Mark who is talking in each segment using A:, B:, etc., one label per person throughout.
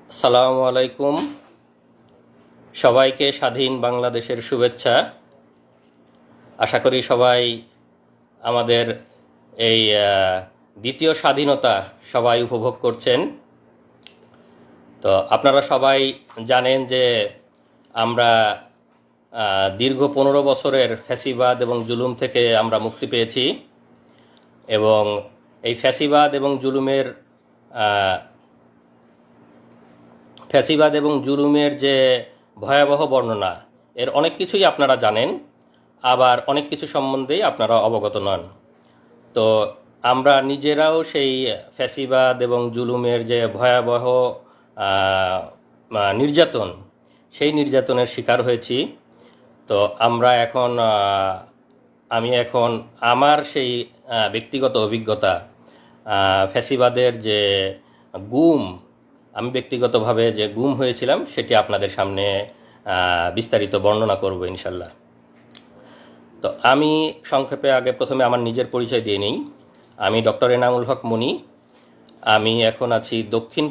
A: আসসালামু আলাইকুম। সবাইকে স্বাধীন বাংলাদেশের শুভেচ্ছা। আশা করি সবাই আমাদের এই দ্বিতীয় স্বাধীনতা সবাই উপভোগ করছেন। তো আপনারা সবাই জানেন যে আমরা দীর্ঘ 15 বছরের ফ্যাসিবাদ এবং জুলুম থেকে আমরা মুক্তি পেয়েছি, এবং এই ফ্যাসিবাদ এবং জুলুমের যে ভয়াবহ বর্ণনা, এর অনেক কিছুই আপনারা জানেন, আবার অনেক কিছু সম্বন্ধেই আপনারা অবগত নন। তো আমরা নিজেরাও সেই ফ্যাসিবাদ এবং জুলুমের যে ভয়াবহ নির্যাতন, সেই নির্যাতনের শিকার হয়েছি। তো আমি এখন আমার সেই ব্যক্তিগত অভিজ্ঞতা, ফ্যাসিবাদের যে গুম, আমি ব্যক্তিগতভাবে যে গুম হয়েছিলাম সেটি আপনাদের সামনে বিস্তারিত বর্ণনা করব ইনশাল্লাহ। তো আমি সংক্ষেপে প্রথমে আমার নিজের পরিচয় দিয়ে নিই। আমি ডক্টর এনামুল হক মনি। আমি এখন আছি দক্ষিণ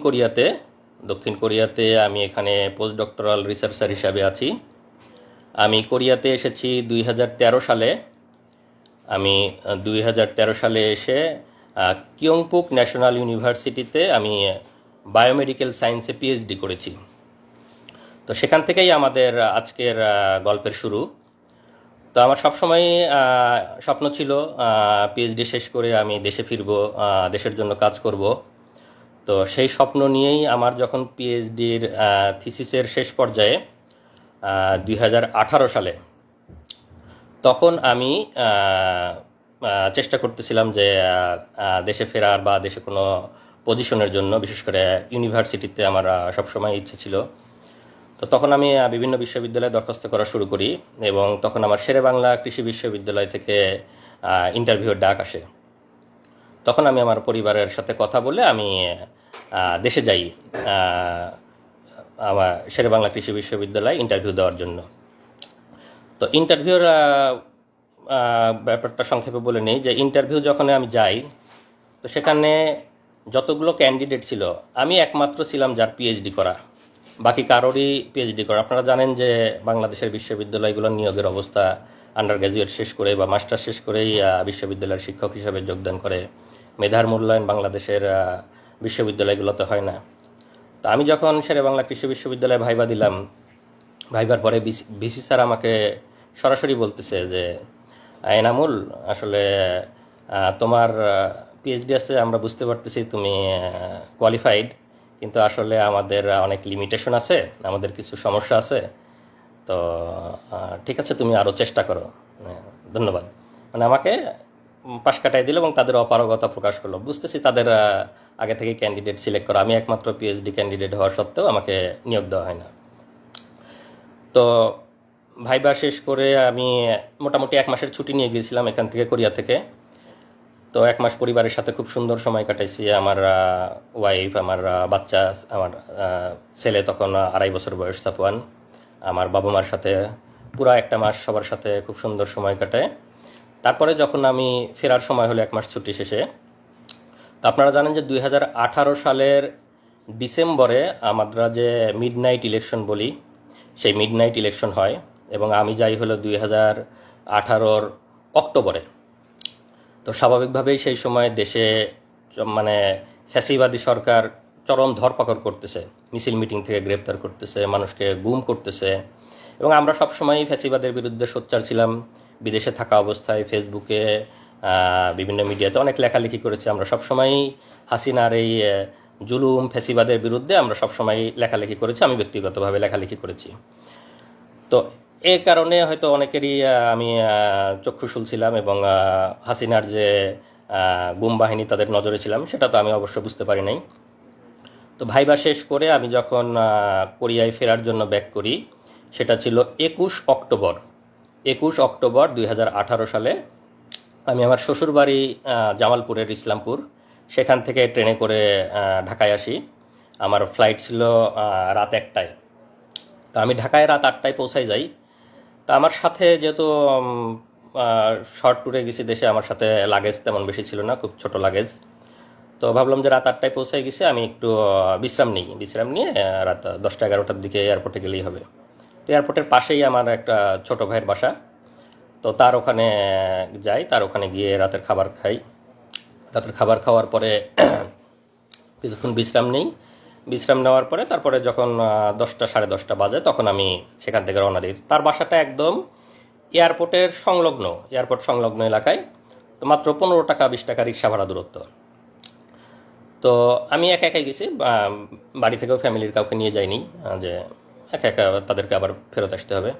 A: কোরিয়াতে। আমি এখানে পোস্ট ডক্টরাল রিসার্চার হিসাবে আছি। আমি কোরিয়াতে এসেছি 2013 সালে। আমি 2013 সালে এসে কিয়ংপুক ন্যাশনাল ইউনিভার্সিটিতে আমি বায়োমেডিক্যাল সায়েন্সে পিএইচডি করেছি। তো সেখান থেকেই আমাদের আজকের গল্পের শুরু। তো আমার সবসময় স্বপ্ন ছিল পিএইচডি শেষ করে আমি দেশে ফিরব, দেশের জন্য কাজ করব। তো সেই স্বপ্ন নিয়েই আমার যখন পিএইচডির থিসিসের শেষ পর্যায়ে 2018 সালে, তখন আমি চেষ্টা করতেছিলাম যে দেশে ফেরার বা দেশে কোনো পজিশনের জন্য, বিশেষ করে ইউনিভার্সিটিতে আমার সবসময় ইচ্ছে ছিল। তো তখন আমি বিভিন্ন বিশ্ববিদ্যালয়ে দরখাস্ত করা শুরু করি, এবং তখন আমার শেরেবাংলা কৃষি বিশ্ববিদ্যালয় থেকে ইন্টারভিউর ডাক আসে। তখন আমি আমার পরিবারের সাথে কথা বলে আমি দেশে যাই আমার শেরেবাংলা কৃষি বিশ্ববিদ্যালয়ে ইন্টারভিউ দেওয়ার জন্য। তো ইন্টারভিউর ব্যাপারটা সংক্ষেপে বলে নেই যে ইন্টারভিউ যখন আমি যাই, তো সেখানে যতগুলো ক্যান্ডিডেট ছিল, আমি একমাত্র ছিলাম যার পিএইচডি করা, বাকি কারোরই পিএইচডি করা। আপনারা জানেন যে বাংলাদেশের বিশ্ববিদ্যালয়গুলোর নিয়োগের অবস্থা, আন্ডার গ্র্যাজুয়েট শেষ করে বা মাস্টার শেষ করেই বিশ্ববিদ্যালয়ের শিক্ষক হিসাবে যোগদান করে। মেধার মূল্যায়ন বাংলাদেশের বিশ্ববিদ্যালয়গুলোতে হয় না। তো আমি যখন শেরেবাংলা কৃষি বিশ্ববিদ্যালয়ে ভাইবা দিলাম, ভাইবার পরে ভিসি স্যার আমাকে সরাসরি বলতেছে যে এনামুল, আসলে তোমার পিএইচডি আছে, আমরা বুঝতে পারতেছি তুমি কোয়ালিফাইড, কিন্তু আসলে আমাদের অনেক লিমিটেশন আছে, আমাদের কিছু সমস্যা আছে। তো ঠিক আছে, তুমি আরও চেষ্টা করো, ধন্যবাদ। মানে আমাকে পাশ কাটাই দিল এবং তাদের অপারগতা প্রকাশ করলো। বুঝতেছি তাদের আগে থেকে ক্যান্ডিডেট সিলেক্ট করা, আমি একমাত্র পিএইচডি ক্যান্ডিডেট হওয়া সত্ত্বেও আমাকে নিয়োগ দেওয়া হয় না। তো ভাইবা শেষ করে আমি মোটামুটি 1 মাসের ছুটি নিয়ে গিয়েছিলাম এখান থেকে, কোরিয়া থেকে। তো 1 মাস পরিবারের সাথে খুব সুন্দর সময় কাটাইছি। আমার ওয়াইফ, আমার বাচ্চা, আমার ছেলে তখন 2.5 বছর বয়স, সাফওয়ান, আমার বাবা মার সাথে পুরা 1 মাস সবার সাথে খুব সুন্দর সময় কাটায়। তারপরে যখন আমি ফেরার সময় হলো 1 মাস ছুটি শেষে, তো আপনারা জানেন যে 2018 সালের ডিসেম্বরে আমরা যে মিডনাইট ইলেকশন বলি, সেই মিডনাইট ইলেকশন হয়, এবং আমি যাই হলো 2018 অক্টোবরে। তো স্বাভাবিকভাবেই সেই সময় দেশে মানে ফ্যাসিবাদী সরকার চরম ধরপাকড় করতেছে, মিছিল মিটিং থেকে গ্রেপ্তার করতেছে, মানুষকে গুম করতেছে। এবং আমরা সবসময়ই ফ্যাসিবাদের বিরুদ্ধে সোচ্চার ছিলাম। বিদেশে থাকা অবস্থায় ফেসবুকে, বিভিন্ন মিডিয়াতে অনেক লেখালেখি করেছি। আমরা সবসময়ই হাসিনার এই জুলুম, ফ্যাসিবাদের বিরুদ্ধে আমরা সবসময় লেখালেখি করেছি, আমি ব্যক্তিগতভাবে লেখালেখি করেছি। তো এই কারণে হয়তো অনেকেরই আমি চক্ষুশূল ছিলাম, এবং হাসিনার যে গুম বাহিনী তাদের নজরে ছিলাম, সেটা তো আমি অবশ্য বুঝতে পারি নাই। তো ভাইবা শেষ করে আমি যখন কোরিয়ায় ফেরার জন্য ব্যাক করি, সেটা ছিল 21 অক্টোবর 2018 সালে। আমি আমার শ্বশুরবাড়ি জামালপুরের ইসলামপুর, সেখান থেকে ট্রেনে করে ঢাকায় আসি। আমার ফ্লাইট ছিল রাত 1টায়। তো আমি ঢাকায় রাত 8টায় পৌঁছাই যাই। তা আমার সাথে যেহেতু শর্ট ট্যুরে গেছি দেশে, আমার সাথে লাগেজ তেমন বেশি ছিল না, খুব ছোট লাগেজ। তো তো ভাবলাম যে রাত 8টায় পৌঁছে গেছি, আমি একটু বিশ্রাম নিয়ে রাত 10টা-11টার দিকে এয়ারপোর্টে গেলেই হবে। তো এয়ারপোর্টের পাশেই আমার একটা ছোট ভাইয়ের বাসা, তো তার ওখানে যাই, তার ওখানে গিয়ে রাতের খাবার খাই। রাতের খাবার খাওয়ার পরে কিছুক্ষণ বিশ্রাম নেওয়ার পরে তারপরে যখন 10টা-10:30 বাজে তখন আমি সেখান থেকে রওনা দিই। তার বাসাটা একদম এয়ারপোর্ট সংলগ্ন এলাকায়, তো মাত্র 15 টাকা 20 টাকা রিক্সা ভাড়া দূরত্ব। তো আমি একা একাই গেছি, বাড়ি থেকেও ফ্যামিলির কাউকে নিয়ে যাইনি, যে একা একা তাদেরকে আবার ফেরত আসতে হবে।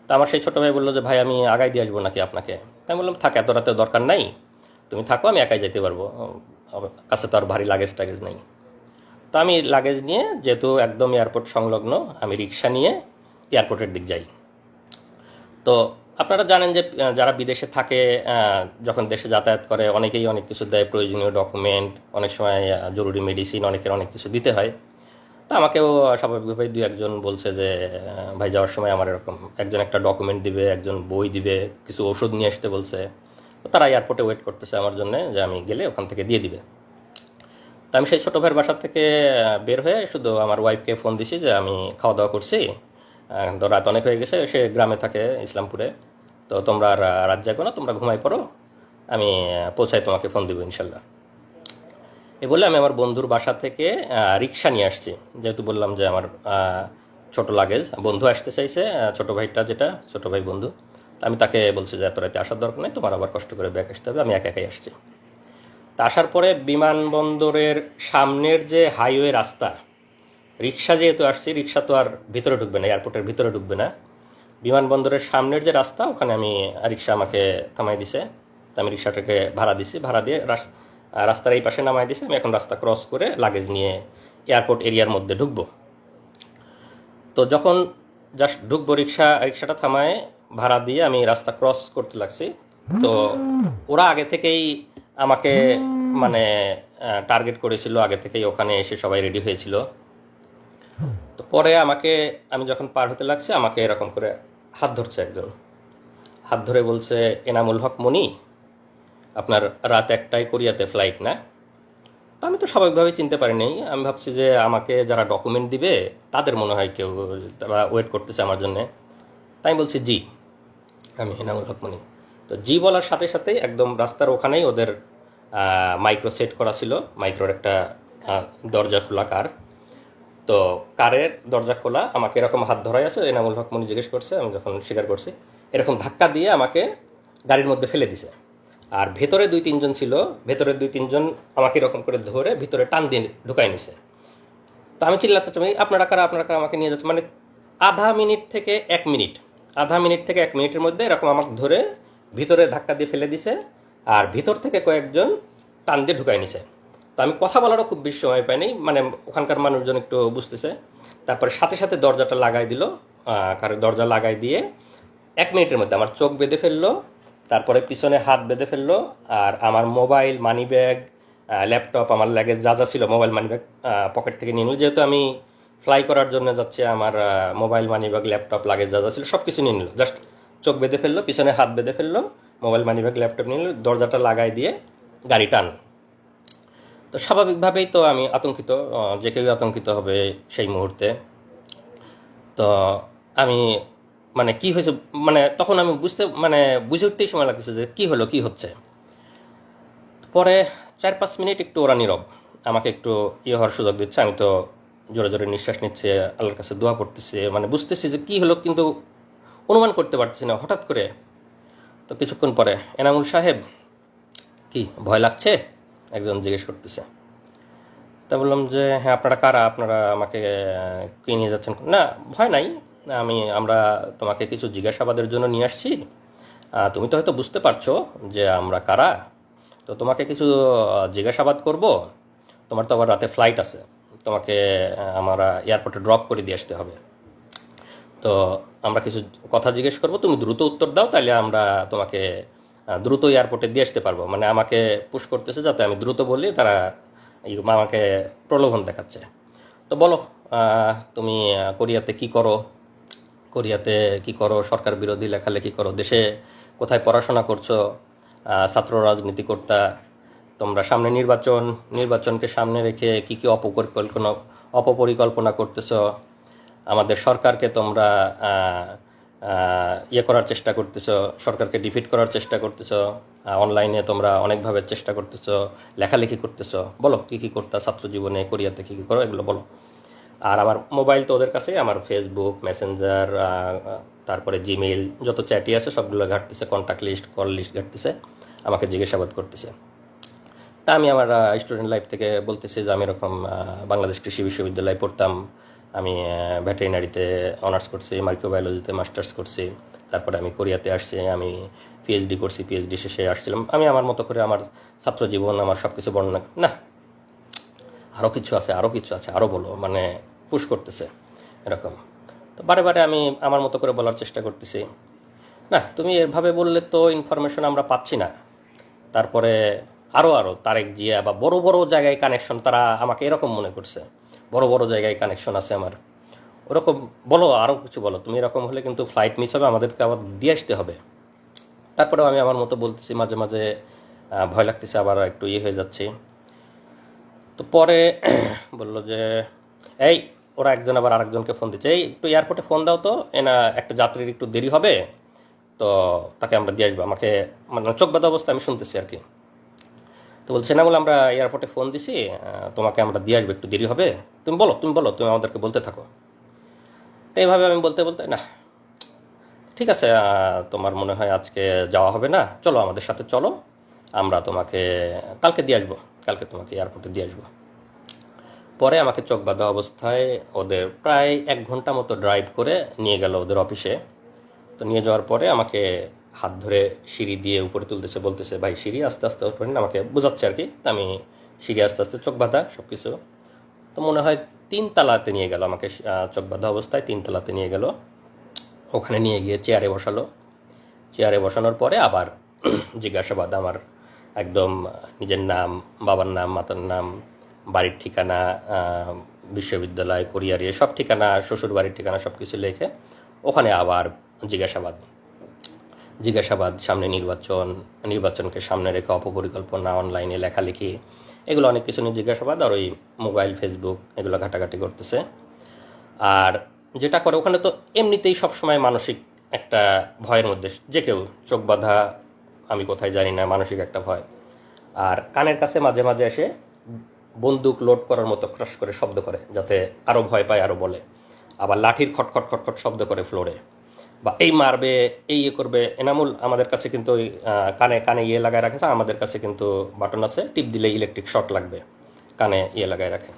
A: তা আমার সেই ছোটো ভাই বললো যে ভাই আমি আগাই দিয়ে আসবো নাকি আপনাকে। তাই বললাম থাক, এত রাতে দরকার নাই, তুমি থাকো, আমি একাই যেতে পারবো, কাছে তো আর ভারী লাগেজ টাগেজ নেই। তো আমি লাগেজ নিয়ে, যেহেতু একদম এয়ারপোর্ট সংলগ্ন, আমি রিক্সা নিয়ে এয়ারপোর্টের দিক যাই। তো আপনারা জানেন যে যারা বিদেশে থাকে, যখন দেশে যাতায়াত করে অনেকেই অনেক কিছু দেয়, প্রয়োজনীয় ডকুমেন্ট, অনেক সময় জরুরি মেডিসিন, অনেকের অনেক কিছু দিতে হয়। তো আমাকেও স্বাভাবিকভাবে 2-1জন বলছে যে ভাই যাওয়ার সময় আমার এরকম একজন একটা ডকুমেন্ট দিবে, একজন বই দিবে, কিছু ওষুধ নিয়ে আসতে বলছে। তো তারা এয়ারপোর্টে ওয়েট করতেছে আমার জন্য, যে আমি গেলে ওখান থেকে দিয়ে দিবে। তো আমি সেই ছোটো ভাইয়ের বাসা থেকে বের হয়ে শুধু আমার ওয়াইফকে ফোন দিছি যে আমি খাওয়া দাওয়া করছি, তো রাত অনেক হয়ে গেছে, সে গ্রামে থাকে ইসলামপুরে, তো তোমরা আর রাত জাগো না, তোমরা ঘুমাই পড়ো, আমি পৌঁছাই তোমাকে ফোন দিব ইনশাল্লাহ। এই বলে আমি আমার বন্ধুর বাসা থেকে রিক্সা নিয়ে আসছি, যেহেতু বললাম যে আমার ছোট লাগেজ, বন্ধু আসতে চাইছে, ছোটো ভাইটা যেটা ছোটো ভাই বন্ধু, আমি তাকে বলছি যে এত রাতে আসার দরকার নেই, তোমার আবার কষ্ট করে ব্যাক আসতে হবে, আমি একা একাই আসছি। তা আসার পরে বিমানবন্দরের সামনের যে হাইওয়ে রাস্তা, রিক্সা যেহেতু আসছি, রিক্সা তো আর ভিতরে ঢুকবে না, এয়ারপোর্টের ভিতরে ঢুকবে না, বিমানবন্দরের সামনের যে রাস্তা ওখানে আমি রিক্সা আমাকে থামাই দিছে। তো আমি রিক্সাটাকে ভাড়া দিছি, ভাড়া দিয়ে রাস্তার এই পাশে নামাই দিছে। আমি এখন রাস্তা ক্রস করে লাগেজ নিয়ে এয়ারপোর্ট এরিয়ার মধ্যে ঢুকবো। তো যখন জাস্ট ঢুকবো, রিক্সাটা থামায় ভাড়া দিয়ে আমি রাস্তা ক্রস করতে লাগছি, তো ওরা আগে থেকেই আমাকে মানে টার্গেট করেছিল, আগে থেকেই ওখানে এসে সবাই রেডি হয়েছিল। তো পরে আমি যখন পার হতে লাগছি, আমাকে এরকম করে হাত ধরছে একজন, হাত ধরে বলছে এনামুল হক মনি, আপনার রাত 1টায় কোরিয়াতে ফ্লাইট না? তো আমি তো স্বাভাবিকভাবেই চিনতে পারিনি, আমি ভাবছি যে আমাকে যারা ডকুমেন্ট দিবে তাদের মনে হয় কেউ, তারা ওয়েট করতেছে আমার জন্যে। তাই আমি বলছি জি, আমি এনামুল হক মনি। তো জি বলার সাথে সাথেই একদম রাস্তার ওখানেই ওদের মাইক্রো সেট করা ছিল, মাইক্রোর একটা দরজা খোলা কার, তো কারের দরজা খোলা, আমাকে এরকম হাত ধরাই আছে, এনামুল হক মনি জিজ্ঞেস করছে, আমি যখন স্বীকার করছি, এরকম ধাক্কা দিয়ে আমাকে গাড়ির মধ্যে ফেলে দিছে। আর ভেতরে 2-3জন ছিল, ভেতরের 2-3জন আমাকে এরকম করে ধরে ভিতরে টান দিয়ে ঢুকাই নিছে। তো আমি চিল্লাচ্ছি, আপনারা কারা আমাকে নিয়ে যাচ্ছে, মানে আধা মিনিট থেকে 1 মিনিটের মধ্যে এরকম আমাকে ধরে ভিতরে ধাক্কা দিয়ে ফেলে দিছে, আর ভিতর থেকে কয়েকজন টান দিয়ে ঢুকাই নিছে। তো আমি কথা বলারও খুব বেশি সময় পাইনি, মানে ওখানকার মানুষজন একটু বুঝতেছে। তারপরে সাথে সাথে দরজাটা লাগাই দিল, কারণ দরজা লাগাই দিয়ে 1 মিনিটের মধ্যে আমার চোখ বেঁধে ফেললো, তারপরে পিছনে হাত বেঁধে ফেললো, আর আমার মোবাইল, মানি ব্যাগ, ল্যাপটপ, আমার লাগেজ যা যা ছিল, মোবাইল মানি ব্যাগ পকেট থেকে নিয়ে নিল। যেহেতু আমি ফ্লাই করার জন্য যাচ্ছি, আমার mobile, money bag, laptop, luggage যা যা ছিল সব কিছু নিয়ে নিল। জাস্ট চোখ বেঁধে ফেললো, পিছনে হাত বেঁধে ফেললো, মোবাইল, মানি ব্যাগ, ল্যাপটপ নিয়ে নিল, দরজাটা লাগাই দিয়ে গাড়ি টান। তো স্বাভাবিকভাবেই তো আমি আতঙ্কিত, যে কেউ আতঙ্কিত হবে সেই মুহূর্তে। তো আমি মানে কি হয়েছে, মানে তখন আমি বুঝে উঠতেই সময় লাগতেছে যে কি হচ্ছে। পরে 4-5 মিনিট একটু ওরা নীরব, আমাকে একটু হওয়ার সুযোগ দিচ্ছে। আমি তো জোরে জোরে নিঃশ্বাস নিচ্ছে, আল্লাহর কাছে দোয়া করতেছি, মানে বুঝতেছি যে কি হলো, কিন্তু অনুমান করতে পারতেছি না। হঠাৎ করে তো কিছুক্ষণ পরে, এনামুল সাহেব কি ভয় লাগছে, একজন জিজ্ঞেস করতেছে। তা বললাম যে হ্যাঁ, আপনারা কারা, আপনারা আমাকে কি নিয়ে যাচ্ছেন? না, ভয় নাই, আমরা তোমাকে কিছু জিজ্ঞাসাবাদের জন্য নিয়ে আসছি, তুমি তো হয়তো বুঝতে পারছো যে আমরা কারা, তো তোমাকে কিছু জিজ্ঞাসাবাদ করব, তোমার তো আবার রাতে ফ্লাইট আছে, তোমাকে আমরা এয়ারপোর্টে ড্রপ করে দিয়ে আসতে হবে। তো আমরা কিছু কথা জিজ্ঞেস করব, তুমি দ্রুত উত্তর দাও, তাহলে আমরা তোমাকে দ্রুত এয়ারপোর্টে দিয়ে আসতে পারবো। মানে আমাকে পুশ করতেছে যাতে আমি দ্রুত বলি, তারা আমাকে প্রলোভন দেখাচ্ছে। তো বলো, তুমি কোরিয়াতে কি করো, সরকার বিরোধী লেখালেখি করো, দেশে কোথায় পড়াশোনা করছো, ছাত্র রাজনীতি করতা, তোমরা সামনে নির্বাচনকে সামনে রেখে কি কি অপপরিকল্পনা করতেছো, আমাদের সরকারকে তোমরা ইয়ে করার চেষ্টা করতেছো, সরকারকে ডিফিট করার চেষ্টা করতেছো, অনলাইনে তোমরা অনেকভাবে চেষ্টা করতেছো, লেখালেখি করতেছো, বলো কি কি করতে ছাত্র জীবনে কোরিয়াতে কি কি করো এগুলো বলো। আর আমার মোবাইল তো ওদের কাছে, আমার ফেসবুক, মেসেঞ্জার, তারপরে জিমেইল, যত চ্যাটই আছে সবগুলো ঘাটতেছে, কন্ট্যাক্ট লিস্ট, কল লিস্ট ঘাটতেছে, আমাকে জিজ্ঞাসাবাদ করতেছে। তা আমি আমার স্টুডেন্ট লাইফ থেকে বলতেছি যে আমি এরকম বাংলাদেশ কৃষি বিশ্ববিদ্যালয়ে পড়তাম, আমি ভেটেরিনারিতে অনার্স করছি, মাইক্রোবায়োলজিতে মাস্টার্স করছি, তারপরে আমি কোরিয়াতে আসছি, আমি পিএইচডি করছি, পিএইচডি শেষে আসছিলাম। আমি আমার মতো করে আমার ছাত্র জীবন, আমার সব কিছু বর্ণনা, না আরও কিছু আছে, আরও বলো, মানে পুশ করতেছে এরকম। তো বারে বারে আমি আমার মতো করে বলার চেষ্টা করতেছি, না তুমি এভাবে বললে তো ইনফরমেশন আমরা পাচ্ছি না। তারপরে আরও তারেক জিয়া বা বড় বড় জায়গায় কানেকশন, তারা আমাকে এরকম মনে করছে বড় বড় জায়গায় কানেকশন আছে আমার, ওরকম বলো, আরও কিছু বলো, তুমি এরকম হলে কিন্তু ফ্লাইট মিস হবে, আমাদেরকে আবার দিয়ে আসতে হবে। তারপরেও আমি আমার মতো বলতেছি, মাঝে মাঝে ভয় লাগতেছে, আবার একটু ইয়ে হয়ে যাচ্ছে। তো পরে বললো যে এই, ওরা একজন আবার আরেকজনকে ফোন দিচ্ছে, এই একটু এয়ারপোর্টে ফোন দাও তো, এনা একটা যাত্রীর একটু দেরি হবে, তো তাকে আমরা দিয়ে আসবো। আমাকে মানে চোখ বাঁধা অবস্থা আমি শুনতেছি আর কি। তো বলছে না, বলে আমরা এয়ারপোর্টে ফোন দিছি, তোমাকে আমরা দিয়ে আসবো, একটু দেরি হবে, তুমি বলো তুমি আমাদেরকে বলতে থাকো। তো এইভাবে আমি বলতে বলতে, না ঠিক আছে, তোমার মনে হয় আজকে যাওয়া হবে না, চলো আমাদের সাথে চলো, আমরা তোমাকে কালকে দিয়ে আসবো, কালকে তোমাকে এয়ারপোর্টে দিয়ে আসবো। পরে আমাকে চোখ বাঁধা অবস্থায় ওদের প্রায় 1 ঘন্টা মতো ড্রাইভ করে নিয়ে গেল ওদের অফিসে। তো নিয়ে যাওয়ার পরে আমাকে হাত ধরে সিঁড়ি দিয়ে উপরে তুলতেছে, বলতেছে ভাই সিঁড়ি আস্তে আস্তে উপরে, আমাকে বোঝাচ্ছে আর কি। তো আমি সিঁড়ি আস্তে আস্তে, চোখ বাঁধা সব কিছু। তো মনে হয় 3 তলাতে নিয়ে গেল আমাকে, চোখ বাঁধা অবস্থায় 3 তলাতে নিয়ে গেল। ওখানে নিয়ে গিয়ে চেয়ারে বসালো। চেয়ারে বসানোর পরে আবার জিজ্ঞাসাবাদ, আমার একদম নিজের নাম, বাবার নাম, মাতার নাম, বাড়ির ঠিকানা, বিশ্ববিদ্যালয়, কোরিয়ার সব ঠিকানা, শ্বশুর বাড়ির ঠিকানা সব কিছু লিখে ওখানে আবার জিজ্ঞাসাবাদ, সামনে নির্বাচনকে সামনে রেখে অপপরিকল্পনা, অনলাইনে লেখালেখি, এগুলো অনেক কিছু নিয়ে জিজ্ঞাসাবাদ। আর ওই মোবাইল, ফেসবুক এগুলো ঘাটাঘাটি করতেছে। আর যেটা করে ওখানে, তো এমনিতেই সবসময় মানসিক একটা ভয়ের মধ্যে যে কেউ, চোখ বাঁধা, আমি কোথায় জানি না, মানসিক একটা ভয়। আর কানের কাছে মাঝে মাঝে এসে বন্দুক লোড করার মতো ক্রাশ করে শব্দ করে, যাতে আরও ভয় পায়, আরও বলে। আবার লাঠির খটখট খটখট শব্দ করে ফ্লোরে, বা এই মারবে, এই ইয়ে করবে। এনামুল আমাদের কাছে কিন্তু ওই কানে ইয়ে লাগায় রাখেছে, আমাদের কাছে কিন্তু বাটন আছে, টিপ দিলে ইলেকট্রিক শর্ট লাগবে, কানে ইয়ে লাগায় রাখে।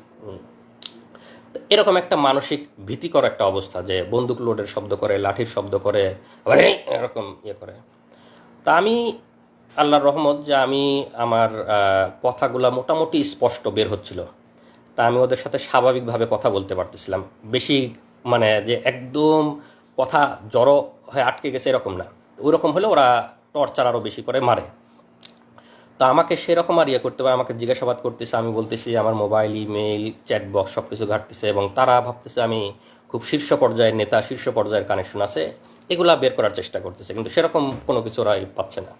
A: এরকম একটা মানসিক ভীতিকর একটা অবস্থা, যে বন্দুক লোডের শব্দ করে, লাঠির শব্দ করে, আবার এরকম ইয়ে করে। তা আমি আল্লাহর রহমত যে আমি আমার কথাগুলা মোটামুটি স্পষ্ট বের হচ্ছিল। তা আমি ওদের সাথে স্বাভাবিকভাবে কথা বলতে পারতেছিলাম, বেশি মানে যে একদম কথা জড়ো হয়ে আটকে গেছে এরকম না। ওই রকম হলে ওরা টর্চার আরও বেশি করে মারে। তো আমাকে সেরকম আর ইয়ে করতে পারে, আমাকে জিজ্ঞাসাবাদ করতেছে, আমি বলতেছি আমার মোবাইল, ইমেইল, চ্যাট বক্স সব কিছু ঘাটতেছে, এবং তারা ভাবতেছে আমি খুব শীর্ষ পর্যায়ের নেতা, শীর্ষ পর্যায়ের কানেকশন আছে, এগুলা বের করার চেষ্টা করতেছে, কিন্তু সেরকম কোনো কিছু ওরা পাচ্ছে না।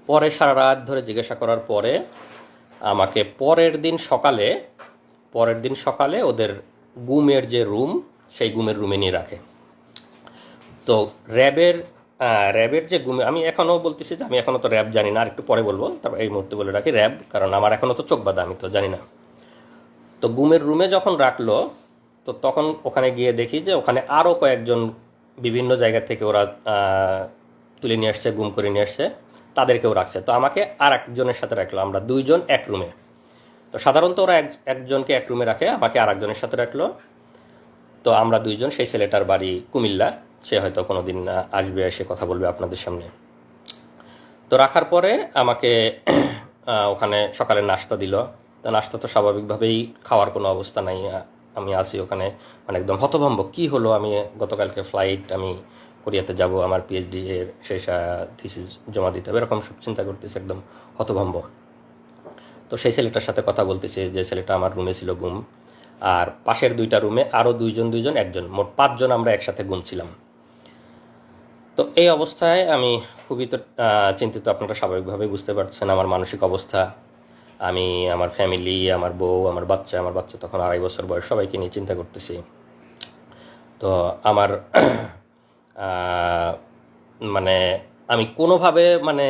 A: পরে সারা রাত ধরে জিজ্ঞাসা করার পরে আমাকে পরের দিন সকালে ওদের গুমের যে রুম, সেই গুমের রুমে নিয়ে রাখে। তো র্যাবের যে গুমে, আমি এখনও বলতেছি যে আমি এখনও তো র্যাব জানি না, আর একটু পরে বলবো, তারপর এই মুহূর্তে বলে রাখি র্যাব, কারণ আমার এখনও তো চোখ বাঁধা, আমি তো জানি না। তো গুমের রুমে যখন রাখলো, তো তখন ওখানে গিয়ে দেখি যে ওখানে আরও কয়েকজন বিভিন্ন জায়গা থেকে ওরা তুলে নিয়ে আসছে, গুম করে নিয়ে আসছে, তাদেরকেও রাখছে। তো আমাকে আর একজনের সাথে রাখলো, আমরা 2জন এক রুমে। তো সাধারণত ওরা একজনকে এক রুমে রাখে, আমাকে আর একজনের সাথে রাখলো। তো আমরা 2জন, সেই ছেলেটার বাড়ি কুমিল্লা, সে হয়তো কোনো দিন আসবে, এসে কথা বলবে আপনাদের সামনে। তো রাখার পরে আমাকে ওখানে সকালে নাস্তা দিল। তো নাস্তা তো স্বাভাবিকভাবেই খাওয়ার কোনো অবস্থা নাই, আমি আসি ওখানে মানে একদম হতভম্ব, কি হলো, আমি গতকালকে ফ্লাইট, আমি কোরিয়াতে যাব, আমার পিএইচডি এর শেষ থিসিস জমা দিতে হবে, এরকম সব চিন্তা করতেছি, একদম হতভম্ব। তো সেই ছেলেটার সাথে কথা বলতেছি, যে ছেলেটা আমার রুমে ছিল গুম, আর পাশের 2টা রুমে আরও 2জন, একজন, মোট 5জন আমরা একসাথে গুম ছিলাম। তো এই অবস্থায় আমি খুবই তো চিন্তিত, আপনারা স্বাভাবিকভাবেই বুঝতে পারছেন আমার মানসিক অবস্থা। আমি আমার ফ্যামিলি, আমার বউ, আমার বাচ্চা তখন 2.5 বছর বয়স, সবাইকে নিয়ে চিন্তা করতেছি। তো আমার আহ, মানে আমি কোনোভাবে মানে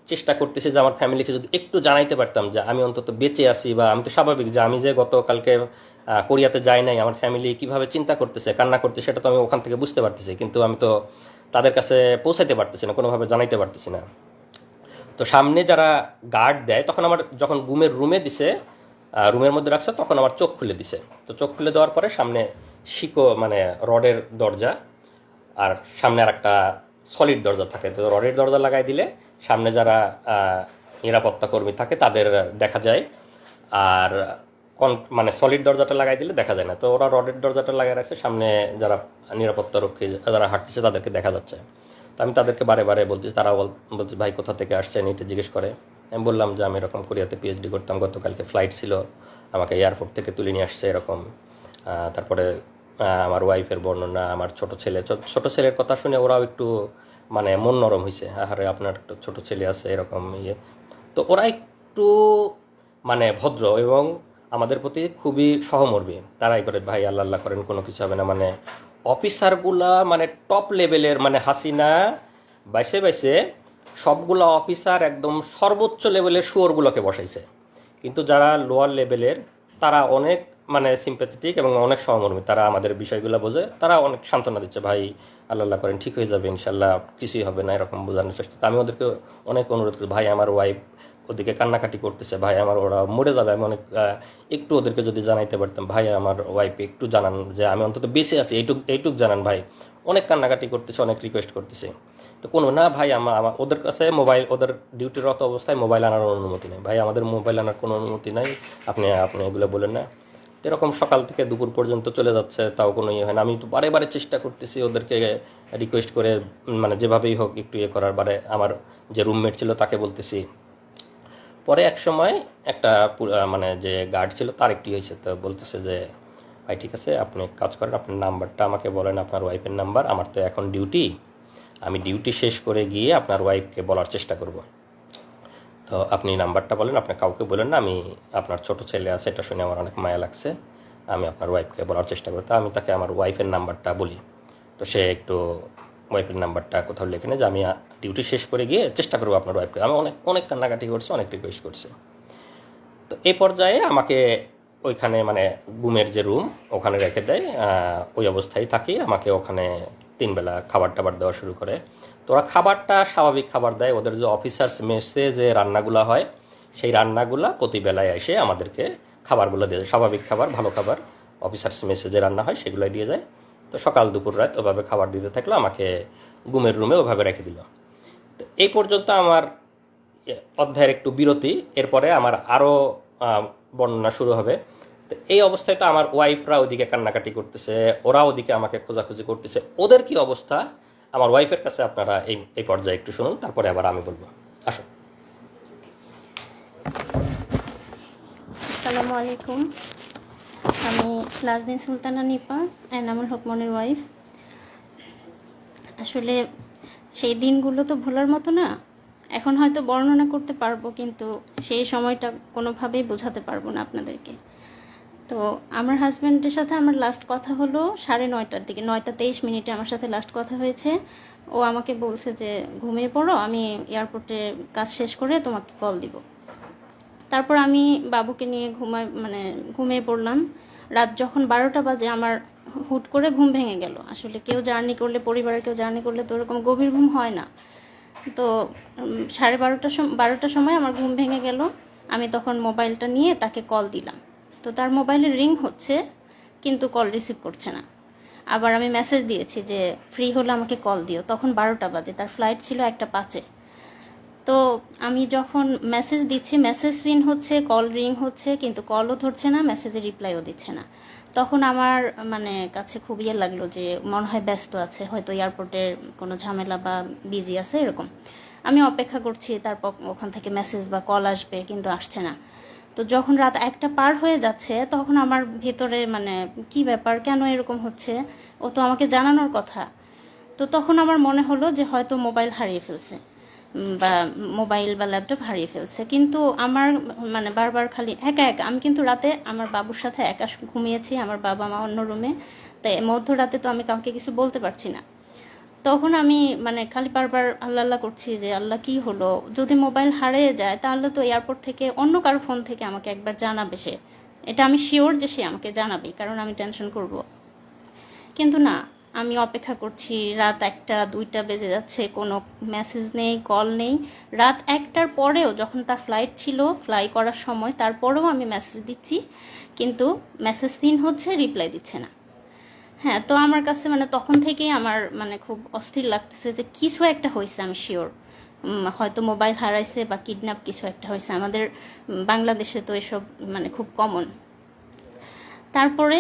A: চেষ্টা করতেছি যে আমার ফ্যামিলিকে যদি একটু জানাইতে পারতাম যে আমি অন্তত বেঁচে আছি, বা আমি তো স্বাভাবিক যে আমি যে গতকালকে কোরিয়াতে যাই নাই, আমার ফ্যামিলি কিভাবে চিন্তা করতেছে, কান্না করতেছে, সেটা তো আমি ওখান থেকে বুঝতে পারতেছি, কিন্তু আমি তো তাদের কাছে পৌঁছাইতে পারতেছি না, কোনোভাবে জানাইতে পারতেছি না। তো সামনে যারা গার্ড দেয়, তখন আমার যখন ঘুমের রুমে দিছে, রুমের মধ্যে রাখছে, তখন আমার চোখ খুলে দিছে। তো চোখ খুলে দেওয়ার পরে সামনে মানে রডের দরজা, আর সামনে আর একটা সলিড দরজা থাকে। তো রডের দরজা লাগাই দিলে সামনে যারা নিরাপত্তা কর্মী থাকে তাদের দেখা যায়, আর মানে সলিড দরজাটা লাগাই দিলে দেখা যায় না। তো ওরা রডের দরজাটা লাগাই রাখছে, সামনে যারা নিরাপত্তা রক্ষী যারা হাঁটতেছে তাদেরকে দেখা যাচ্ছে। তো আমি তাদেরকে বারে বারে বলছি, তারা বলছে ভাই কোথা থেকে আসছেন, এটা জিজ্ঞেস করে। আমি বললাম যে আমি এরকম কোরিয়াতে পিএইচডি করতাম, গতকালকে ফ্লাইট ছিল, আমাকে এয়ারপোর্ট থেকে তুলে নিয়ে আসছে এরকম। তারপরে আমার ওয়াইফের বর্ণনা, আমার ছোট ছেলের কথা শুনে ওরাও একটু মানে মন নরম হয়েছে, আরে আপনার একটা ছোট ছেলে আছে এরকম ইয়ে। তো ওরা একটু মানে ভদ্র এবং আমাদের প্রতি খুবই সহমর্মী। তারাই করে ভাই আল্লাহ আল্লাহ করেন, কোনো কিছু হবে না। মানে অফিসারগুলা মানে টপ লেভেলের, মানে হাসিনা বাইসে বাইসে সবগুলা অফিসার একদম সর্বোচ্চ লেভেলের শুয়োরগুলোকে বসাইছে, কিন্তু যারা লোয়ার লেভেলের তারা অনেক মানে সিম্প্যাথেটিক এবং অনেক সহমর্মী, তারা আমাদের বিষয়গুলো বোঝে, তারা অনেক সান্ত্বনা দিচ্ছে, ভাই আল্লাহ আল্লাহ করেন, ঠিক হয়ে যাবে ইনশাল্লাহ, কিছুই হবে না, এরকম বোঝানোর চেষ্টা। তো আমি ওদেরকে অনেক অনুরোধ করি, ভাই আমার ওয়াইফ ওদিকে কান্নাকাটি করতেছে, ভাই আমার ওরা মরে যাবে, আমি অনেক একটু ওদেরকে যদি জানাইতে পারতাম, ভাই আমার ওয়াইফ একটু জানান যে আমি অন্তত বেঁচে আছি, এইটুক জানান ভাই। অনেক কান্নাকাটি করতেছে, অনেক রিকোয়েস্ট করতেছে। তো কোনো না ভাই, আমার ওদের কাছে মোবাইল, ওদের ডিউটিরত অবস্থায় মোবাইল আনার অনুমতি নেই, ভাই আমাদের মোবাইল আনার কোনো অনুমতি নাই, আপনি আপনি এগুলো বলেন না। এরকম সকাল থেকে দুপুর পর্যন্ত চলে যাচ্ছে, তাও কোনো ইয়ে হয় না। আমি তো বারে বারে চেষ্টা করতেছি ওদেরকে রিকোয়েস্ট করে, মানে যেভাবেই হোক একটু ইয়ে করার। বারে আমার যে রুমমেট ছিল তাকে বলতেছি। পরে এক সময় একটা মানে যে গার্ড ছিল তার একটি হয়েছে, তো বলতেছে যে ভাই ঠিক আছে, আপনি এক কাজ করেন, আপনার নাম্বারটা আমাকে বলেন, আপনার ওয়াইফের নাম্বার, আমার তো এখন ডিউটি, আমি ডিউটি শেষ করে গিয়ে আপনার ওয়াইফকে বলার চেষ্টা করব। তো আপনি নাম্বারটা বলেন, আপনি কাউকে বলেন না, আমি আপনার ছোট ছেলে আছে, এটা শুনে আমার অনেক মায়া লাগছে, আমি আপনার ওয়াইফকে বলার চেষ্টা করি। তো আমি তাকে আমার ওয়াইফের নাম্বারটা বলি। তো সে একটু ওয়াইফের নাম্বারটা কোথাও লেখে নেয় যে আমি ডিউটি শেষ করে গিয়ে চেষ্টা করবো আপনার ওয়াইফকে। আমি অনেক অনেক কান্নাকাটি করছে, অনেক রিকোয়েস্ট করছে। তো এই পর্যায়ে আমাকে ওইখানে মানে ঘুমের যে রুম ওখানে রেখে দেয়, ওই অবস্থায় থাকি। আমাকে ওখানে 3 বেলা খাবার টাবার দেওয়া শুরু করে। তো ওরা খাবারটা স্বাভাবিক খাবার দেয়, ওদের যে অফিসার্স মেসে যে রান্নাগুলো হয় সেই রান্নাগুলা প্রতি বেলায় এসে আমাদেরকে খাবারগুলো দিয়ে যায়, স্বাভাবিক খাবার, ভালো খাবার। অফিসার্স মেসে যে রান্না হয় সেগুলোই দিয়ে যায়। তো সকাল দুপুর রাত ওভাবে খাবার দিতে থাকলো, আমাকে ঘুমের রুমে ওভাবে রেখে দিল। তো এই পর্যন্ত আমার অধ্যায়ের একটু বিরতি, এরপরে আমার আরও বর্ণনা শুরু হবে। তো এই অবস্থায় তো আমার ওয়াইফরা ওদিকে কান্নাকাটি করতেছে, ওরা ওদিকে আমাকে খোঁজাখুঁজি করতেছে, ওদের কি অবস্থা আমার ওয়াইফের কাছে আপনারা এই পর্যায়ে একটু শুনুন, তারপরে আবার আমি বলবো। আসুন।
B: আসসালামু আলাইকুম। আমি নাজনীন সুলতানা নিপা, এনামুল হক মনির ওয়াইফ। আসলে সেই দিনগুলো তো ভোলার মতো না। এখন হয়তো বর্ণনা করতে পারবো, কিন্তু সেই সময়টা কোনোভাবেই বোঝাতে পারবো না আপনাদেরকে। তো আমার হাজব্যান্ডের সাথে আমার লাস্ট কথা হলো 9:30টার দিকে, 9:23 আমার সাথে লাস্ট কথা হয়েছে। ও আমাকে বলছে যে ঘুমিয়ে পড়ো, আমি এয়ারপোর্টে কাজ শেষ করে তোমাকে কল দিব। তারপর আমি বাবুকে নিয়ে ঘুমিয়ে পড়লাম। রাত যখন 12টা বাজে আমার হুট করে ঘুম ভেঙে গেল। আসলে কেউ জার্নি করলে, পরিবারের কেউ জার্নি করলে তো ওরকম গভীর ঘুম হয় না। তো 12টার সময় আমার ঘুম ভেঙে গেল। আমি তখন মোবাইলটা নিয়ে তাকে কল দিলাম। তো তার মোবাইলে রিং হচ্ছে, কিন্তু কল রিসিভ করছে না। আবার আমি মেসেজ দিয়েছি যে ফ্রি হলে আমাকে কল দিও। তখন 12টা বাজে, তার ফ্লাইট ছিল 1:05-এ। তো আমি যখন মেসেজ দিচ্ছি, মেসেজ সিন হচ্ছে, কল রিং হচ্ছে, কিন্তু কলও ধরছে না, মেসেজে রিপ্লাইও দিচ্ছে না। তখন আমার কাছে খুব ইয়ে লাগলো যে মনে হয় ব্যস্ত আছে, হয়তো এয়ারপোর্টের কোনো ঝামেলা বা বিজি আছে এরকম। আমি অপেক্ষা করছি তারপর ওখান থেকে মেসেজ বা কল আসবে, কিন্তু আসছে না। তো যখন রাত 1টা পার হয়ে যাচ্ছে তখন আমার ভেতরে কি ব্যাপার, কেন এরকম হচ্ছে, ও তো আমাকে জানানোর কথা। তো তখন আমার মনে হলো যে হয়তো মোবাইল হারিয়ে ফেলছে, বা মোবাইল বা ল্যাপটপ হারিয়ে ফেলছে। কিন্তু আমার মানে বারবার খালি একা একা, আমি কিন্তু রাতে আমার বাবুর সাথে একা ঘুমিয়েছি, আমার বাবা মা অন্য রুমে, তাই মধ্যরাতে তো আমি কাউকে কিছু বলতে পারছি না। তখন আমি মানে খালি বারবার আল্লাহ আল্লাহ করছি যে আল্লাহ কি হলো, যদি মোবাইল হারিয়ে যায় তাহলে তো এয়ারপোর্ট থেকে অন্য কারো ফোন থেকে আমাকে একবার জানাবে সে, এটা আমি শিওর যে সে আমাকে জানাবে, কারণ আমি টেনশন করব। কিন্তু না, আমি অপেক্ষা করছি, রাত 1টা 2টা বেজে যাচ্ছে, কোনো মেসেজ নেই, কল নেই। রাত 1টার পরেও যখন তার ফ্লাইট ছিল, ফ্লাই করার সময়, তারপরেও আমি মেসেজ দিচ্ছি, কিন্তু মেসেজ সিন হচ্ছে, রিপ্লাই দিচ্ছে না। হ্যাঁ, তো আমার কাছে মানে তখন থেকেই আমার মানে খুব অস্থির লাগতেছে যে কিছু একটা হয়েছে, আমি শিওর। হয়তো মোবাইল হারাইছে বা কিডন্যাপ কিছু একটা হয়েছে। আমাদের বাংলাদেশে তো এসব মানে খুব কমন। তারপরে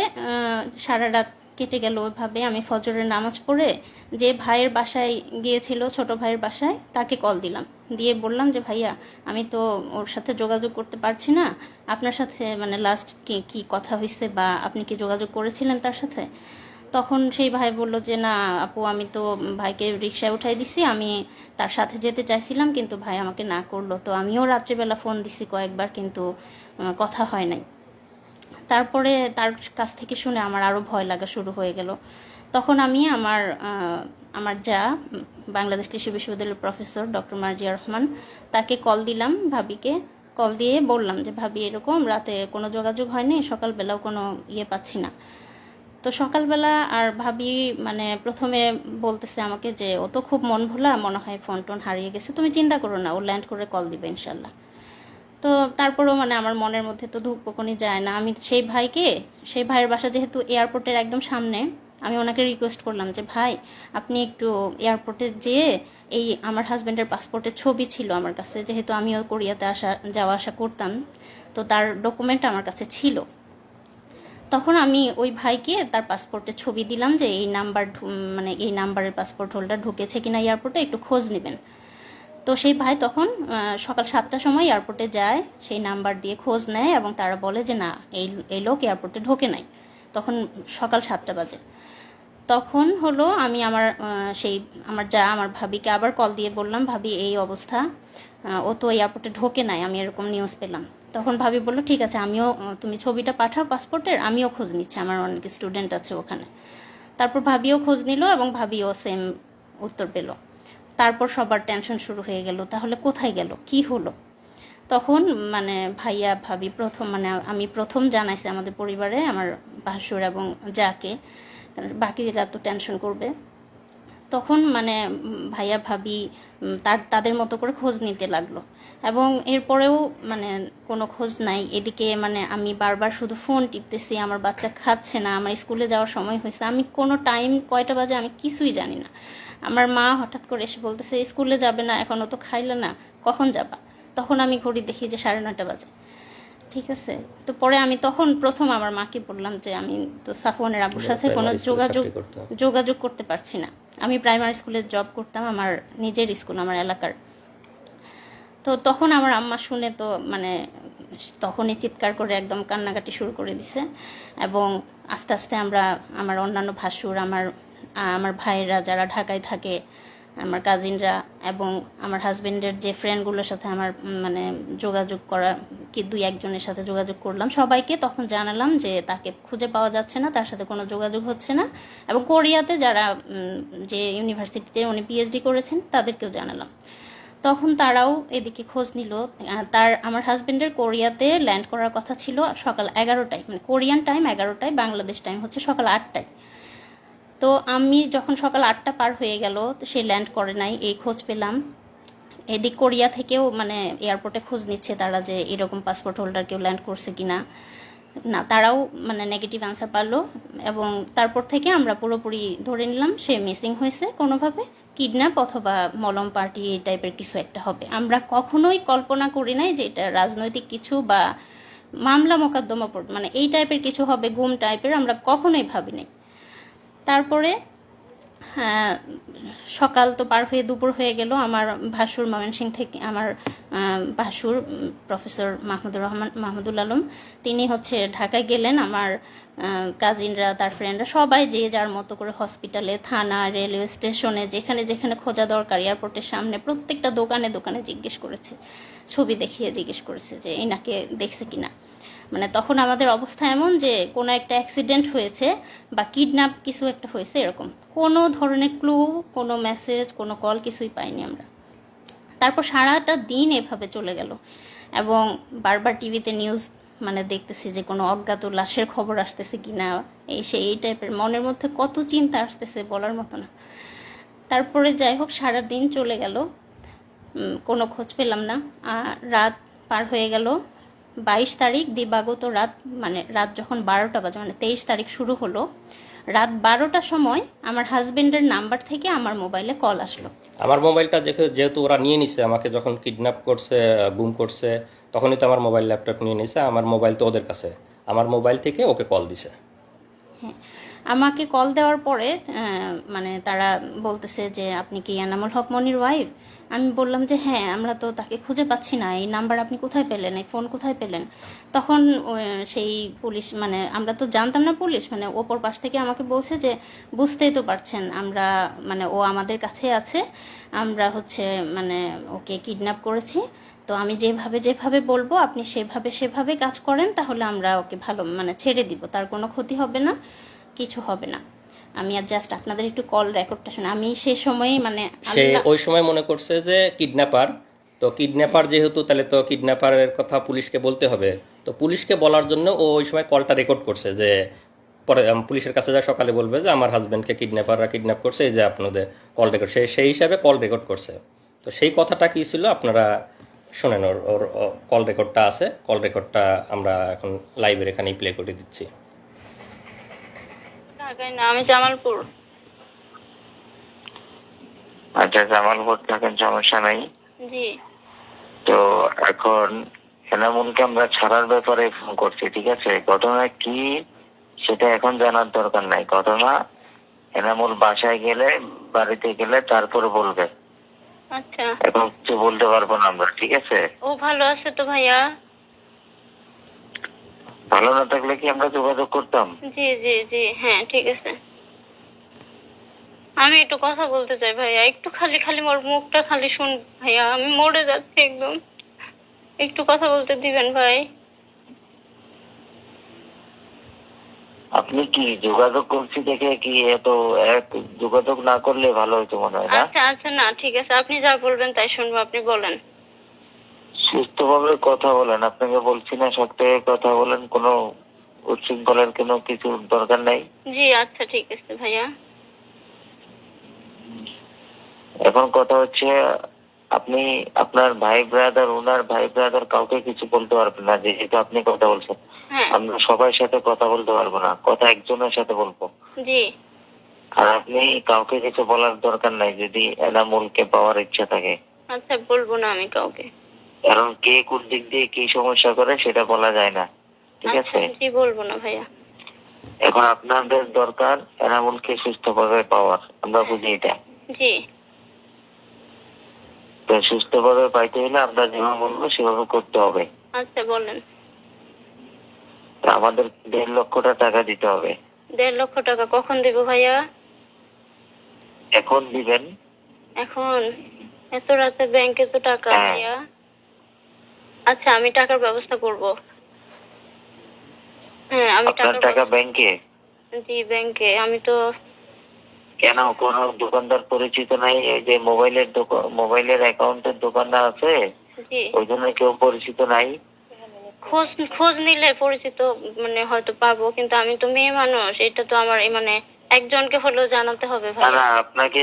B: সারা রাত কেটে গেল ওইভাবে। আমি ফজরের নামাজ পড়ে যে ভাইয়ের বাসায় গিয়েছিল, ছোট ভাইয়ের বাসায়, তাকে কল দিলাম, দিয়ে বললাম যে ভাইয়া আমি তো ওর সাথে যোগাযোগ করতে পারছি না, আপনার সাথে মানে লাস্ট কি কথা হয়েছে, বা আপনি কি যোগাযোগ করেছিলেন তার সাথে? তখন সেই ভাই বলল যে না আপু, আমি তো ভাইকে রিকশায় উঠাই দিছি, আমি তার সাথে যেতে চাইছিলাম, কিন্তু ভাই আমাকে না করলো। তো আমিও রাত্রিবেলা ফোন দিছি কয়েকবার, কিন্তু কথা হয় নাই। তারপরে তার কাছ থেকে শুনে আমার আরও ভয় লাগা শুরু হয়ে গেল। তখন আমি আমার যা, বাংলাদেশ কৃষি বিশ্ববিদ্যালয়ের প্রফেসর ডক্টর মার্জিয়া রহমান, তাকে কল দিলাম, ভাবিকে কল দিয়ে বললাম যে ভাবি এরকম রাতে কোনো যোগাযোগ হয়নি, সকালবেলাও কোনো পাচ্ছি না। তো সকালবেলা আর ভাবি মানে প্রথমে বলতেছে আমাকে যে ও তো খুব মন ভোলা, মনে হয় ফোন টোন হারিয়ে গেছে, তুমি চিন্তা করো না, ও ল্যান্ড করে কল দিবে ইনশাল্লাহ। তো তারপরেও মানে আমার মনের মধ্যে তো ধুকপুকুনি যায় না। আমি সেই ভাইয়ের বাসা যেহেতু এয়ারপোর্টের একদম সামনে, আমি ওনাকে রিকোয়েস্ট করলাম যে ভাই আপনি একটু এয়ারপোর্টে যেয়ে, এই আমার হাজব্যান্ডের পাসপোর্টের ছবি ছিল আমার কাছে, যেহেতু আমিও কোরিয়াতে যাওয়া আসা করতাম, তো তার ডকুমেন্ট আমার কাছে ছিল। তখন আমি ওই ভাইকে তার পাসপোর্টের ছবি দিলাম যে এই নাম্বার, মানে এই নাম্বারের পাসপোর্ট হোল্ডার ঢুকেছে কিনা এয়ারপোর্টে, একটু খোঁজ নেবেন। তো সেই ভাই তখন সকাল 7টার সময় এয়ারপোর্টে যায়, সেই নাম্বার দিয়ে খোঁজ নেয়, এবং তারা বলে যে না, এই লোক এয়ারপোর্টে ঢোকে নাই। তখন সকাল 7টা বাজে। তখন হলো আমি আমার ভাবিকে আবার কল দিয়ে বললাম, ভাবি এই অবস্থা, ও তো এয়ারপোর্টে ঢোকে নাই, আমি এরকম নিউজ পেলাম। তখন ভাবি বললো ঠিক আছে, তুমি ছবিটা পাঠাও পাসপোর্টের, আমিও খোঁজ নিচ্ছি, আমার অনেক স্টুডেন্ট আছে ওখানে। তারপর ভাবিও খোঁজ নিল, এবং ভাবিও সেম উত্তর পেল। তারপর সবার টেনশন শুরু হয়ে গেল, তাহলে কোথায় গেল, কি হলো? তখন মানে ভাইয়া ভাবি প্রথম, মানে আমি প্রথম জানাইছি আমাদের পরিবারে, আমার ভাসুর এবং যাকে, বাকিরা তো টেনশন করবে। তখন মানে ভাইয়া ভাবি তাদের মতো করে খোঁজ নিতে লাগলো, এবং এরপরেও মানে কোনো খোঁজ নাই। এদিকে মানে আমি বারবার শুধু ফোন টিপতেছি, আমার বাচ্চা খাচ্ছে না, আমার স্কুলে যাওয়ার সময় হয়েছে, আমি কোনো টাইম কয়টা বাজে আমি কিছুই জানি না। আমার মা হঠাৎ করে এসে বলতেছে স্কুলে যাবে না, এখনও তো খাইলে না, কখন যাবা? তখন আমি ঘড়ি দেখি যে 9:30 বাজে। ঠিক আছে, তো পরে আমি তখন প্রথম আমার মাকে বললাম যে আমি তো সাফওয়ানের আব্বুর সাথে কোনো যোগাযোগ করতে পারছি না। আমি প্রাইমারি স্কুলে জব করতাম, আমার নিজের স্কুল, আমার এলাকার। তো তখন আমার আম্মা শুনে তো মানে তখনই চিৎকার করে একদম কান্নাকাটি শুরু করে দিছে, এবং আস্তে আস্তে আমার অন্যান্য ভাসুর, আমার ভাইয়েরা যারা ঢাকায় থাকে, আমার কাজিনরা, এবং আমার হাজবেন্ডের যে ফ্রেন্ডগুলোর সাথে আমার মানে যোগাযোগ করা, কি 2-1 জনের সাথে যোগাযোগ করলাম, সবাইকে তখন জানালাম যে তাকে খুঁজে পাওয়া যাচ্ছে না, তার সাথে কোনো যোগাযোগ হচ্ছে না। এবং কোরিয়াতে যারা যে ইউনিভার্সিটিতে উনি পিএইচডি করেছেন তাদেরকেও জানালাম। তখন তারাও এদিকে খোঁজ নিল। আমার হাজবেন্ডের কোরিয়াতে ল্যান্ড করার কথা ছিল সকাল 11টায়, মানে কোরিয়ান টাইম 11টায়, বাংলাদেশ টাইম হচ্ছে সকাল 8টায়। তো আমি যখন সকাল 8টা পার হয়ে গেল, সে ল্যান্ড করে নাই, এই খোঁজ পেলাম। এদিক কোরিয়া থেকেও মানে এয়ারপোর্টে খোঁজ নিচ্ছে তারা যে এরকম পাসপোর্ট হোল্ডার কেউ ল্যান্ড করছে কিনা, না, তারাও মানে নেগেটিভ অ্যান্সার পারলো। এবং তারপর থেকে আমরা পুরোপুরি ধরে নিলাম সে মিসিং হয়েছে, কোনোভাবে কিডন্যাপ অথবা মলম পার্টি এই টাইপের কিছু একটা হবে। আমরা কখনোই কল্পনা করি নাই যে এটা রাজনৈতিক কিছু বা মামলা মোকদ্দমা মানে এই টাইপের কিছু হবে, গুম টাইপের, আমরা কখনোই ভাবিনি। তারপরে হ্যাঁ, সকাল তো পার হয়ে দুপুর হয়ে গেল। আমার ভাসুর ময়মনসিংহ থেকে, আমার ভাসুর প্রফেসর মাহমুদুল আলম, তিনি হচ্ছে ঢাকায় গেলেন। আমার কাজিনরা, তার ফ্রেন্ডরা সবাই যে যার মতো করে হসপিটালে, থানা, রেলওয়ে স্টেশনে, যেখানে যেখানে খোঁজা দরকার, এয়ারপোর্টের সামনে প্রত্যেকটা দোকানে দোকানে জিজ্ঞেস করেছে, ছবি দেখিয়ে জিজ্ঞেস করেছে যে এনাকে দেখছে কিনা। মানে তখন আমাদের অবস্থা এমন যে কোনো একটা অ্যাক্সিডেন্ট হয়েছে বা কিডন্যাপ কিছু একটা হয়েছে, এরকম কোনো ধরনের ক্লু, কোনো মেসেজ, কোনো কল কিছুই পাইনি আমরা। তারপর সারাটা দিন এভাবে চলে গেল এবং বারবার টিভিতে নিউজ মানে দেখতেছি যে কোনো অজ্ঞাত লাশের খবর আসতেছে কিনা, এই টাইপের মনের মধ্যে কত চিন্তা আসতেছে বলার মতো না। তারপরে যাই হোক সারা দিন চলে গেল, কোনো খোঁজ পেলাম না। রাত পার হয়ে গেল, 22 তারিখ দিবাগত রাত, মানে রাত যখন 12টা বাজে, মানে 23 তারিখ শুরু হলো, রাত 12টার সময় আমার হাজবেন্ডের নাম্বার থেকে আমার মোবাইলে কল আসলো।
A: আমার মোবাইলটা যেহেতু ওরা নিয়ে নিছে, আমাকে যখন কিডন্যাপ করছে, গুম করছে, তখনই তো আমার মোবাইল ল্যাপটপ নিয়ে নিছে। আমার মোবাইল তো ওদের কাছে, আমার মোবাইল থেকে ওকে কল দিছে।
B: হ্যাঁ, আমাকে কল দেওয়ার পরে মানে তারা বলতেছে যে আপনি কি এনামুল হক মনির ওয়াইফ? আমি বললাম যে হ্যাঁ, আমরা তো তাকে খুঁজে পাচ্ছি না, এই নাম্বার আপনি কোথায় পেলেন, এই ফোন কোথায় পেলেন? তখন সেই পুলিশ, মানে আমরা তো জানতাম না, পুলিশ মানে ওপর পাশ থেকে আমাকে বলছে যে বুঝতেই তো পারছেন আমরা, মানে ও আমাদের কাছে আছে, আমরা হচ্ছে মানে ওকে কিডন্যাপ করেছি, তো আমি যেভাবে যেভাবে বলবো আপনি সেভাবে সেভাবে কাজ করেন, তাহলে আমরা ওকে ভালো মানে ছেড়ে দিব, তার কোনো ক্ষতি হবে না, কিছু হবে না। আমি আর জাস্ট আপনাদের একটু কল রেকর্ডটা শুনে, আমি সেই সময় মানে
A: সে ওই সময় মনে করছে যে কিডন্যাপার, তো কিডন্যাপার যেহেতু, তাহলে তো কিডন্যাপারের কথা পুলিশকে বলতে হবে। তো পুলিশকে বলার জন্য ও ওই সময় কলটা রেকর্ড করছে, যে পরে পুলিশের কাছে যা সকালে বলবে যে আমার হাজব্যান্ডকে কিডন্যাপাররা কিডন্যাপ করছে, এই যে আপনাদের কল রেকর্ড, সেই হিসাবে কল রেকর্ড করছে। তো সেই কথাটা কি ছিল আপনারা শোনেন, ওর কল রেকর্ডটা আছে, কল রেকর্ডটা আমরা এখন লাইভের এখানেই প্লে করে দিচ্ছি।
C: ঢাকায় না, আমি জামালপুর।
D: আচ্ছা, জামালপুর থাকেন, সমস্যা নাই।
C: জি।
D: তো এখন এনামুলকে আমরা ছাড়ার ব্যাপারে ফোন করছি, ঠিক আছে? ঘটনা কি সেটা এখন জানার দরকার নাই। ঘটনা এনামুল বাসায় গেলে, বাড়িতে গেলে তারপরে বলবে।
C: আচ্ছা,
D: এখন কিছু বলতে পারবো না আমরা, ঠিক আছে?
C: ও ভালো আছে তো ভাইয়া?
D: ভালো না থাকলে কি আমরা যোগাযোগ করতাম?
C: জি জি জি, হ্যাঁ ঠিক আছে। আমি একটু কথা বলতে চাই ভাইয়া, একটু খালি খালি মোর মুখটা খালি শুন ভাইয়া, আমি মরে যাচ্ছি একদম, একটু কথা বলতে দিবেন ভাই?
D: আপনি কি যোগাযোগ করছি দেখে কি এত যোগাযোগ না করলে ভালো হইতো মনে হয় না?
C: আচ্ছা আচ্ছা, না ঠিক আছে, আপনি যা বলবেন তাই শুনবো, আপনি বলেন।
D: সুস্থভাবে কথা বলেন, আপনাকে বলছি না সব থেকে কথা বলেন, কোনো উচ্ছৃঙ্খলার কোনো কিছু দরকার নাই।
C: জি আচ্ছা ঠিক আছে ভাইয়া।
D: এখন কথা হচ্ছে, আপনি আপনার ভাই ব্রাদার, ওনার ভাই ব্রাদার কাউকে কিছু বলতে পারবেন না, যেহেতু আপনি কথা বলছেন।
C: হ্যাঁ।
D: আমরা সবার সাথে কথা বলতে পারবো না, কথা একজনের সাথে বলবো।
C: জি।
D: আর আপনি কাউকে কিছু বলার দরকার নাই যদি এনামুলকে পাওয়ার ইচ্ছা থাকে।
C: আচ্ছা, বলবো না আমি কাউকে।
D: কারণ কে কোন দিক দিয়ে কি সমস্যা করে সেটা বলা যায় না, ঠিক আছে?
C: আচ্ছা, জি বলবো না ভাইয়া।
D: এখন আপনাদের দরকার এনামুলকে সুস্থভাবে পাওয়ার, আমরা বুঝি এটা।
C: জি।
D: তো সুস্থভাবে পাইতে হলে আমরা যেভাবে বলবো সেভাবে করতে হবে।
C: আচ্ছা বলেন।
D: তো আমাদের 1.5 লক্ষ টাকা দিতে হবে।
C: 1.5 লক্ষ টাকা কখন দিব ভাইয়া?
D: এখন দিবেন?
C: এখন? এত রাতে ব্যাংকে তো টাকা
D: হ্যাঁ।
C: ভাইয়া। আচ্ছা, আমি টাকার ব্যবস্থা করব। হ্যাঁ, আমি
D: আপনার টাকা ব্যাংকে?
C: জি ব্যাংকে। আমি তো
D: কেন, কোন দোকানদার পরিচিত নাই? এই যে মোবাইলের অ্যাকাউন্টের দোকানদার আছে,
C: জি
D: ওই জন্য কেউ পরিচিত নাই?
C: খোঁজ নিলে পরিচিত মানে হয়তো পাবো, কিন্তু আমি তো মেয়ে মানুষ, এটা তো আমার মানে একজনকে হলেও জানাতে হবে ভাই।
D: না, আপনাকে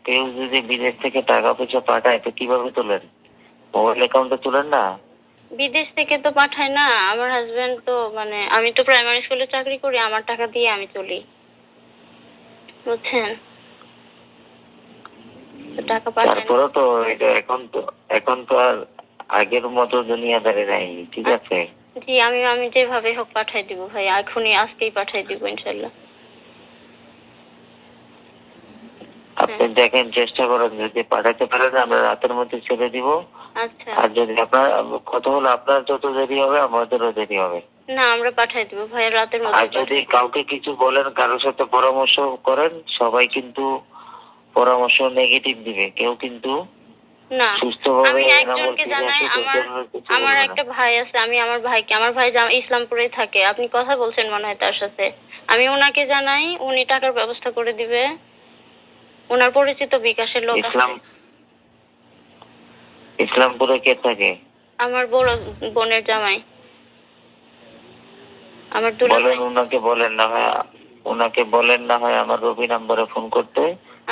D: কেউ যদি বিদেশ থেকে টাকা পয়সা পাঠায় তো কিভাবে তোলেন? মোবাইল অ্যাকাউন্টে তোলেন না?
C: বিদেশ থেকে তো পাঠায় না, আমার হাজবেন্ড তো মানে, আমি তো প্রাইমারি স্কুলে চাকরি করি, আমার টাকা দিয়ে আমি চলি, বুঝছেন? তো টাকা পাঠায় না।
D: তারপরে তো এটা এখন তো আর আগের মতো দুনিয়াদারি নাই, ঠিক আছে?
C: জি, আমি যেভাবে হোক পাঠাই দিব ভাই, এখনই আজকেই পাঠাই দিব ইনশাল্লাহ।
D: আপনি দেখেন, চেষ্টা করেন, যদি পাঠাতে পারেন আমরা রাতের মধ্যে ছেড়ে দিব।
C: আচ্ছা,
D: আর যদি আপনার কথা হলো, আপনার যত দেরি হবে আমাদেরও দেরি হবে।
C: না আমরা পাঠাই দিব ভাইয়া রাতের
D: আর
C: মধ্যে।
D: যদি কাউকে কিছু বলেন, কারোর সাথে পরামর্শ করেন, সবাই কিন্তু পরামর্শ নেগেটিভ দিবে, কেউ কিন্তু
C: না,
D: সুস্থভাবে
C: আমি
D: এনামুল
C: একজনকে
D: ফিরে
C: জানাই,
D: আসে
C: আমার
D: কিছু
C: আমার
D: বলবে না।
C: একটা ভাই আছে, আমি আমার ভাইকে, আমার ভাই ইসলামপুরে থাকে, আপনি কথা বলছেন মনে হয় তার সাথে, আমি ওনাকে জানাই, উনি টাকার ব্যবস্থা করে দিবে। ওনার পরিচিত বিকাশের লোক
D: ইসলাম
C: আছে।
D: ইসলামপুরে কে থাকে?
C: আমার বড় বোনের জামাই, আমার দুলা
D: বলেন,
C: ভাই।
D: ওনাকে বলেন না হয় আমার রবি নাম্বারে ফোন করতে,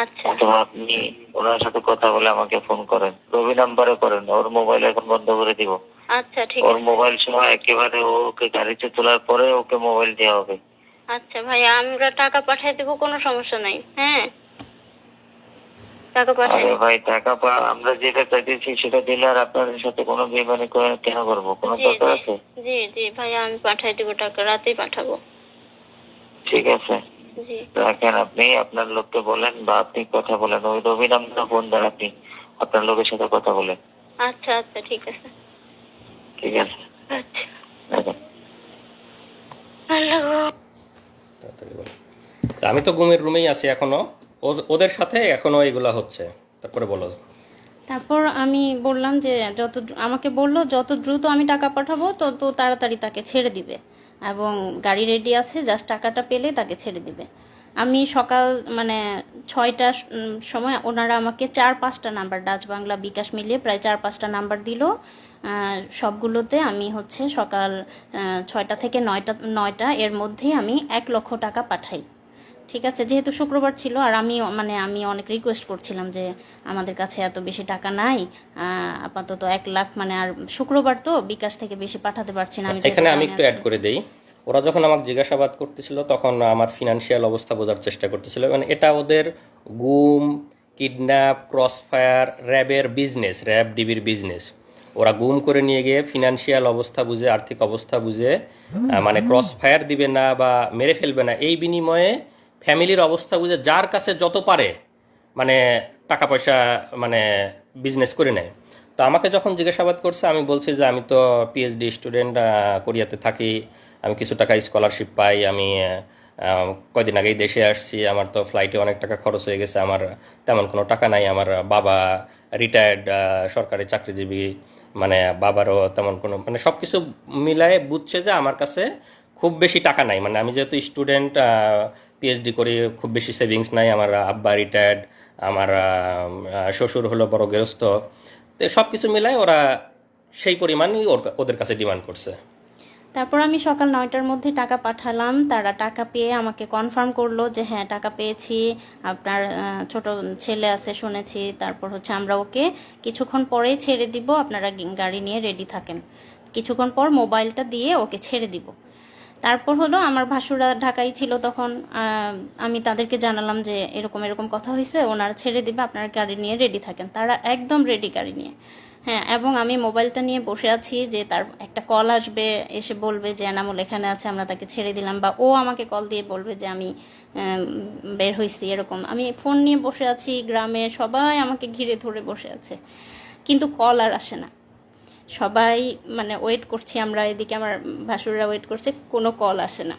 C: আচ্ছা,
D: অথবা আপনি ওনার সাথে কথা বলে আমাকে ফোন করেন। রবি নাম্বারে করেন, ওর মোবাইল এখন বন্ধ করে দিব।
C: আচ্ছা ঠিক
D: ওর
C: আছে।
D: মোবাইল সহ একেবারে ওকে গাড়িতে তোলার পরে ওকে মোবাইল দেওয়া হবে।
C: আচ্ছা ভাইয়া, আমরা টাকা পাঠিয়ে দেবো, কোনো সমস্যা নাই। হ্যাঁ, টাকা পাঠিয়ে
D: আরে
C: দেবো।
D: ভাই, আমরা যেটা চাইতেছি সেটা দিলে আর আপনাদের সাথে কোনো বেমানি কেন করবো? কোনো
C: জি
D: দরকার
C: জি
D: আছে?
C: জি জি ভাইয়া, আমি পাঠিয়ে দেবো টাকা, রাতেই পাঠাবো।
D: ঠিক আছে,
C: জি
D: রাখেন। আপনি আপনার লোককে বলেন, বা আপনি কথা বলেন, ওই রবি নাম্বার ফোন দেন, আপনি আপনার লোকের সাথে কথা বলেন।
C: আচ্ছা আচ্ছা ঠিক আছে।
D: ঠিক আছে,
C: আচ্ছা,
D: রাখেন।
C: আল্লাহ গো।
A: তাড়াতাড়ি বলো। তা আমি তো ঘুমের রুমেই আছি এখনো, ওদের সাথে এখনো এগুলা হচ্ছে। তারপরে বলো।
B: তারপর আমি বললাম যে আমাকে বললো যত দ্রুত আমি টাকা পাঠাবো তত তাড়াতাড়ি তাকে ছেড়ে দিবে, এবং গাড়ি রেডি আছে, জাস্ট টাকাটা পেলে তাকে ছেড়ে দিবে। আমি সকাল মানে 6টার সময় ওনারা আমাকে 4-5টা নাম্বার, ডাচ বাংলা বিকাশ মিলিয়ে প্রায় 4-5টা নাম্বার দিল। সবগুলোতে আমি হচ্ছে সকাল 6টা থেকে 9টা এর মধ্যেই আমি 1 লক্ষ টাকা পাঠাই। ঠিক আছে, যেহেতু শুক্রবার ছিল, আর আমি অনেক রিকোয়েস্ট করছিলাম যে আমাদের কাছে এত বেশি টাকা নাই, আপাতত 1 লাখ, মানে আর শুক্রবার তো বিকাশ থেকে বেশি পাঠাতে পারছি না আমি, যেহেতু
A: এখানে আমি
B: গ্রামে
A: একটু অ্যাড
B: আছি।
A: করে দেই। ওরা যখন আমাকে জিজ্ঞাসাবাদ করতেছিল তখন আমার ফিনান্সিয়াল অবস্থা বোঝার চেষ্টা করতেছিল, মানে এটা ওদের গুম, কিডন্যাপ, ক্রসফায়ার, র্যাবের বিজনেস, র্যাব ডিবির বিজনেস। ওরা গুম করে নিয়ে গিয়ে ফিনান্সিয়াল অবস্থা বুঝে, আর্থিক অবস্থা বুঝে, মানে ক্রসফায়ার দিবে না বা মেরে ফেলবে না, এই বিনিময়ে ফ্যামিলির অবস্থা বুঝে যার কাছে যত পারে মানে টাকা পয়সা মানে বিজনেস করে নেয়। তো আমাকে যখন জিজ্ঞাসাবাদ করছে আমি বলছি যে আমি তো পিএইচডি স্টুডেন্ট, কোরিয়াতে থাকি, আমি কিছু টাকা স্কলারশিপ পাই, আমি কয়দিন আগেই দেশে আসছি, আমার তো ফ্লাইটে অনেক টাকা খরচ হয়ে গেছে, আমার তেমন কোনো টাকা নাই, আমার বাবা রিটায়ার্ড সরকারি চাকরিজীবী, মানে বাবারও তেমন কোনো, মানে সব কিছু মিলায়ে বুঝছে যে আমার কাছে খুব বেশি টাকা নাই, মানে আমি যেহেতু স্টুডেন্ট, পিএইচডি করি, খুব বেশি সেভিংস নাই, আমার আব্বা রিটায়ার্ড, আমার শ্বশুর হলো বড় গৃহস্থ, তো সব কিছু মিলায় ওরা সেই পরিমাণই ওদের কাছে ডিমান্ড করছে।
B: তারপর আমি সকাল 9টার মধ্যে টাকা পাঠালাম, তারা টাকা পেয়ে আমাকে কনফার্ম করলো যে হ্যাঁ টাকা পেয়েছি, আপনার ছোট ছেলে আছে শুনেছি, তারপর হচ্ছে আমরা ওকে কিছুক্ষণ পরেই ছেড়ে দিব, আপনারা গাড়ি নিয়ে রেডি থাকেন, কিছুক্ষণ পর মোবাইলটা দিয়ে ওকে ছেড়ে দিব। তারপর হলো আমার ভাসুরা ঢাকায় ছিল তখন, আমি তাদেরকে জানালাম যে এরকম এরকম কথা হয়েছে, ওনারা ছেড়ে দিবে, আপনারা গাড়ি নিয়ে রেডি থাকেন। তারা একদম রেডি গাড়ি নিয়ে। হ্যাঁ, এবং আমি মোবাইলটা নিয়ে বসে আছি যে তার একটা কল আসবে, এসে বলবে যে এনামুল এখানে আছে, আমরা তাকে ছেড়ে দিলাম, বা ও আমাকে কল দিয়ে বলবে যে আমি বের হয়েছি, এরকম। আমি ফোন নিয়ে বসে আছি, গ্রামে সবাই আমাকে ঘিরে ধরে বসে আছে, কিন্তু কল আর আসে না। সবাই মানে ওয়েট করছি আমরা, এদিকে আমার ভাসুররা ওয়েট করছে, কোনো কল আসে না।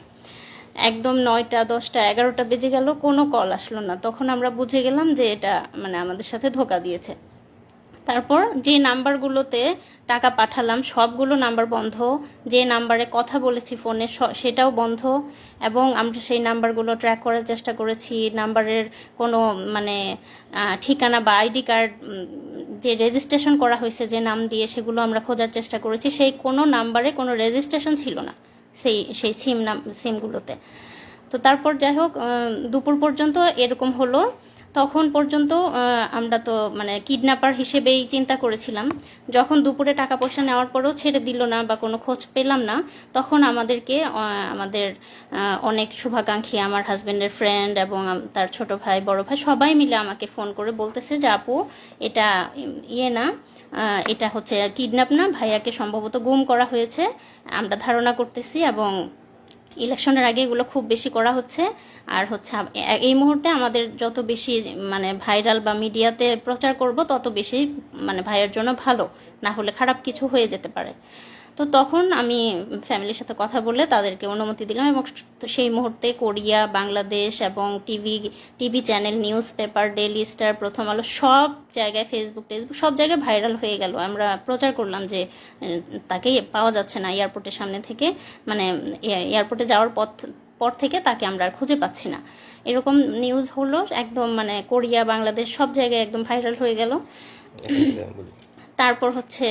B: একদম 9টা 10টা 11টা বেজে গেল, কোনো কল আসলো না। তখন আমরা বুঝে গেলাম যে এটা মানে আমাদের সাথে ধোঁকা দিয়েছে। তারপর যে নাম্বারগুলোতে টাকা পাঠালাম সবগুলো নাম্বার বন্ধ, যে নাম্বারে কথা বলেছি ফোনে সেটাও বন্ধ, এবং আমরা সেই নাম্বারগুলো ট্র্যাক করার চেষ্টা করেছি। নাম্বারের কোনো মানে ঠিকানা বা আইডি কার্ড যে রেজিস্ট্রেশন করা হয়েছে যে নাম দিয়ে, সেগুলো আমরা খোঁজার চেষ্টা করেছি, সেই কোনো নাম্বারে কোনো রেজিস্ট্রেশন ছিল না সেই সিমগুলোতে। তো তারপর যাই হোক, দুপুর পর্যন্ত এরকম হলো। তখন পর্যন্ত আমরা তো মানে কিডন্যাপার হিসেবেই চিন্তা করেছিলাম। যখন দুপুরে টাকা পয়সা নেওয়ার পরেও ছেড়ে দিল না বা কোনো খোঁজ পেলাম না, তখন আমাদেরকে আমাদের অনেক শুভাকাঙ্ক্ষী, আমার হাজব্যান্ডের ফ্রেন্ড এবং তার ছোট ভাই বড় ভাই সবাই মিলে আমাকে ফোন করে বলতেছে যে আপু এটা না, এটা হচ্ছে কিডন্যাপ না, ভাইয়াকে সম্ভবত গুম করা হয়েছে, আমরা ধারণা করতেছি, এবং ইলেকশনের আগে এগুলো খুব বেশি করা হচ্ছে। আর হচ্ছে এই মুহূর্তে আমাদের যত বেশি মানে ভাইরাল বা মিডিয়াতে প্রচার করব তত বেশি মানে ভাইয়ের জন্য ভালো, না হলে খারাপ কিছু হয়ে যেতে পারে। তো তখন আমি ফ্যামিলির সাথে কথা বলে তাদেরকে অনুমতি দিলাম, এবং সেই মুহূর্তে কোরিয়া, বাংলাদেশ এবং TV channel, news paper, daily star, প্রথম আলো সব জায়গায়, ফেসবুক সব জায়গায় ভাইরাল হয়ে গেল। আমরা প্রচার করলাম যে তাকে পাওয়া যাচ্ছে না এয়ারপোর্টের সামনে থেকে, মানে এয়ারপোর্টে যাওয়ার পর থেকে তাকে আমরা আর খুঁজে পাচ্ছি না। এরকম নিউজ হলো একদম, মানে কোরিয়া, বাংলাদেশ সব জায়গায় একদম ভাইরাল হয়ে গেল। তারপর হচ্ছে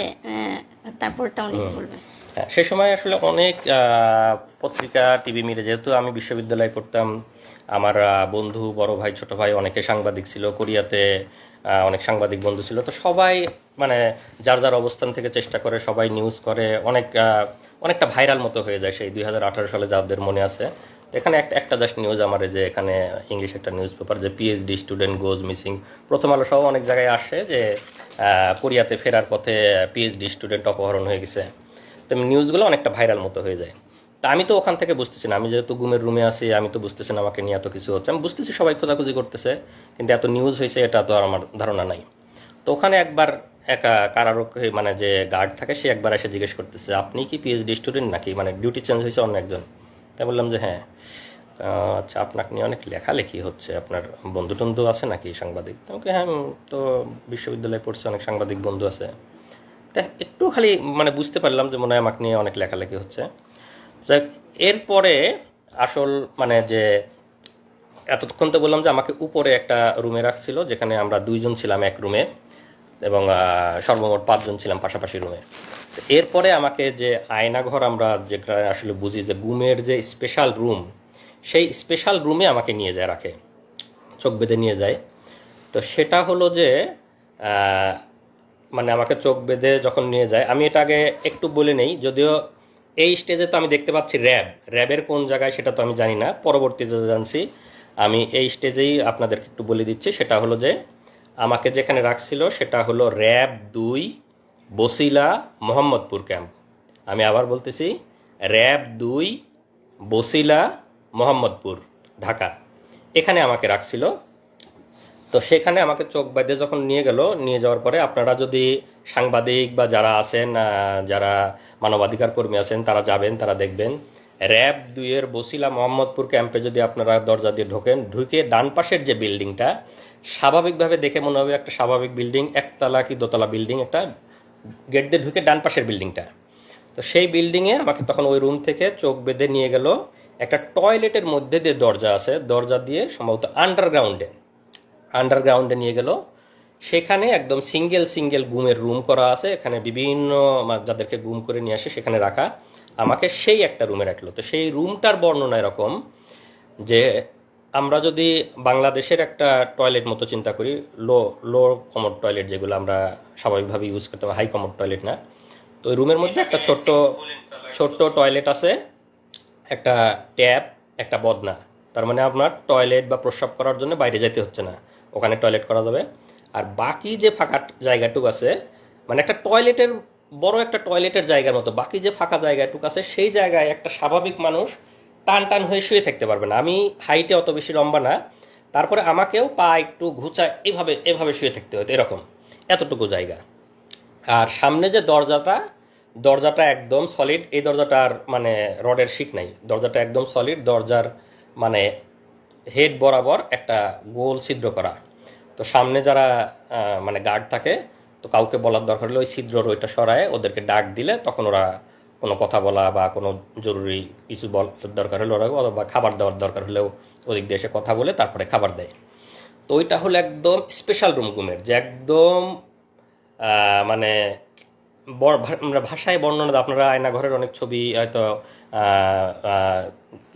B: তারপরটা উনি বলবেন।
A: হ্যাঁ, সে সময় আসলে অনেক পত্রিকা, টিভি মিডিয়া, যেহেতু আমি বিশ্ববিদ্যালয়ে করতাম, আমার বন্ধু, বড় ভাই, ছোট ভাই অনেকে সাংবাদিক ছিল, কোরিয়াতে অনেক সাংবাদিক বন্ধু ছিল। তো সবাই মানে যার যার অবস্থান থেকে চেষ্টা করে, সবাই নিউজ করে, অনেকটা ভাইরাল মতো হয়ে যায় সেই 2018 সালে, যাদের মনে আছে। তো এখানে একটা জাস্ট নিউজ আমার, যে এখানে ইংলিশ একটা নিউজ পেপার, যে পিএইচডি স্টুডেন্ট গোজ মিসিং, প্রথম আলো সহ অনেক জায়গায় আসে যে কোরিয়াতে ফেরার পথে পিএইচডি স্টুডেন্ট অপহরণ হয়ে গেছে। তো নিউজগুলো অনেকটা ভাইরাল মতো হয়ে যায়। তা আমি তো ওখান থেকে বুঝতেছি না, আমি যেহেতু ঘুমের রুমে আছি, আমি তো বুঝতেছি না আমাকে নিয়ে এত কিছু হচ্ছে। আমি বুঝতেছি সবাই খোঁজাখুঁজি করতেছে, কিন্তু এত নিউজ হয়েছে এটা তো আর আমার ধারণা নাই। তো ওখানে একবার একা কারারক্ষী, মানে যে গার্ড থাকে, সে একবার এসে জিজ্ঞেস করতেছে, আপনি কি পিএইচডি স্টুডেন্ট নাকি, মানে ডিউটি চেঞ্জ হয়েছে অন্য একজন? তাই বললাম যে হ্যাঁ। আচ্ছা, আপনাকে নিয়ে অনেক লেখালেখি হচ্ছে, আপনার বন্ধু টন্ধু আছে নাকি সাংবাদিক? আমাকে হ্যাঁ, তো বিশ্ববিদ্যালয়ে পড়ছে, অনেক সাংবাদিক বন্ধু আছে। তা একটু খালি মানে বুঝতে পারলাম যে মনে হয় আমাকে নিয়ে অনেক লেখালেখি হচ্ছে। এরপরে আসল মানে যে এতক্ষণ তো বললাম যে আমাকে উপরে একটা রুমে রাখছিল, যেখানে আমরা 2 জন ছিলাম এক রুমে, এবং সর্বমোট 5 জন ছিলাম পাশাপাশি রুমে। এরপরে আমাকে যে আয়নাঘর, আমরা যেটা আসলে বুঝি যে ঘুমের যে স্পেশাল রুম, সেই স্পেশাল রুমে আমাকে নিয়ে যায়, রাখে, চোখ বেঁধে নিয়ে যায়। তো সেটা হলো যে মানে আমাকে চোখ বেঁধে যখন নিয়ে যায়, আমি এটা আগে একটু বলে নেই, যদিও এই স্টেজে তো আমি দেখতে পাচ্ছি র্যাবের কোন জায়গায় সেটা তো আমি জানি না, পরবর্তীতে জানছি। আমি এই স্টেজেই আপনাদেরকে একটু বলে দিচ্ছি। সেটা হলো যে আমাকে যেখানে রাখছিল সেটা হলো র্যাব 2 বসিলা মোহাম্মদপুর ক্যাম্প। আমি আবার বলতেছি, র্যাব 2 বসিলা মোহাম্মদপুর, ঢাকা, এখানে আমাকে রাখছিল। তো সেখানে আমাকে চোখ বাঁধে যখন নিয়ে গেল, নিয়ে যাওয়ার পরে আপনারা যদি সাংবাদিক বা যারা আছেন, যারা মানবাধিকার কর্মী আছেন, তারা যাবেন, তারা দেখবেন র্যাব 2 এর বসিলা মোহাম্মদপুর ক্যাম্পে যদি আপনারা দরজা দিয়ে ঢোকেন, ঢুকে ডান পাশের যে বিল্ডিংটা, স্বাভাবিকভাবে দেখে মনে হবে একটা স্বাভাবিক বিল্ডিং, একতলা কি দোতলা বিল্ডিং, একটা গেট দিয়ে ঢুকে ডান পাশের বিল্ডিংটা। তো সেই বিল্ডিংয়ে আমাকে তখন ওই রুম থেকে চোখ বেঁধে নিয়ে গেল একটা টয়লেটের মধ্যে দিয়ে, দরজা আছে, দরজা দিয়ে সম্ভবত আন্ডারগ্রাউন্ডে নিয়ে গেল। সেখানে একদম সিঙ্গেল গুমের রুম করা আছে, এখানে বিভিন্ন যাদেরকে গুম করে নিয়ে আসে সেখানে রাখা, আমাকে সেই একটা রুমে রাখলো। তো সেই রুমটার বর্ণনা এরকম যে, আমরা যদি বাংলাদেশের একটা টয়লেট মতো চিন্তা করি, লো কমোড টয়লেট, যেগুলো আমরা স্বাভাবিকভাবে ইউজ করতাম, হাই কমোড টয়লেট না। তো ওই রুমের মধ্যে একটা ছোট্ট টয়লেট আছে, একটা ট্যাপ, একটা বদনা। তার মানে আপনার টয়লেট বা প্রস্রাব করার জন্য বাইরে যেতে হচ্ছে না, ওখানে টয়লেট করা যাবে। আর বাকি যে ফাঁকা জায়গাটুকু আছে, মানে একটা টয়লেটের, বড় একটা টয়লেটের জায়গার মতো বাকি যে ফাঁকা জায়গাটুকু আছে, সেই জায়গায় একটা স্বাভাবিক মানুষ টান হয়ে শুয়ে থাকতে পারবে না। আমি হাইটে অত বেশি লম্বা না, তারপরে আমাকেও পা একটু ঘুচায় এভাবে শুয়ে থাকতে হতো, এরকম এতটুকু জায়গা। আর সামনে যে দরজাটা একদম সলিড, এই দরজাটার মানে রডের শিক নাই, দরজাটা একদম সলিড, দরজার মানে হেড বরাবর একটা গোল ছিদ্র করা। তো সামনে যারা মানে গার্ড থাকে, তো কাউকে বলার দরকার হলে ওই ছিদ্রর ওইটা সরায় ওদেরকে ডাক দিলে তখন ওরা কোনো কথা বলা বা কোনো জরুরি কিছু বলার দরকার হলে ওরা, বা খাবার দেওয়ার দরকার হলেও ওদিক দিয়ে এসে কথা বলে তারপরে খাবার দেয়। তো ওইটা হলো একদম স্পেশাল রুম ঘুমের, যে একদম মানে ভাষায় বর্ণনা, আপনারা আয়নাঘরের অনেক ছবি হয়তো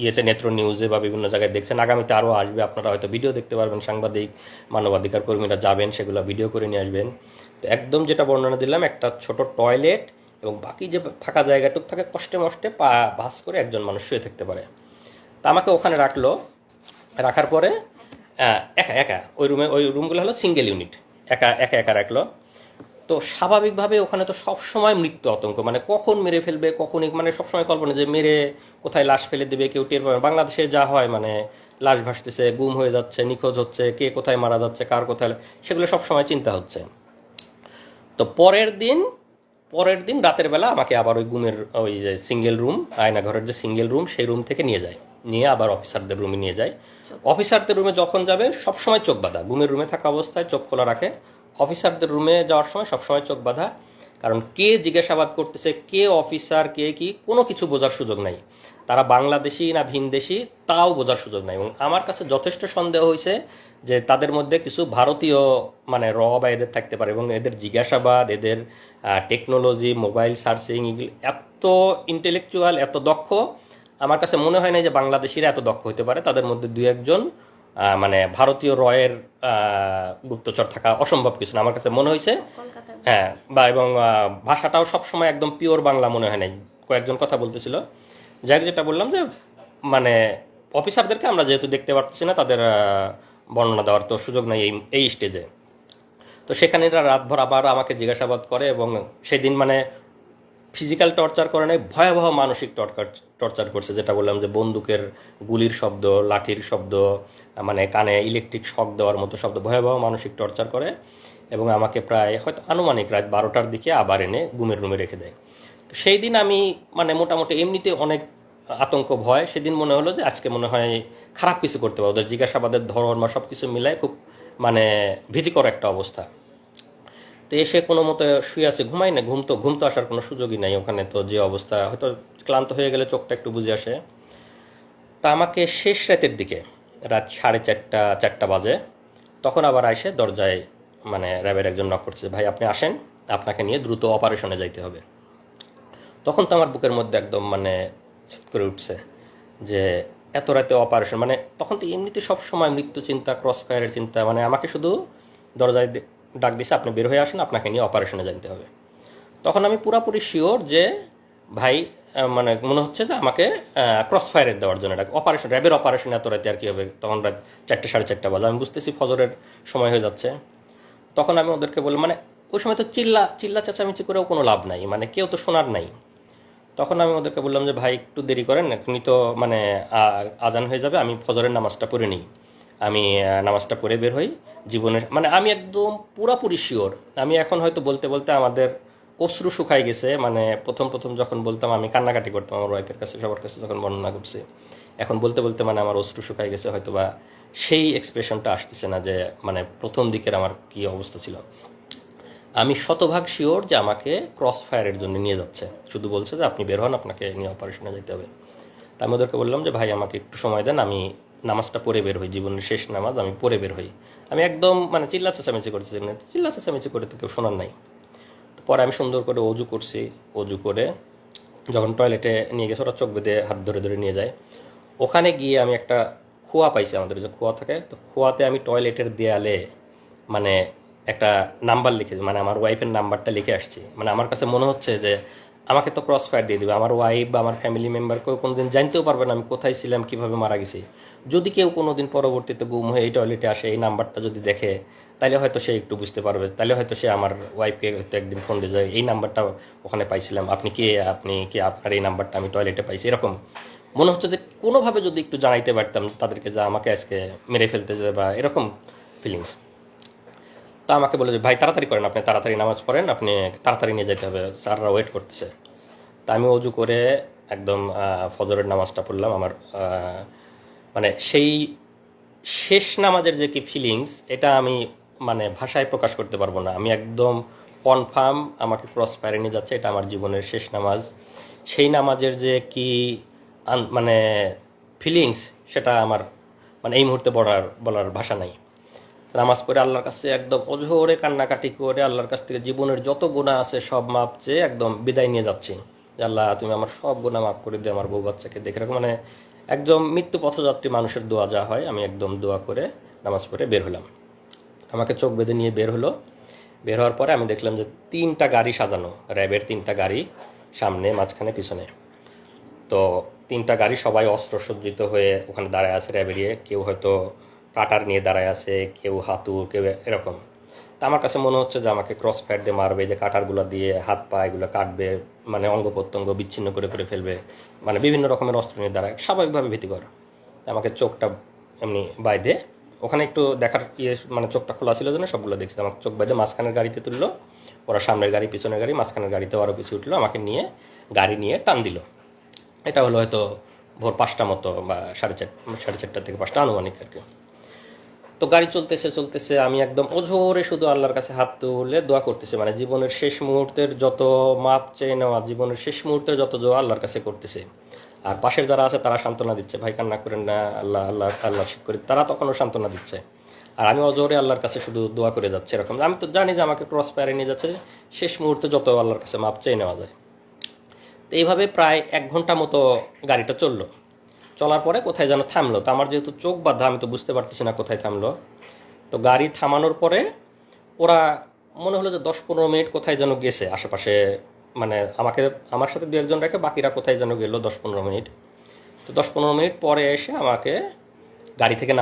A: ইয়েতে, নেত্র নিউজে বা বিভিন্ন জায়গায় দেখছেন, আগামীতে আরও আসবে, আপনারা হয়তো ভিডিও দেখতে পারবেন, সাংবাদিক, মানবাধিকার কর্মীরা যাবেন, সেগুলো ভিডিও করে নিয়ে আসবেন। তো একদম যেটা বর্ণনা দিলাম, একটা ছোট টয়লেট এবং বাকি যে ফাঁকা জায়গাটুকু থাকে, কষ্টে মষ্টে পা ভাঁজ করে একজন মানুষ শুয়ে থাকতে পারে। তা আমাকে ওখানে রাখার পরে একা ওই রুমগুলো হলো সিঙ্গেল ইউনিট, একা রাখলো। তো স্বাভাবিকভাবে ওখানে তো সবসময় মৃত্যু আতঙ্ক, মানে কখন মেরে ফেলবে, কখন মানে সবসময় কল্পনা যে মেরে কোথায় লাশ ফেলে দেবে, কেউ টের পাবে না। বাংলাদেশে যা হয় মানে লাশ ভাসতেছে, গুম হয়ে যাচ্ছে, নিখোঁজ হচ্ছে, কে কোথায় মারা যাচ্ছে, কার কোথায়, সেগুলো সবসময় চিন্তা হচ্ছে। তো পরের দিন রাতের বেলা আমাকে আবার ওই গুমের ওই যে সিঙ্গেল রুম, আয়না ঘরের যে সিঙ্গেল রুম, সেই রুম থেকে নিয়ে আবার অফিসারদের রুমে নিয়ে যায়। অফিসারদের রুমে যখন যাবে সবসময় চোখ বাঁধা, গুমের রুমে থাকা অবস্থায় চোখ খোলা রাখে। অফিসারদের রুমে যাওয়ার সময় সবসময় চোখ বাঁধা, কারণ কে জিজ্ঞাসাবাদ করতেছে, কে অফিসার, কে কি, কোনো কিছু বোঝার সুযোগ নাই। তারা বাংলাদেশি না ভিনদেশি তাও বোঝার সুযোগ নাই। এবং আমার কাছে যথেষ্ট সন্দেহ হয়েছে যে তাদের মধ্যে কিছু ভারতীয় মানে বা এদের থাকতে পারে, এবং এদের জিজ্ঞাসাবাদ, এদের টেকনোলজি, মোবাইল সার্চিং, এগুলো এত ইন্টেলেকচুয়াল, এত দক্ষ, আমার কাছে মনে হয় না যে বাংলাদেশিরা এত দক্ষ হতে পারে। তাদের মধ্যে দুই একজন মানে ভারতীয় রয়ের গুপ্তচর থাকা অসম্ভব কিছু না, আমার কাছে মনে হয়েছে।
B: কলকাতার
A: হ্যাঁ, বা এবং ভাষাটাও সবসময় একদম পিওর বাংলা মনে হয় নাই, কয়েকজন কথা বলতেছিল। যাই হোক, যেটা বললাম যে মানে অফিসারদেরকে আমরা যেহেতু দেখতে পাচ্ছি না, তাদের বর্ণনা দেওয়ার তো সুযোগ নাই এই স্টেজে। তো সেখানে এরা রাতভর আবার আমাকে জিজ্ঞাসাবাদ করে, এবং সেদিন মানে ফিজিক্যাল টর্চার করে নাই, ভয়াবহ মানসিক টর্চার করছে। যেটা বললাম যে বন্দুকের গুলির শব্দ, লাঠির শব্দ, মানে কানে ইলেকট্রিক শক দেওয়ার মতো শব্দ, ভয়াবহ মানসিক টর্চার করে। এবং আমাকে প্রায় হয়তো আনুমানিক রাত 12টার দিকে আবার এনে গুমের রুমে রেখে দেয়। তো সেই দিন আমি মানে মোটামুটি এমনিতে অনেক আতঙ্ক ভয়, সেদিন মনে হলো যে আজকে মনে হয় খারাপ কিছু করতে পারবো। ওদের জিজ্ঞাসাবাদের ধরন বা সব কিছু মিলায় খুব মানে ভীতিকর একটা অবস্থা। তো এসে কোনো মতো শুয়ে আছে, ঘুমাই না, ঘুম তো আসার কোনো সুযোগই নাই ওখানে। তো যে অবস্থা, হয়তো ক্লান্ত হয়ে গেলে চোখটা একটু বুঝে আসে। তা আমাকে শেষ রাতের দিকে, রাত 4:30 বাজে, তখন আবার আইসে দরজায় মানে র্যাবের একজন নক করছে, ভাই আপনি আসেন, আপনাকে নিয়ে দ্রুত অপারেশনে যাইতে হবে। তখন তো আমার বুকের মধ্যে একদম মানে চিৎ করে উঠছে যে এত রাতে অপারেশন, মানে তখন তো এমনিতে সব সময় মৃত্যু চিন্তা, ক্রস ফায়ারের চিন্তা, মানে আমাকে শুধু দরজায় ডাক দিছে, আপনি বের হয়ে আসেন, আপনাকে নিয়ে অপারেশনে যাইতে হবে। তখন আমি পুরাপুরি শিওর যে ভাই মানে মনে হচ্ছে যে আমাকে ক্রস ফায়ারের দেওয়ার জন্য ডাক, অপারেশন, র্যাবের অপারেশন এত রাতে আর কি হবে। তখন রাত 4টে 4:30 বাজে, আমি বুঝতেছি ফজরের সময় হয়ে যাচ্ছে। তখন আমি ওদেরকে বললাম, মানে ওই সময় তো চিল্লা চেঁচামেচি করেও কোনো লাভ নাই, মানে কেউ তো শোনার নাই। তখন আমি ওদেরকে বললাম যে ভাই একটু দেরি করেন, এখনই তো মানে আজান হয়ে যাবে, আমি ফজরের নামাজটা পড়ে নিই, আমি নামাজটা পড়ে বের হই। জীবনের মানে আমি একদম পুরাপুরি শিওর। আমি এখন হয়তো বলতে বলতে আমাদের অশ্রু শুকাই গেছে, মানে প্রথম যখন বলতাম আমি কান্নাকাটি করতাম আমার ওয়াইফের কাছে, সবার কাছে যখন বর্ণনা করছি, এখন বলতে বলতে মানে আমার অশ্রু শুকাই গেছে, হয়তো বা সেই এক্সপ্রেশনটা আসতেছে না যে মানে প্রথম দিকের আমার কি অবস্থা ছিল। আমি শতভাগ শিওর যে আমাকে ক্রস ফায়ারের জন্য নিয়ে যাচ্ছে, শুধু বলছে যে আপনি বের হন, আপনাকে নিয়ে অপারেশনে যেতে হবে। তা আমি ওদেরকে বললাম যে ভাই আমাকে একটু সময় দেন, আমি নামাজটা পড়ে বের হই, জীবনের শেষ নামাজ আমি পড়ে বের হই। আমি একদম মানে চিল্লা চেঁচামেচি করতেছি, চিল্লা চেঁচামেচি করে তো কেউ শোনার নাই। তো পরে আমি সুন্দর করে অজু করছি, অজু করে যখন টয়লেটে নিয়ে গেছে, ওরা চোখ বেঁধে হাত ধরে ধরে নিয়ে যায়। ওখানে গিয়ে আমি একটা খোয়া পাইছি, আমাদের যে খোয়া থাকে, তো খোয়াতে আমি টয়লেটের দেয়ালে মানে একটা নাম্বার লিখে, মানে আমার ওয়াইফের নাম্বারটা লিখে আসছি। মানে আমার কাছে মনে হচ্ছে যে আমাকে তো ক্রস ফায়ার দিয়ে দেবে, আমার ওয়াইফ বা আমার ফ্যামিলি মেম্বার কেউ কোনোদিন জানতেও পারবে না আমি কোথায় ছিলাম, কিভাবে মারা গেছি। যদি কেউ কোনোদিন পরবর্তীতে গুম হয়ে এই টয়লেটে আসে, এই নাম্বারটা যদি দেখে, তাহলে হয়তো সে একটু বুঝতে পারবে, তাহলে হয়তো সে আমার ওয়াইফকে হয়তো একদিন ফোন দিয়ে যায়, এই নাম্বারটা ওখানে পাইছিলাম, আপনি কি আপনার এই নাম্বারটা আমি টয়লেটে পাইছি। এরকম মনে হচ্ছে যে কোনোভাবে যদি একটু জানাইতে পারতাম তাদেরকে যে আমাকে আজকে মেরে ফেলতে যায়, বা এরকম ফিলিংস। তা আমাকে বলে যে ভাই তাড়াতাড়ি করেন, আপনি তাড়াতাড়ি নামাজ পড়েন, আপনি তাড়াতাড়ি নিয়ে যেতে হবে, স্যাররা ওয়েট করতেছে। তা আমি অজু করে একদম ফজরের নামাজটা পড়লাম। আমার মানে সেই শেষ নামাজের যে কি ফিলিংস, এটা আমি মানে ভাষায় প্রকাশ করতে পারবো না। আমি একদম কনফার্ম আমাকে ক্রস ফায়ারে নিয়ে যাচ্ছে, এটা আমার জীবনের শেষ নামাজ। সেই নামাজের যে কি মানে ফিলিংস, সেটা আমার মানে এই মুহূর্তে বলার ভাষা নাই। নামাজ পড়ে আল্লাহর কাছে একদম অঝোরে কান্নাকাটি করে আল্লাহর কাছ থেকে জীবনের যত গুনাহ আছে সব মাপ চেয়ে একদম বিদায় নিয়ে যাচ্ছি, যে আল্লাহ তুমি আমার সব গুনাহ মাফ করে দিয়ে আমার বউ বাচ্চাকে দেখে রাখো। মানে একদম মৃত্যু পথযাত্রী মানুষের দোয়া যা হয়, আমি একদম দোয়া করে নামাজ পড়ে বের হলাম। আমাকে চোখ বেঁধে নিয়ে বের হলো। বের হওয়ার পরে আমি দেখলাম যে 3টা গাড়ি সাজানো, র্যাবের 3টা গাড়ি, সামনে, মাঝখানে, পিছনে। তো 3টা গাড়ি সবাই অস্ত্রসজ্জিত হয়ে ওখানে দাঁড়ায় আছে র্যাবেরিয়ে, কেউ হয়তো কাটার নিয়ে দাঁড়ায় আছে, কেউ হাতুড়, কেউ এরকম। তা আমার কাছে মনে হচ্ছে যে আমাকে ক্রস ফায়ার দিয়ে মারবে, যে কাটারগুলো দিয়ে হাত পা এগুলো কাটবে, মানে অঙ্গ প্রত্যঙ্গ বিচ্ছিন্ন করে ফেলবে, মানে বিভিন্ন রকমের অস্ত্র নিয়ে দাঁড়ায়, স্বাভাবিকভাবে ভীতিকর। আমাকে চোখটা এমনি বাইদে, ওখানে একটু দেখার মানে চোখটা খোলা ছিল জন্য সবগুলো দেখছি। আমাকে চোখ বাইদে মাঝখানের গাড়িতে তুললো, ওরা সামনের গাড়ি পিছনের গাড়ি, মাঝখানের গাড়িতে আরও কিছু উঠলো, আমাকে নিয়ে গাড়ি নিয়ে টান দিল। এটা হলো হয়তো ভোর 5টা মতো বা 4:30 থেকে 5টা আনুমানিক আর কি। তো গাড়ি চলতেছে আমি একদম অঝোরে শুধু আল্লাহর কাছে হাত তুলে দোয়া করতেছি, মানে জীবনের শেষ মুহূর্তের যত মাপ চেয়ে নেওয়া, জীবনের শেষ মুহূর্তের যত দোয়া আল্লাহর কাছে করতেছে। আর পাশের যারা আছে তারা সান্ত্বনা দিচ্ছে, ভাই কান্না করেন না, আল্লাহ আল্লাহ আল্লাহ শিখ করি, তারা তখনও সান্ত্বনা দিচ্ছে। আর আমি অজোরে আল্লাহর কাছে শুধু দোয়া করে যাচ্ছে এরকম। আমি তো জানি যে আমাকে ক্রস ফায়ারে নিয়ে যাচ্ছে, শেষ মুহূর্তে যত আল্লাহর কাছে মাপ চেয়ে নেওয়া যায়। তো এইভাবে প্রায় 1 ঘন্টা মতো গাড়িটা চললো। চলার পরে কোথায় যেন থামলো। তো আমার যেহেতু চোখ বাঁধা, আমি তো বুঝতে পারতেছি না কোথায় থামলো। তো গাড়ি থামানোর পরে ওরা মনে হলো যে 10-15 মিনিট কোথায় যেন গেছে আশেপাশে, মানে আমার সাথে 2-1 জন রেখে বাকিরা কোথায় যেন গেলো 10-15 মিনিট। তো 10-15 মিনিট পরে এসে আমাকে গাড়ি থেকে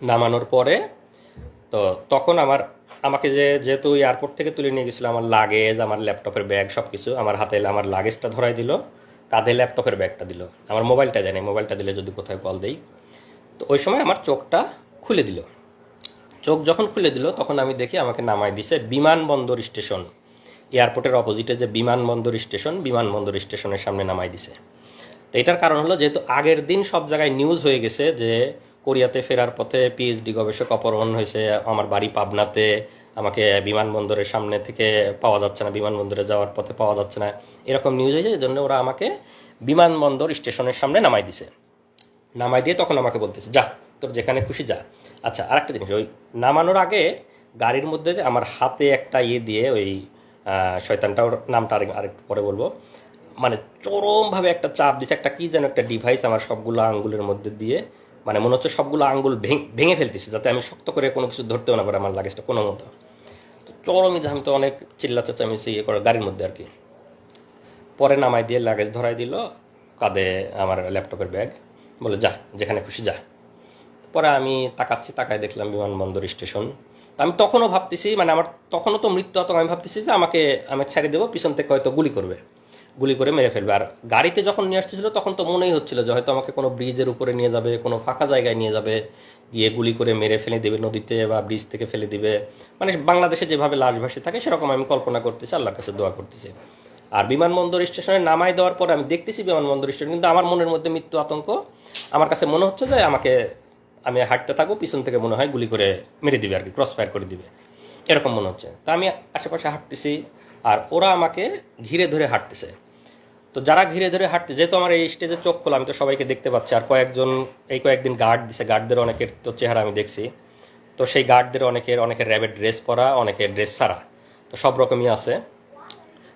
A: নামানোর পরে তো তখন আমাকে যেহেতু এয়ারপোর্ট থেকে তুলে নিয়ে গেছিলো, আমার লাগেজ, আমার ল্যাপটপের ব্যাগ সব কিছু আমার হাতে, আমার লাগেজটা ধরাই দিল, কাঁধে ল্যাপটপের ব্যাগটা দিল, আমার মোবাইলটা দেয়নি, মোবাইলটা দিলে যদি কোথায় কল দেই। তো ওই সময় আমার চোখটা খুলে দিল। চোখ যখন খুলে দিল তখন আমি দেখি আমাকে নামাই দিছে বিমানবন্দর স্টেশন, এয়ারপোর্টের অপোজিটে যে বিমানবন্দর স্টেশনের সামনে নামাই দিছে। তো এটার কারণ হলো যেহেতু আগের দিন সব জায়গায় নিউজ হয়ে গেছে যে কোরিয়াতে ফেরার পথে পিএইচডি গবেষক অপহরণ হয়েছে, আমার বাড়ি পাবনাতে, আমাকে বিমানবন্দরের সামনে থেকে পাওয়া যাচ্ছে না, বিমানবন্দরে যাওয়ার পথে পাওয়া যাচ্ছে না, এরকম নিউজ হয়েছে। এই জন্য ওরা আমাকে বিমানবন্দর স্টেশনের সামনে নামাই দিয়ে তখন আমাকে বলতেছে যা, তোর যেখানে খুশি যা। আচ্ছা, আরেকটা জিনিস, ওই নামানোর আগে গাড়ির মধ্যে আমার হাতে একটা দিয়ে ওই শয়তানটা, ওর নামটা আরেকটু পরে বলবো, মানে চরমভাবে একটা চাপ দিচ্ছে, একটা কি যেন একটা ডিভাইস আমার সবগুলো আঙ্গুলের মধ্যে দিয়ে, মানে মনে হচ্ছে সবগুলো আঙ্গুল ভেঙে ফেলতেছে, যাতে আমি শক্ত করে কোনো কিছু ধরতেও না পারে আমার লাগেজটা কোনো মতো। তো চরমই, আমি তো অনেক চেঁচামেচি করে গাড়ির মধ্যে আর কি। পরে নামাই দিয়ে লাগেজ ধরাই দিল, কাঁধে আমার ল্যাপটপের ব্যাগ, বলে যা যেখানে খুশি যা। পরে আমি তাকায় দেখলাম বিমানবন্দর স্টেশন। আমি তখনও ভাবতেছি, মানে আমার তখনও তো মৃত্যু আতঙ্ক, আমি ভাবতেছি যে আমি ছেড়ে দেবো, পিছন থেকে হয়তো গুলি করে মেরে ফেলবে। আর গাড়িতে যখন নিয়ে আসতেছিল তখন তো মনেই হচ্ছিল যে হয়তো আমাকে কোনো ব্রিজের উপরে নিয়ে যাবে, কোনো ফাঁকা জায়গায় নিয়ে যাবে, গিয়ে গুলি করে মেরে ফেলে দেবে নদীতে বা ব্রিজ থেকে ফেলে দিবে, মানে বাংলাদেশে যেভাবে লাশ ভাসে থাকে সেরকম আমি কল্পনা করতেছি, আল্লাহর কাছে দোয়া করতেছি। আর বিমানবন্দর স্টেশনে নামাই দেওয়ার পরে আমি দেখতেছি বিমানবন্দর স্টেশন, কিন্তু আমার মনের মধ্যে মৃত্যু আতঙ্ক। আমার কাছে মনে হচ্ছে যে আমি হাঁটতে থাকবো, পিছন থেকে মনে হয় গুলি করে মেরে দিবে আর কি, ক্রস ফায়ার করে দিবে, এরকম মনে হচ্ছে। তা আমি আশেপাশে হাঁটতেছি আর ওরা আমাকে ঘিরে ধরে হাঁটতেছে। তো যারা ঘিরে ধরে হাঁটতে, যেহেতু আমার এই স্টেজে চোখ খোলা, আমি তো সবাইকে দেখতে পাচ্ছি। আর কয়েকদিন গার্ড দিছে, গার্ডদের অনেকের তো চেহারা আমি দেখছি। তো সেই গার্ডদের অনেকের র্যাবের ড্রেস পরা, অনেকের ড্রেস ছাড়া, তো সব রকমই আছে।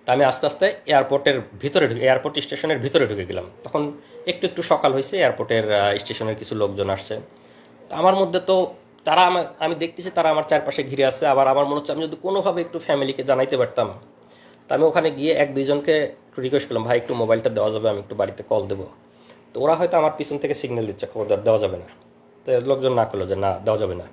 A: তা আমি আস্তে আস্তে এয়ারপোর্ট স্টেশনের ভিতরে ঢুকে গেলাম। তখন একটু সকাল হয়েছে, এয়ারপোর্টের স্টেশনের কিছু লোকজন আসছে। তো আমার মধ্যে তো আমি দেখতেছি তারা আমার চারপাশে ঘিরে আছে। আবার আমার মনে হচ্ছে আমি যদি কোনোভাবে একটু ফ্যামিলিকে জানাইতে পারতাম। তো আমি ওখানে গিয়ে 1-2 জনকে একটু রিকোয়েস্ট করলাম, ভাই একটু মোবাইলটা দেওয়া যাবে, আমি একটু বাড়িতে কল দেবো। তো ওরা হয়তো আমার পিছন থেকে সিগন্যাল দিচ্ছে, খবরদার দেওয়া যাবে না। তো লোকজন না করলো যে না দেওয়া যাবে না,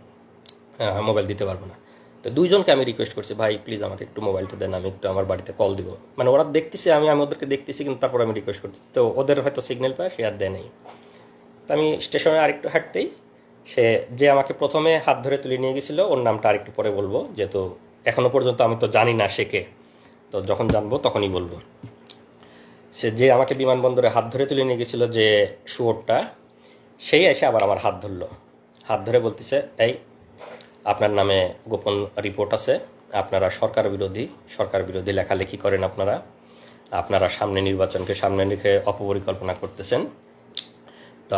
A: মোবাইল দিতে পারবো না। তো 2 জনকে আমি রিকোয়েস্ট করছি, ভাই প্লিজ আমাকে একটু মোবাইলটা দেন, আমি একটু আমার বাড়িতে কল দিব। মানে ওরা দেখতেছে, আমি ওদেরকে দেখতেছি, কিন্তু তারপর আমি রিকোয়েস্ট করতেছি। তো ওদের হয়তো সিগন্যাল পায়, সে আর দেয় নেই। তো আমি স্টেশনে আরেকটু হাঁটতেই যে আমাকে প্রথমে হাত ধরে তুলে নিয়ে গেছিলো, ওর নামটা আরেকটু পরে বলবো, যেহেতু এখনো পর্যন্ত আমি তো জানি না সে কে, তো যখন জানবো তখনই বলবো। সে যে আমাকে বিমানবন্দরে হাত ধরে তুলে নিয়ে গেছিলো, যে শুয়োরটা, সেই এসে আবার আমার হাত ধরলো। হাত ধরে বলতেছে, এই আপনার নামে গোপন রিপোর্ট আছে, আপনারা সরকার বিরোধী লেখালেখি করেন, আপনারা নির্বাচনকে সামনে রেখে অপপরিকল্পনা করতেছেন। তো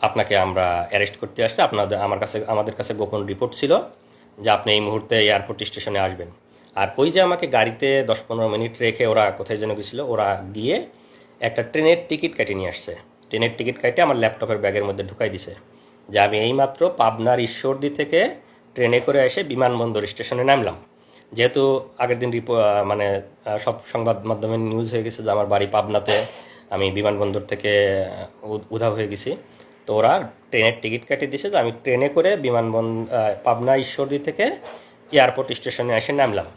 A: আপনাকে আমরা অ্যারেস্ট করতে আসছি। আমাদের কাছে গোপন রিপোর্ট ছিল যে আপনি এই মুহূর্তে এয়ারপোর্ট স্টেশনে আসবেন। আর ওই যে আমাকে গাড়িতে 10-15 মিনিট রেখে ওরা কোথায় যেন গেছিলো, ওরা গিয়ে একটা ট্রেনের টিকিট কেটে নিয়ে আসছে। ট্রেনের টিকিট কেটে আমার ল্যাপটপের ব্যাগের মধ্যে ঢুকাই দিছে, যে আমি এইমাত্র পাবনার ঈশ্বরদী থেকে ট্রেনে করে এসে বিমানবন্দর স্টেশনে নামলাম। যেহেতু আগের দিন মানে সব সংবাদ মাধ্যমে নিউজ হয়ে গেছে যে আমার বাড়ি পাবনাতে, আমি বিমানবন্দর থেকে উধাও হয়ে গেছি। তো ওরা ট্রেনের টিকিট কেটে দিয়েছে যে আমি ট্রেনে করে পাবনা ঈশ্বরদী থেকে এয়ারপোর্ট স্টেশনে এসে নামলাম।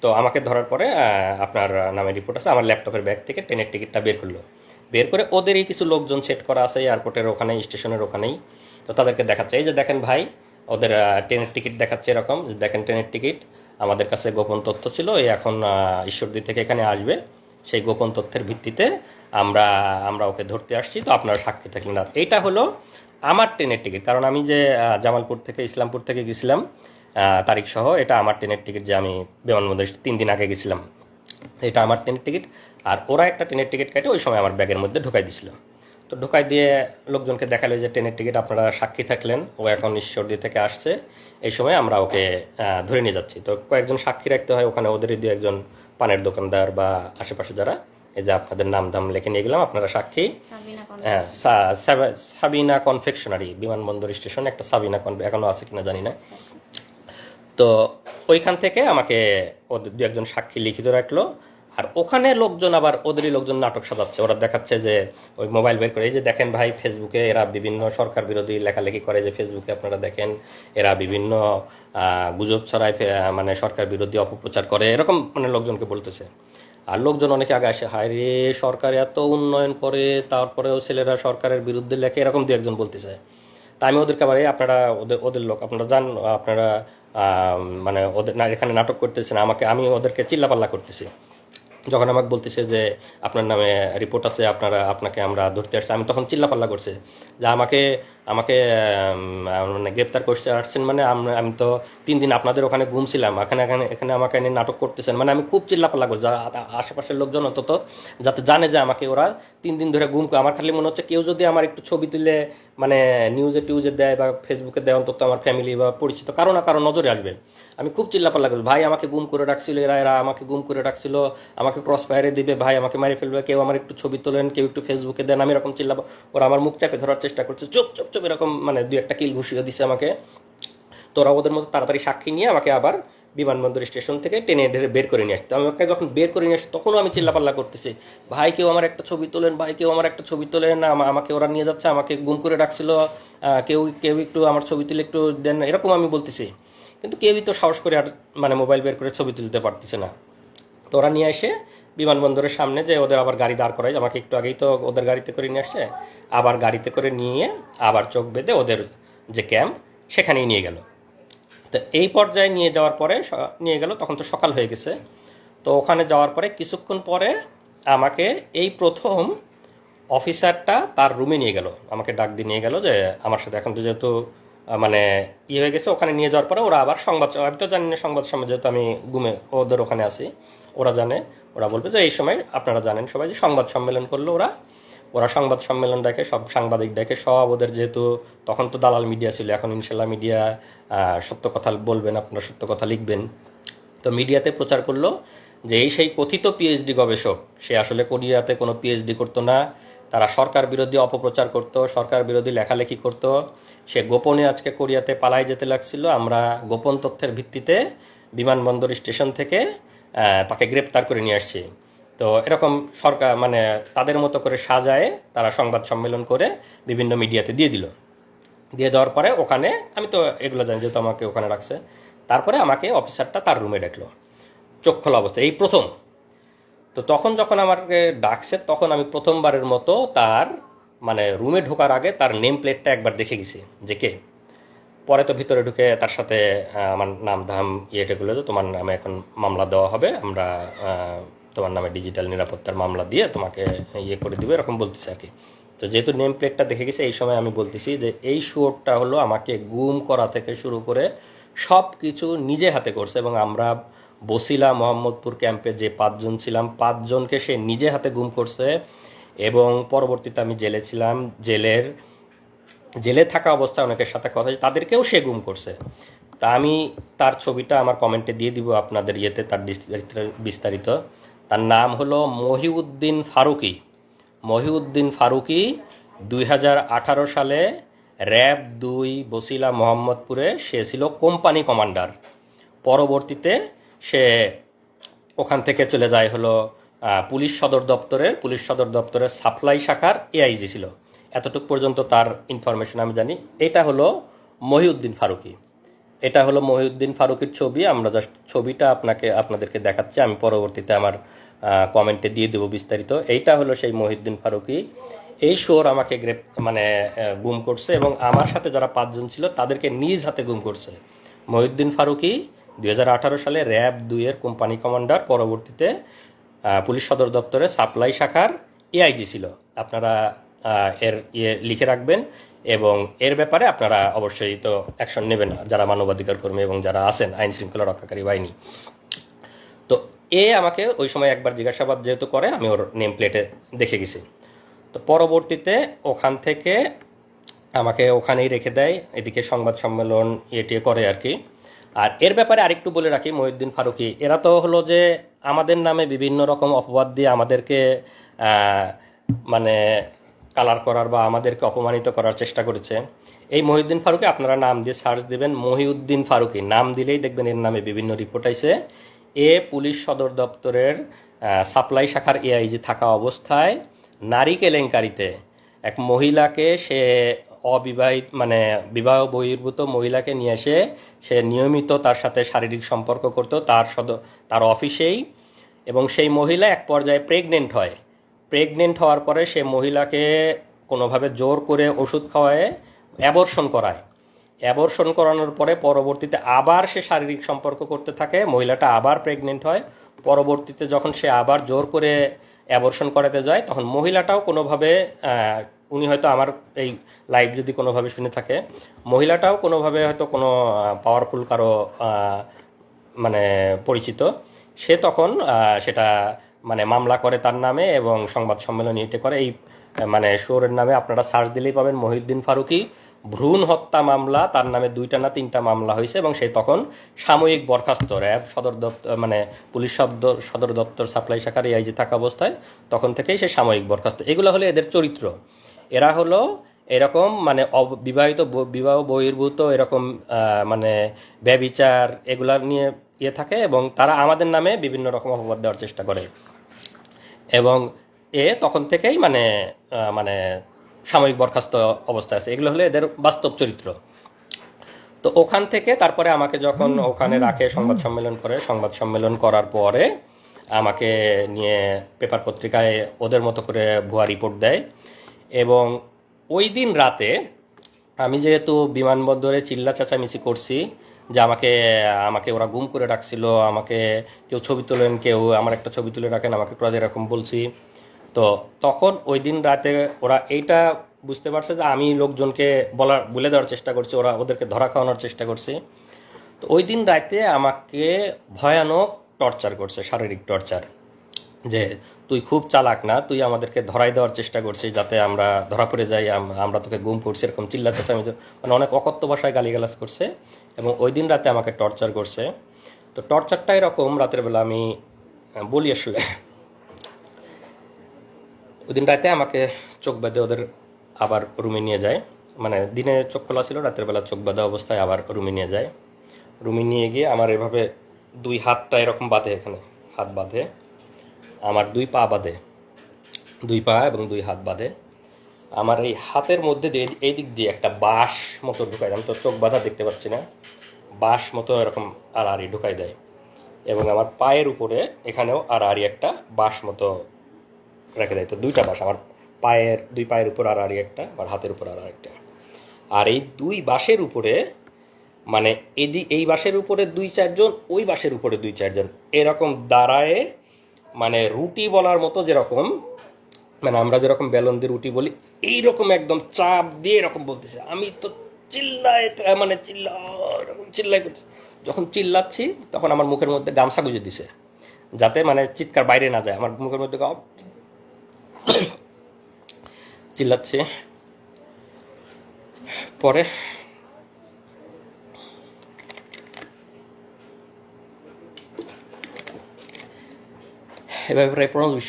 A: তো আমাকে ধরার পরে আপনার নামে রিপোর্ট আছে, আমার ল্যাপটপের ব্যাগ থেকে ট্রেনের টিকিটটা বের করলো। বের করে ওদেরই কিছু লোকজন সেট করা আছে এয়ারপোর্টের ওখানে, স্টেশনের ওখানেই। তো তাদেরকে দেখাচ্ছে, এই যে দেখেন ভাই, ওদের ট্রেনের টিকিট দেখাচ্ছে এরকম, যে দেখেন ট্রেনের টিকিট, আমাদের কাছে গোপন তথ্য ছিল, এই এখন ঈশ্বরদী থেকে এখানে আসবে, সেই গোপন তথ্যের ভিত্তিতে আমরা আমরা ওকে ধরতে আসছি, তো আপনারা সাক্ষী থাকলেন না। এইটা হলো আমার ট্রেনের টিকিট, কারণ আমি যে জামালপুর থেকে ইসলামপুর থেকে গেছিলাম তারিখ সহ, এটা আমার ট্রেনের টিকিট, যে আমি বিমানবন্দরে 3 দিন আগে গেছিলাম, এটা আমার ট্রেনের টিকিট। আর ওরা একটা ট্রেনের টিকিট কেটে ওই সময় আমার ব্যাগের মধ্যে ঢুকাই দিছিল। তো ঢুকাই দিয়ে লোকজনকে দেখালো যে ট্রেনের টিকিট, আপনারা সাক্ষী থাকলেন, ও এখন ঈশ্বরদী থেকে আসছে, এই সময় আমরা ওকে ধরে নিয়ে যাচ্ছি। তো কয়েকজন সাক্ষী রাখতে হয় ওখানে, ওদেরই দু একজন পানের দোকানদার বা আশেপাশে যারা, এই যে আপনাদের নাম দাম লিখে নিয়ে গেলাম, আপনারা সাক্ষী। হ্যাঁ, সাবিনা কনফেকশনারি, বিমানবন্দর স্টেশন একটা সাবিনা এখনো আছে কিনা জানি না। তো ওইখান থেকে আমাকে ওদের দু একজন সাক্ষী লিখিত রাখলো। আর ওখানে লোকজন আবার ওদেরই লোকজন নাটক সাজাচ্ছে, ওরা দেখাচ্ছে যে ওই মোবাইল বের করে, এই যে দেখেন ভাই ফেসবুকে এরা বিভিন্ন সরকার বিরোধী লেখালেখি করে, যে ফেসবুকে আপনারা দেখেন এরা বিভিন্ন গুজব ছড়ায়, মানে সরকার বিরোধী অপপ্রচার করে, এরকম মানে লোকজনকে বলতেছে। আর লোকজন অনেকে আগে আসে, হায় রে সরকার এত উন্নয়ন করে তারপরেও ছেলেরা সরকারের বিরুদ্ধে লেখে, এরকম দু একজন বলতেছে। তা আমি ওদেরকে আবার, আপনারা ওদের লোক, আপনারা জান, আপনারা মানে ওদের না এখানে নাটক করতেছেন, আমি ওদেরকে চিল্লাপাল্লা করতেছি। যখন আমাকে বলতেছে যে আপনার নামে রিপোর্ট আছে, আপনাকে আমরা ধরতে আসছি, আমি তখন চিল্লাপাল্লা করছে যে আমাকে আমাকে মানে গ্রেপ্তার করতে আসছেন, মানে আমি তো 3 দিন আপনাদের ওখানে ঘুমছিলাম, এখানে আমাকে এনে নাটক করতেছেন, মানে আমি খুব চিল্লাপাল্লা করছি। আশেপাশের লোকজন অন্তত যাতে জানে যে আমাকে ওরা 3 দিন ধরে ঘুম করে। আমার খালি মনে হচ্ছে কেউ যদি আমার একটু ছবি তুলে মানে নিউজে টিউজে দেয় বা ফেসবুকে দেয়, অন্তত আমার ফ্যামিলি বা পরিচিত কারো না কারো নজরে আসবে। আমি খুব চিল্লাপাল্লা করি, ভাই আমাকে গুম করে রাখছিল, এরা আমাকে গুম করে রাখছিল, আমাকে ক্রস ফায়ারে দিবে, ভাই আমাকে মারি ফেলবে, কেউ আমার একটু ছবি তোলেন, কেউ একটু ফেসবুকে দেন, আমি এরকম চিল্লাবো। ওরা আমার মুখ চাপে ধরার চেষ্টা করছে, চুপ চুপ চুপ, এরকম মানে 2-1 কিল ঘুষিয়ে দিছে আমাকে। তো ওরা ওদের মতো তাড়াতাড়ি সাক্ষী নিয়ে আমাকে আবার বিমানবন্দর স্টেশন থেকে টেনে বের করে নিয়ে আসতো। আমাকে যখন বের করে নিয়ে আসছে তখনও আমি চিল্লাপাল্লা করতেছি, ভাই কেউ আমার একটা ছবি তোলেন, ভাই কেউ আমার একটা ছবি তোলেন, আমাকে ওরা নিয়ে যাচ্ছে, আমাকে গুম করে রাখছিল, কেউ কেউ একটু আমার ছবি তুলে একটু দেন, এরকম আমি বলতেছি। কিন্তু কেউই তো সাহস করে আর মানে মোবাইল বের করে ছবি তুলতে পারতেছে না। তো ওরা নিয়ে এসে বিমানবন্দরের সামনে যে ওদের আবার গাড়ি দাঁড় করায়, আমাকে একটু আগেই তো ওদের গাড়িতে করে নিয়ে আসছে, আবার গাড়িতে করে নিয়ে আবার চোখ বেঁধে ওদের যে ক্যাম্প সেখানেই নিয়ে গেল। তো এই পর্যায়ে নিয়ে যাওয়ার পরে নিয়ে গেল, তখন তো সকাল হয়ে গেছে। তো ওখানে যাওয়ার পরে কিছুক্ষণ পরে আমাকে এই প্রথম অফিসারটা তার রুমে নিয়ে গেল, আমাকে ডাক দিয়ে নিয়ে গেল যে আমার সাথে এখন তো যেহেতু মানে হয়ে গেছে, ওখানে নিয়ে যাওয়ার পরে ওরা আবার আমি তো জানি না সংবাদ সম্মেলন, যেহেতু আমি ঘুমে ওদের ওখানে আছি, ওরা জানে, ওরা বলবে যে এই সময় আপনারা জানেন সবাই যে সংবাদ সম্মেলন করলো। ওরা সংবাদ সম্মেলন ডাকে, সব সাংবাদিক ডাকে, সব ওদের, যেহেতু তখন তো দালাল মিডিয়া ছিল, এখন ইনশাল্লাহ মিডিয়া সত্য কথা বলবেন, আপনারা সত্য কথা লিখবেন। তো মিডিয়াতে প্রচার করলো যে এই সেই কথিত পিএইচডি গবেষক, সে আসলে কোরিয়াতে কোনো পিএইচডি করতো না, তারা সরকার বিরোধী অপপ্রচার করত, সরকার বিরোধী লেখালেখি করত, সে গোপনে আজকে কোরিয়াতে পালাই যেতে লাগছিল, আমরা গোপন তথ্যের ভিত্তিতে বিমানবন্দর স্টেশন থেকে তাকে গ্রেপ্তার করে নিয়ে আসছি। তো এরকম সরকার মানে তাদের মতো করে সাজায় তারা সংবাদ সম্মেলন করে বিভিন্ন মিডিয়াতে দিয়ে দিল। দিয়ে দেওয়ার পরে ওখানে আমি তো এগুলো জানি, যেহেতু আমাকে ওখানে রাখছে, তারপরে আমাকে অফিসারটা তার রুমে ডাকলো চোখ খোলা অবস্থায়, এই প্রথম। তো তখন যখন আমাকে ডাকছে তখন আমি প্রথমবারের মতো তার মানে রুমে ঢোকার আগে তার নেম প্লেটটা একবার দেখে গেছি যে কে। পরে তো ভিতরে ঢুকে তার সাথে আমার নাম ধাম ইয়েটেগুলো, যে তোমার নামে এখন মামলা দেওয়া হবে, আমরা তোমার নামে ডিজিটাল নিরাপত্তার মামলা দিয়ে তোমাকে ইয়ে করে দিবে, এরকম বলতেছে আর কি। তো যেহেতু নেম প্লেটটা দেখে গেছে, এই সময় আমি বলতেছি যে এই শুয়োরটা হলো আমাকে গুম করা থেকে শুরু করে সব কিছু নিজে হাতে করছে, এবং আমরা বসিলা মোহাম্মদপুর ক্যাম্পে যে 5 জন ছিলাম, 5 জনকে সে নিজে হাতে গুম করছে। এবং পরবর্তীতে আমি জেলে ছিলাম, জেলে থাকা অবস্থায় অনেকের সাথে কথা, তাদেরকেও সে গুম করছে। তা আমি তার ছবিটা আমার কমেন্টে দিয়ে দিব আপনাদের ইয়েতে, তার বিস্তারিত। তার নাম হলো মহিউদ্দিন ফারুকি। 2018 সালে র‍্যাব 2 বসিলা মোহাম্মদপুরে সে ছিল কোম্পানি কমান্ডার। পরবর্তীতে সে ওখান থেকে চলে যায় হলো পুলিশ সদর দপ্তরের সাপ্লাই শাখার এআইজি ছিল। এতটুকু পর্যন্ত তার ইনফরমেশন আমি জানি। এটা হলো মহিউদ্দিন ফারুকি। এটা হলো মহিউদ্দিন ফারুকের ছবি। আমরা জাস্ট ছবিটা আপনাদেরকে দেখাচ্ছি, আমি পরবর্তীতে আমার কমেন্টে দিয়ে দেবো বিস্তারিত। এইটা হলো সেই মহিউদ্দিন ফারুকি। এই শোর আমাকে গুম করছে এবং আমার সাথে যারা 5 জন ছিল তাদেরকে নিজ হাতে গুম করছে। মহিউদ্দিন ফারুকি 2018 সালে র্যাব 2-এর কোম্পানি কমান্ডার, পরবর্তীতে পুলিশ সদর দপ্তরে সাপ্লাই শাখার এআইজি ছিল। আপনারা এর লিখে রাখবেন এবং এর ব্যাপারে আপনারা অবশ্যই তো অ্যাকশন নেবেন যারা মানবাধিকার কর্মী এবং যারা আছেন আইন শৃঙ্খলা রক্ষাকারী বাহিনী। তো আমাকে ওই সময় একবার জিজ্ঞাসাবাদ যেহেতু করে, আমি ওর নেম প্লেটে দেখে গেছি। তো পরবর্তীতে ওখান থেকে আমাকে ওখানেই রেখে দেয়, এদিকে সংবাদ সম্মেলন টিয়ে করে আর কি। আর এর ব্যাপারে আরেকটু বলে রাখি, মহিউদ্দিন ফারুকি এরা তো হলো যে আমাদের নামে বিভিন্ন রকম অপবাদ দিয়ে আমাদেরকে মানে কালার করার বা আমাদেরকে অপমানিত করার চেষ্টা করেছে। এই মহিউদ্দিন ফারুকি আপনারা নাম দিয়ে সার্চ দেবেন, মহিউদ্দিন ফারুকি নাম দিলেই দেখবেন এর নামে বিভিন্ন রিপোর্ট আইছে। পুলিশ সদর দপ্তরের সাপ্লাই শাখার এআইজি থাকা অবস্থায় নারী কেলেঙ্কারিতে এক মহিলাকে, সে অবিবাহিত মানে বিবাহ বহির্ভূত মহিলাকে নিয়ে এসে সে নিয়মিত তার সাথে শারীরিক সম্পর্ক করতো তার অফিসেই, এবং সেই মহিলা এক পর্যায়ে প্রেগনেন্ট হওয়ার পরে সে মহিলাকে কোনোভাবে জোর করে ওষুধ খাওয়ায় অ্যাবর্শন করানোর পরে পরবর্তীতে আবার সে শারীরিক সম্পর্ক করতে থাকে, মহিলাটা আবার প্রেগনেন্ট হয়। পরবর্তীতে যখন সে আবার জোর করে অ্যাবর্শন করাতে যায়, তখন মহিলাটাও কোনোভাবে, উনি হয়তো আমার এই লাইভ যদি কোনোভাবে শুনে থাকে, মহিলাটাও কোনোভাবে হয়তো কোনো পাওয়ারফুল কারো মানে পরিচিত, সে তখন সেটা মানে মামলা করে তার নামে এবং সংবাদ সম্মেলন এটে করে। এই মানে শোরের নামে আপনারা সার্চ দিলেই পাবেন মহিউদ্দিন ফারুকি ভ্রূণ হত্যা মামলা, তার নামে 2টা না 3টা মামলা হয়েছে এবং সে তখন সাময়িক বরখাস্ত, র্যাব সদর দপ্তর মানে পুলিশ সদর দপ্তর সাপ্লাই শাখার এআইজি থাকা অবস্থায় তখন থেকেই সে সাময়িক বরখাস্ত। এগুলো হলো এদের চরিত্র। এরা হলো এরকম মানে বিবাহ বহির্ভূত এরকম মানে ব্যভিচার এগুলা নিয়ে থাকে এবং তারা আমাদের নামে বিভিন্ন রকম অপবাদ দেওয়ার চেষ্টা করে এবং তখন থেকেই মানে সাময়িক বরখাস্ত অবস্থায় আছে। এগুলো হলো এদের বাস্তব চরিত্র। তো ওখান থেকে তারপরে আমাকে যখন ওখানে রাখে, সংবাদ সম্মেলন করার পরে আমাকে নিয়ে পেপার পত্রিকায় ওদের মতো করে ভুয়া রিপোর্ট দেয়। এবং ওই দিন রাতে আমি যেহেতু বিমানবন্দরে চিল্লা চেঁচামেচি করছি যে আমাকে ওরা গুম করে রাখছিল, আমাকে কেউ ছবি তোলেন, কেউ আমার একটা ছবি তুলে রাখেন, আমাকে এরকম বলছি। তো তখন ওই দিন রাতে ওরা এইটা বুঝতে পারছে যে আমি লোকজনকে বলে দেওয়ার চেষ্টা করছি, ওদেরকে ধরা খাওয়ানোর চেষ্টা করছি। তো ওই দিন রাতে আমাকে ভয়ানক টর্চার করছে, শারীরিক টর্চার, যে তুই খুব চালাক না, তুই আমাদেরকে ধরাই দেওয়ার চেষ্টা করছিস যাতে আমরা ধরা পড়ে যাই, আমরা তোকে গুম করছি, এরকম চিল্লা চেঁচামেচি মানে অনেক অকথ্য ভাষায় গালিগালাজ করছে এবং ওই দিন রাতে আমাকে টর্চার করছে। তো টর্চারটা এরকম, রাতের বেলা আমি বলি আসলে, ওই দিন রাতে আমাকে চোখ বেঁধে ওদের আবার রুমে নিয়ে যায়, মানে দিনে চোখ খোলা ছিল, রাতের বেলা চোখ বাঁধা অবস্থায় আবার রুমে নিয়ে যায়। রুমে নিয়ে গিয়ে আমার এভাবে 2 হাতটা এরকম বাঁধে, এখানে হাত বাঁধে, আমার 2 পা বাঁধে, 2 পা এবং 2 হাত বাঁধে। আমার এই হাতের মধ্যে দিয়ে এই দিক দিয়ে একটা বাঁশ মতো ঢুকাই, আমি তো চোখ বাঁধা দেখতে পাচ্ছি না, বাঁশ মতো এরকম আড়াআড়ি ঢুকাই দেয় এবং আমার পায়ের উপরে এখানেও আড়াআড়ি একটা বাঁশ মতো রেখে দেয়। তো 2টা বাঁশ, আমার দুই পায়ের উপর আড়াআড়ি একটা, আমার হাতের উপর আড়াআড়ি একটা। আর এই 2 বাঁশের উপরে মানে এই বাঁশের উপরে 2-4 জন, ওই বাঁশের উপরে 2-4 জন এরকম দাঁড়ায়, মানে রুটি বলার মতো, যেরকম মানে আমরা যেরকম বেলন দিয়ে রুটি বলি এইরকম একদম চাপ দিয়ে এরকম বলতেছে। আমি তো চিল্লাই করছি। যখন চিল্লাচ্ছি তখন আমার মুখের মধ্যে গামছা গুঁজে দিছে যাতে মানে চিৎকার বাইরে না যায়, আমার মুখের মধ্যে চিল্লাচ্ছে। পরে এভাবে প্রায় 15-20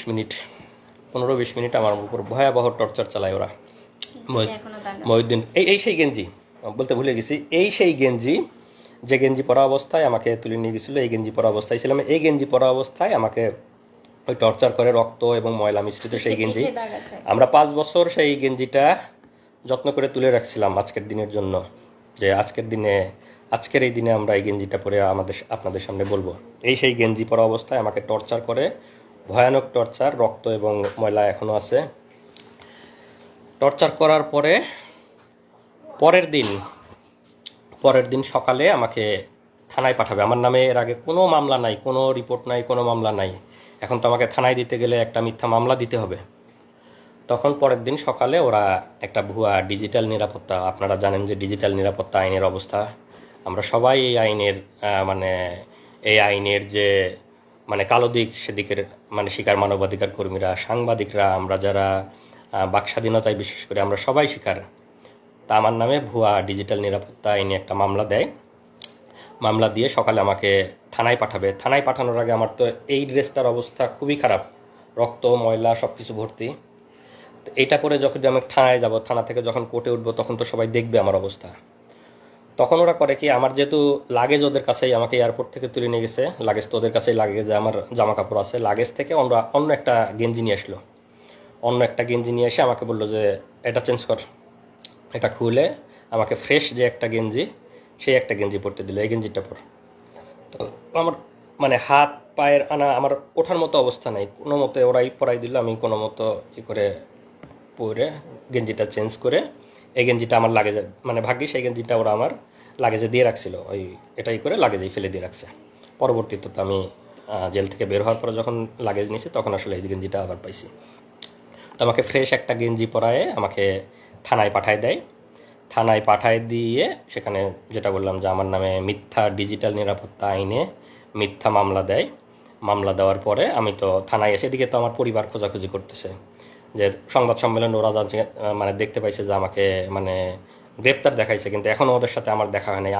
A: মিনিট আমার উপর ভয়াবহ টর্চার চালায় ওরা। মহিউদ্দিন এই সেই গেঞ্জি বলতে ভুলে গেছি, এই সেই গেঞ্জি যে গেঞ্জি পরা অবস্থায় আমাকে তুলে নিয়ে গেছিলো, এই গেঞ্জি পরা অবস্থায় ছিলাম। এই গেঞ্জি পরা অবস্থায় আমাকে ওই টর্চার করে, রক্ত এবং ময়লা মিশ্রিত সেই গেঞ্জি। আমরা 5 বছর সেই গেঞ্জিটা যত্ন করে তুলে রাখছিলাম আজকের দিনের জন্য, যে আজকের দিনে আজকের এই দিনে আমরা এই গেঞ্জিটা পরে আপনাদের সামনে বলবো। এই সেই গেঞ্জি পরা অবস্থায় আমাকে টর্চার করে, ভয়ানক টর্চার, রক্ত এবং ময়লা এখনও আছে। টর্চার করার পরে পরের দিন সকালে আমাকে থানায় পাঠাবে। আমার নামে এর আগে কোনো মামলা নাই, কোনো রিপোর্ট নাই, কোনো মামলা নাই। এখন তো আমাকে থানায় দিতে গেলে একটা মিথ্যা মামলা দিতে হবে। তখন পরের দিন সকালে ওরা একটা ভুয়া ডিজিটাল নিরাপত্তা, আপনারা জানেন যে ডিজিটাল নিরাপত্তা আইনের অবস্থা, আমরা সবাই এই আইনের যে কালো দিক সেদিকের শিকার, মানবাধিকার কর্মীরা, সাংবাদিকরা, আমরা যারা বাক স্বাধীনতায় বিশেষ করে আমরা সবাই শিকার। তা আমার নামে ভুয়া ডিজিটাল নিরাপত্তা আইনে একটা মামলা দেয়। মামলা দিয়ে সকালে আমাকে থানায় পাঠাবে। থানায় পাঠানোর আগে আমার তো এই ড্রেসটার অবস্থা খুবই খারাপ, রক্ত, ময়লা সব কিছু ভর্তি। তো এইটা করে যখন আমি থানায় যাব, থানা থেকে যখন কোর্টে উঠবো, তখন তো সবাই দেখবে আমার অবস্থা। তখন ওরা করে কি, আমার যেহেতু লাগেজ ওদের কাছেই, আমাকে এয়ারপোর্ট থেকে তুলে নিয়ে গেছে, লাগেজ তো ওদের কাছেই, লাগেজে আমার জামা কাপড় আছে, লাগেজ থেকে অন্য একটা গেঞ্জি নিয়ে আসলো। অন্য একটা গেঞ্জি নিয়ে এসে আমাকে বললো যে এটা চেঞ্জ কর। এটা খুলে আমাকে ফ্রেশ যে একটা গেঞ্জি, সেই একটা গেঞ্জি পরতে দিল, এই গেঞ্জিটা পর। তো আমার হাত পায়ের আমার ওঠার মতো অবস্থা নেই, কোনো মতে ওরাই পরাই দিল। আমি কোনো মতো করে পরে গেঞ্জিটা চেঞ্জ করে এই গেঞ্জিটা আমার লাগেজে, ভাগ্যিস এই গেঞ্জিটা ওরা আমার লাগেজে দিয়ে রাখছিল, এটাই করে লাগেজেই ফেলে দিয়ে রাখছে। পরবর্তীতে তো আমি জেল থেকে বের হওয়ার পরে যখন লাগেজ নিয়েছি, তখন আসলে এই গেঞ্জিটা আবার পাইছি। তো আমাকে ফ্রেশ একটা গেঞ্জি পরায়ে আমাকে থানায় পাঠায় দেয়। থানায় পাঠায় দিয়ে সেখানে যেটা বললাম যে আমার নামে মিথ্যা ডিজিটাল নিরাপত্তা আইনে মিথ্যা মামলা দেয়। মামলা দেওয়ার পরে আমি তো থানায় এসে, এদিকে তো আমার পরিবার খোঁজাখুঁজি করতেছে, যে সংবাদ সম্মেলন ওরা জানছে, দেখতে পাইছে যে আমাকে গ্রেপ্তার দেখাইছে, কিন্তু এখনও ওদের সাথে আমার দেখা হয় নাই।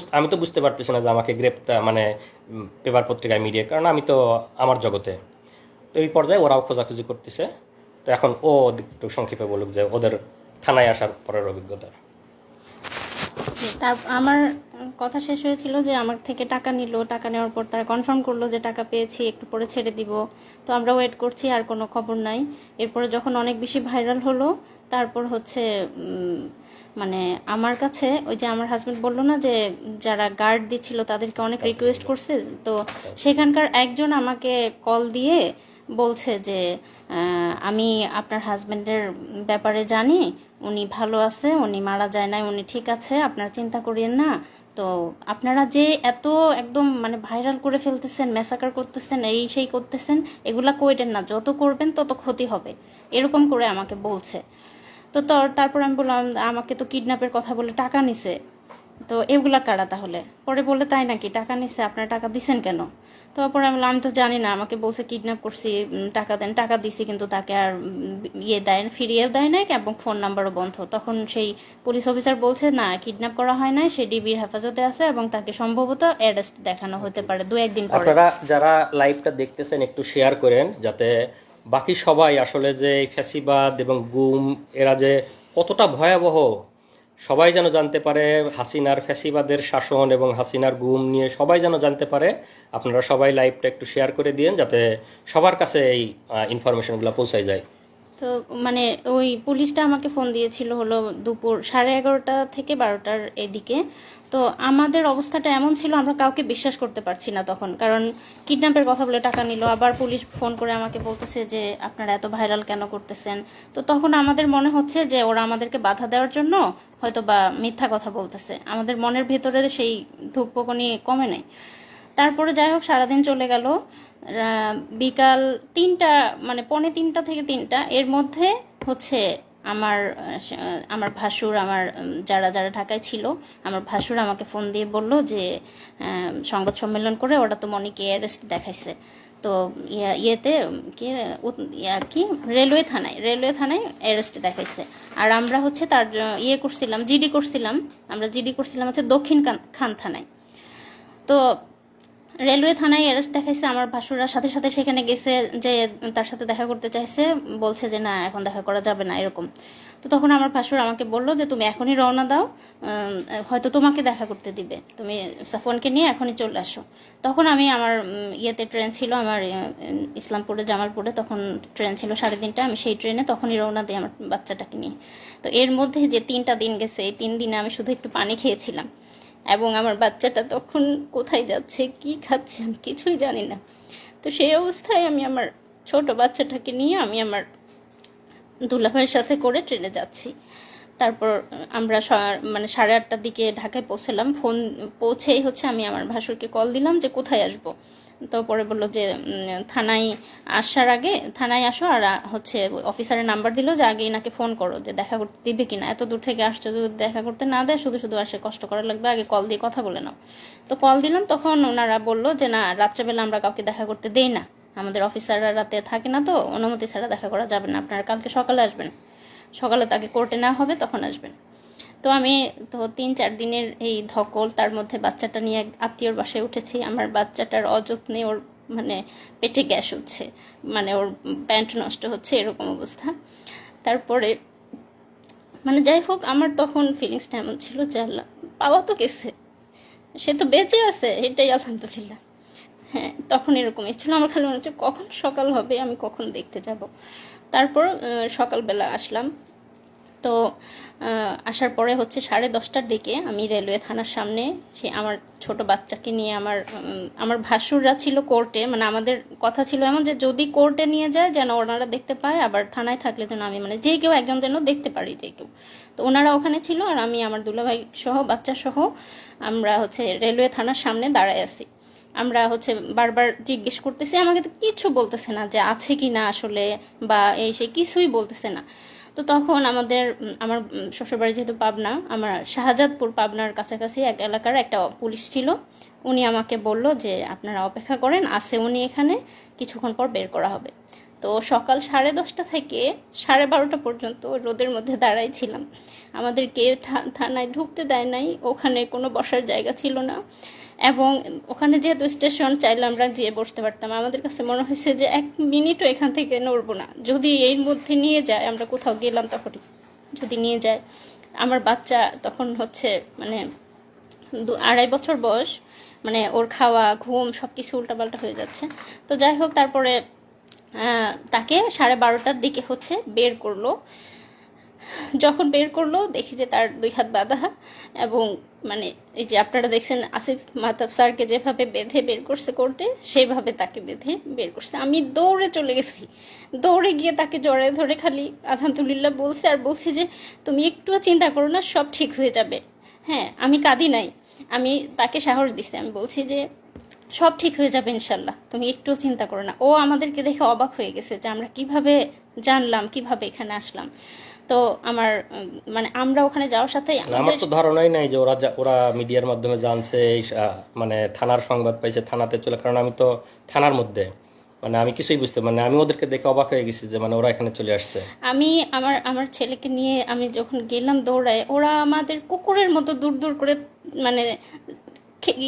A: আমি তো বুঝতে পারতেছি না যে আমাকে গ্রেপ্তার পেপার পত্রিকায়, মিডিয়া, কারণ আমি তো আমার জগতে। তো এই পর্যায়ে ওরাও খোঁজাখুঁজি করতেছে। তো এখন একটু সংক্ষেপে বলুক যে ওদের থানায় আসার পরের অভিজ্ঞতা।
B: আমার কথা শেষ হয়েছিল যে আমার থেকে টাকা নিল, টাকা নেওয়ার পর তারা কনফার্ম করলো যে টাকা পেয়েছি, একটু পরে ছেড়ে দিব। তো আমরা ওয়েট করছি, আর কোনো খবর নাই। এরপরে যখন অনেক বেশি ভাইরাল হলো, তারপর হচ্ছে আমার কাছে ওই যে আমার হাজবেন্ড বললো না যে যারা গার্ড দিচ্ছিল তাদেরকে অনেক রিকোয়েস্ট করছে, তো সেখানকার একজন আমাকে কল দিয়ে বলছে যে আমি আপনার হাজবেন্ডের ব্যাপারে জানি, উনি ভালো আছে, উনি মারা যায় নাই, উনি ঠিক আছে, আপনারা চিন্তা করিয়েন না। তো আপনারা যে এত একদম ভাইরাল করে ফেলতেছেন, ম্যাসাকার করতেছেন, এই সেই করতেছেন, এগুলা কইরেন না, যত করবেন তত ক্ষতি হবে, এরকম করে আমাকে বলছে। তো তারপর আমি বললাম আমাকে তো কিডন্যাপের কথা বলে টাকা নিছে, তো এগুলা কারা তাহলে? পরে বলে তাই নাকি, টাকা নিছে, আপনারা টাকা দিছেন কেন? তারপরে আমি বললাম আমি তো জানি না, আমাকে বলছে কিডন্যাপ করছি, টাকা দেন, টাকা দিছি, কিন্তু তাকে আর ফিরিয়েও দেয় নাই এবং ফোন নাম্বারও বন্ধ। তখন সেই পুলিশ অফিসার বলছে না, কিডন্যাপ করা হয় নাই, সে ডিবির হেফাজতে আছে এবং তাকে সম্ভবত অ্যারেস্ট দেখানো হতে পারে 2-1 দিন পরে।
A: আপনারা যারা লাইভটা দেখতেছেন একটু শেয়ার করেন, যাতে বাকি সবাই আসলে যে এই ফ্যাসিবাদ এবং গুম এরা যে কতটা ভয়াবহ, সবাই যেন জানতে পারে। হাসিনার ফ্যাসিবাদের শাসন এবং হাসিনার গুম নিয়ে সবাই যেন জানতে পারে। আপনারা সবাই লাইভটা একটু শেয়ার করে দিন, যাতে সবার কাছে এই ইনফরমেশনগুলো পৌঁছায় যায়।
B: তো ওই পুলিশটা আমাকে ফোন দিয়েছিল হলো দুপুর 11:30 থেকে 12টার এদিকে। তো আমাদের অবস্থাটা এমন ছিল, আমরা কাউকে বিশ্বাস করতে পারছি না তখন, কারণ কিডন্যাপের কথা বলে টাকা নিল, আবার পুলিশ ফোন করে আমাকে বলতেছে যে আপনারা এত ভাইরাল কেন করতেছেন। তো তখন আমাদের মনে হচ্ছে যে ওরা আমাদেরকে বাধা দেওয়ার জন্য হয়তো বা মিথ্যা কথা বলতেছে, আমাদের মনের ভেতরে সেই ধুকপুকুনি কমে নেই। তারপরে যাই হোক সারাদিন চলে গেল। বিকাল 3টা 2:45 থেকে 3টা এর মধ্যে হচ্ছে আমার ভাসুর, আমার যারা ঢাকায় ছিল, আমার ভাসুর আমাকে ফোন দিয়ে বলল যে সংবাদ সম্মেলন করে ওরা তো মনিকে অ্যারেস্ট দেখাইছে। তো রেলওয়ে থানায় অ্যারেস্ট দেখাইছে। আর আমরা হচ্ছে তার জিডি করছিলাম হচ্ছে দক্ষিণ খান থানায়। তো রেলওয়ে থানায় অ্যারেস্ট দেখাইছে। আমার ভাসুরা সাথে সাথে সেখানে গেছে, যে তার সাথে দেখা করতে চাইছে, বলছে যে না এখন দেখা করা যাবে না এরকম। তো তখন আমার ভাসুর আমাকে বললো যে তুমি এখনই রওনা দাও, হয়তো তোমাকে দেখা করতে দিবে, তুমি সাফওয়ানকে নিয়ে এখনই চলে আসো। তখন আমি আমার ট্রেন ছিল আমার ইসলামপুরে, জামালপুরে, তখন ট্রেন ছিল 3:30, আমি সেই ট্রেনে তখনই রওনা দিই আমার বাচ্চাটাকে নিয়ে। তো এর মধ্যে যে 3টা দিন গেছে, এই 3 দিনে আমি শুধু একটু পানি খেয়েছিলাম। এবং আমার বাচ্চাটা তখন কোথায় যাচ্ছে কি খাচ্ছে আমি কিছুই জানি না। তো সেই অবস্থায় আমি আমার ছোট বাচ্চাটাকে নিয়ে আমি আমার দুলাভাইয়ের সাথে করে ট্রেনে যাচ্ছি। তারপর আমরা মানে 8:30টার দিকে ঢাকায় পৌঁছলাম। পৌঁছেই হচ্ছে আমি আমার ভাসুরকে কল দিলাম যে কোথায় আসবো। তো পরে বললো যে থানায় আসার আগে থানায় আসো, আর হচ্ছে অফিসারের নাম্বার দিল যে আগে এনাকে ফোন করো যে দেখা করতে দিবে কিনা, এত দূর থেকে আসছো, যদি দেখা করতে না দেয় শুধু শুধু আসে কষ্ট করা লাগবে, আগে কল দিয়ে কথা বলে নাও। তো কল দিলাম, তখন ওনারা বললো যে না, রাত্রেবেলা আমরা কাউকে দেখা করতে দেই না, আমাদের অফিসাররা রাতে থাকে না, তো অনুমতি ছাড়া দেখা করা যাবে না, আপনারা কালকে সকালে আসবেন, সকালে তাকে কোর্টে নেওয়া হবে তখন আসবেন। তো আমি তো 3-4 দিনের এই ধকল, তার মধ্যে বাচ্চাটা নিয়ে এক আত্মীয়র বাসায় উঠেছি। আমার বাচ্চাটার অযত্নে ওর মানে পেটে গ্যাস হচ্ছে, মানে ওর প্যান্ট নষ্ট হচ্ছে, এরকম অবস্থা। তারপরে মানে যাই হোক, আমার তখন ফিলিংসটা এমন ছিল যে আল্লাহ, পাওয়া তো গেছে, সে তো বেঁচে আছে, এটাই আলহামদুলিল্লাহ। হ্যাঁ, তখন এরকমই ছিল, আমার খালি মনে হচ্ছে কখন সকাল হবে, আমি কখন দেখতে যাব। তারপর সকালবেলা আসলাম। তো আসার পরে হচ্ছে 10:30টার দিকে আমি রেলওয়ে থানার সামনে আমার ছোট বাচ্চাকে নিয়ে আমার ভাসুররা ছিল কোর্টে, মানে আমাদের কথা ছিল এমন যে যদি কোর্টে নিয়ে যায় যেন ওনারা দেখতে পায়, আবার থানায় থাকলে যেন আমি মানে যে কেউ একজন যেন দেখতে পারি, যে কেউ। তো ওনারা ওখানে ছিল, আর আমি আমার দুলাভাই সহ বাচ্চা সহ আমরা হচ্ছে রেলওয়ে থানার সামনে দাঁড়ায় আছি। আমরা হচ্ছে বারবার জিজ্ঞেস করতেছি, আমাকে তো কিছু বলতেছে না যে আছে কি না আসলে, বা এই সে কিছুই বলতেছে না। তো তখন আমার শ্বশুরবাড়ি যেহেতু পাবনা, আমার শাহজাদপুর পাবনার কাছাকাছি এক এলাকার একটা পুলিশ ছিল, উনি আমাকে বলল যে আপনারা অপেক্ষা করেন, আসে উনি এখানে, কিছুক্ষণ পর বের করা হবে। তো সকাল 10:30 থেকে 12:30 পর্যন্ত রোদের মধ্যে দাঁড়াই ছিলাম। আমাদেরকে থানায় ঢুকতে দেয় নাই, ওখানে কোনো বসার জায়গা ছিল না, এবং ওখানে যেহেতু স্টেশন, চাইলে আমরা যেয়ে বসতে পারতাম। আমাদের কাছে মনে হয়েছে যে 1 মিনিটও এখান থেকে নড়বো না, যদি এর মধ্যে নিয়ে যায়, আমরা কোথাও গেলাম তখনই যদি নিয়ে যায়। আমার বাচ্চা তখন হচ্ছে মানে 2-2.5 বছর বয়স, মানে ওর খাওয়া ঘুম সব কিছু উল্টাপাল্টা হয়ে যাচ্ছে। তো যাই হোক, তারপরে তাকে 12:30টার দিকে হচ্ছে বের করলো। যখন বের করলো দেখি যে তার 2 হাত বাঁধা, এবং মানে এই যে আপনারা দেখছেন আসিফ মাহতাব স্যারকে যেভাবে বেঁধে বের করছে কোর্টে, সেভাবে তাকে বেঁধে বের করছে। আমি দৌড়ে চলে গেছি, দৌড়ে গিয়ে তাকে জড়ায় ধরে খালি আলহামদুলিল্লাহ বলছে, আর বলছি যে তুমি একটুও চিন্তা করো না, সব ঠিক হয়ে যাবে। হ্যাঁ, আমি কাঁদি নাই, আমি তাকে সাহস দিচ্ছি, আমি বলছি যে সব ঠিক হয়ে যাবে ইনশাল্লাহ, তুমি একটুও চিন্তা করো না। ও আমাদেরকে দেখে অবাক হয়ে গেছে যে আমরা কিভাবে জানলাম, কিভাবে এখানে আসলাম। তো আমার মানে আমরা ওখানে যাওয়ার সাথে
A: আমার তো ধারণাই নাই যে ওরা মিডিয়ার মাধ্যমে জানছে, মানে থানার সংবাদ পাইছে, থানাতে চলে, কারণ আমি তো থানার মধ্যে, মানে আমি কিছুই বুঝতে, মানে আমি ওদেরকে দেখে অবাক হয়ে গেছি যে মানে ওরা এখানে চলে আসছে।
B: আমি আমার ছেলেকে নিয়ে আমি যখন গেলাম দৌড়ায়, ওরা আমাদের কুকুরের মতো দূর দূর করে মানে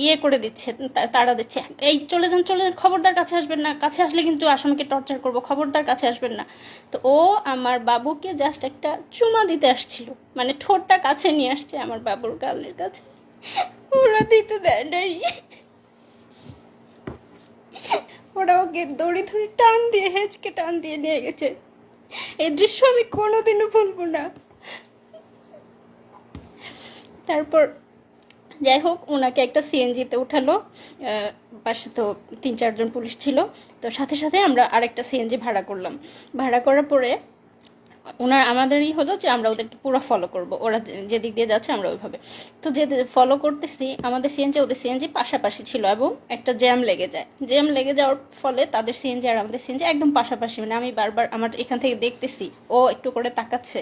B: ইয়ে করে দিচ্ছে, তাড়া দিচ্ছে, এই চলে যান চলে যান, খবরদার কাছে আসবেন না, কাছে আসলে কিন্তু আসামিকে টর্চার করবো, খবরদার কাছে আসবেন না। তো ও আমার বাবুকে জাস্ট একটা চুমা দিতে আসছিল, মানে ঠোঁটটা কাছে নিয়ে আসছে আমার বাবুর গালের কাছে, ওরা দিতে দেয় নাই, ওরা ওকে দড়ি ধরে টান দিয়ে হেঁচকে টান দিয়ে নিয়ে গেছে। এই দৃশ্য আমি কোনোদিনও ভুলবো না। তারপর যাই হোক, ওনাকে একটা সিএনজিতে উঠালো, পাশে তো 3-4 জন পুলিশ ছিল, তো সাথে সাথে আমরা আরেকটা সিএনজি ভাড়া করলাম। ভাড়া করার পরে আমাদেরই হলো যে আমরা ওদেরকে পুরো ফলো করব, ওরা যেদিক দিয়ে যাচ্ছে আমরা ওইভাবে। তো যে ফলো করতেছি, আমাদের সিএনজি ওদের সিএনজি পাশাপাশি ছিল, এবং একটা জ্যাম লেগে যায়, জ্যাম লেগে যাওয়ার ফলে তাদের সিএনজি আর আমাদের সিএনজি একদম পাশাপাশি, মানে আমি বারবার আমার এখান থেকে দেখতেছি ও একটু করে তাকাচ্ছে।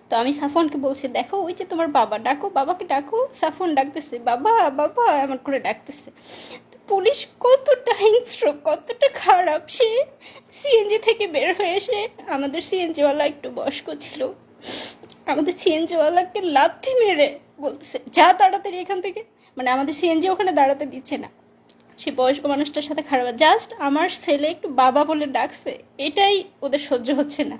B: তো আমি সাফওয়ানকে বলছি, দেখো ওই যে তোমার বাবা, ডাকো বাবাকে ডাকো। সাফওয়ান ডাকতেছে, বাবা বাবা এমন করে ডাকতেছে। পুলিশ কতটা হিংস্র, কতটা খারাপ, সে সিএনজি থেকে বের হয়ে এসে, আমাদের সিএনজিওয়ালা একটু বয়স্ক ছিল, আমাদের সিএনজিওয়ালাকে লাথি মেরে বলতেছে যা তাড়াতাড়ি এখান থেকে, মানে আমাদের সিএনজি ওখানে দাঁড়াতে দিচ্ছে না। সে বয়স্ক মানুষটার সাথে খারাপ, জাস্ট আমার ছেলে একটু বাবা বলে ডাকছে, এটাই ওদের সহ্য হচ্ছে না।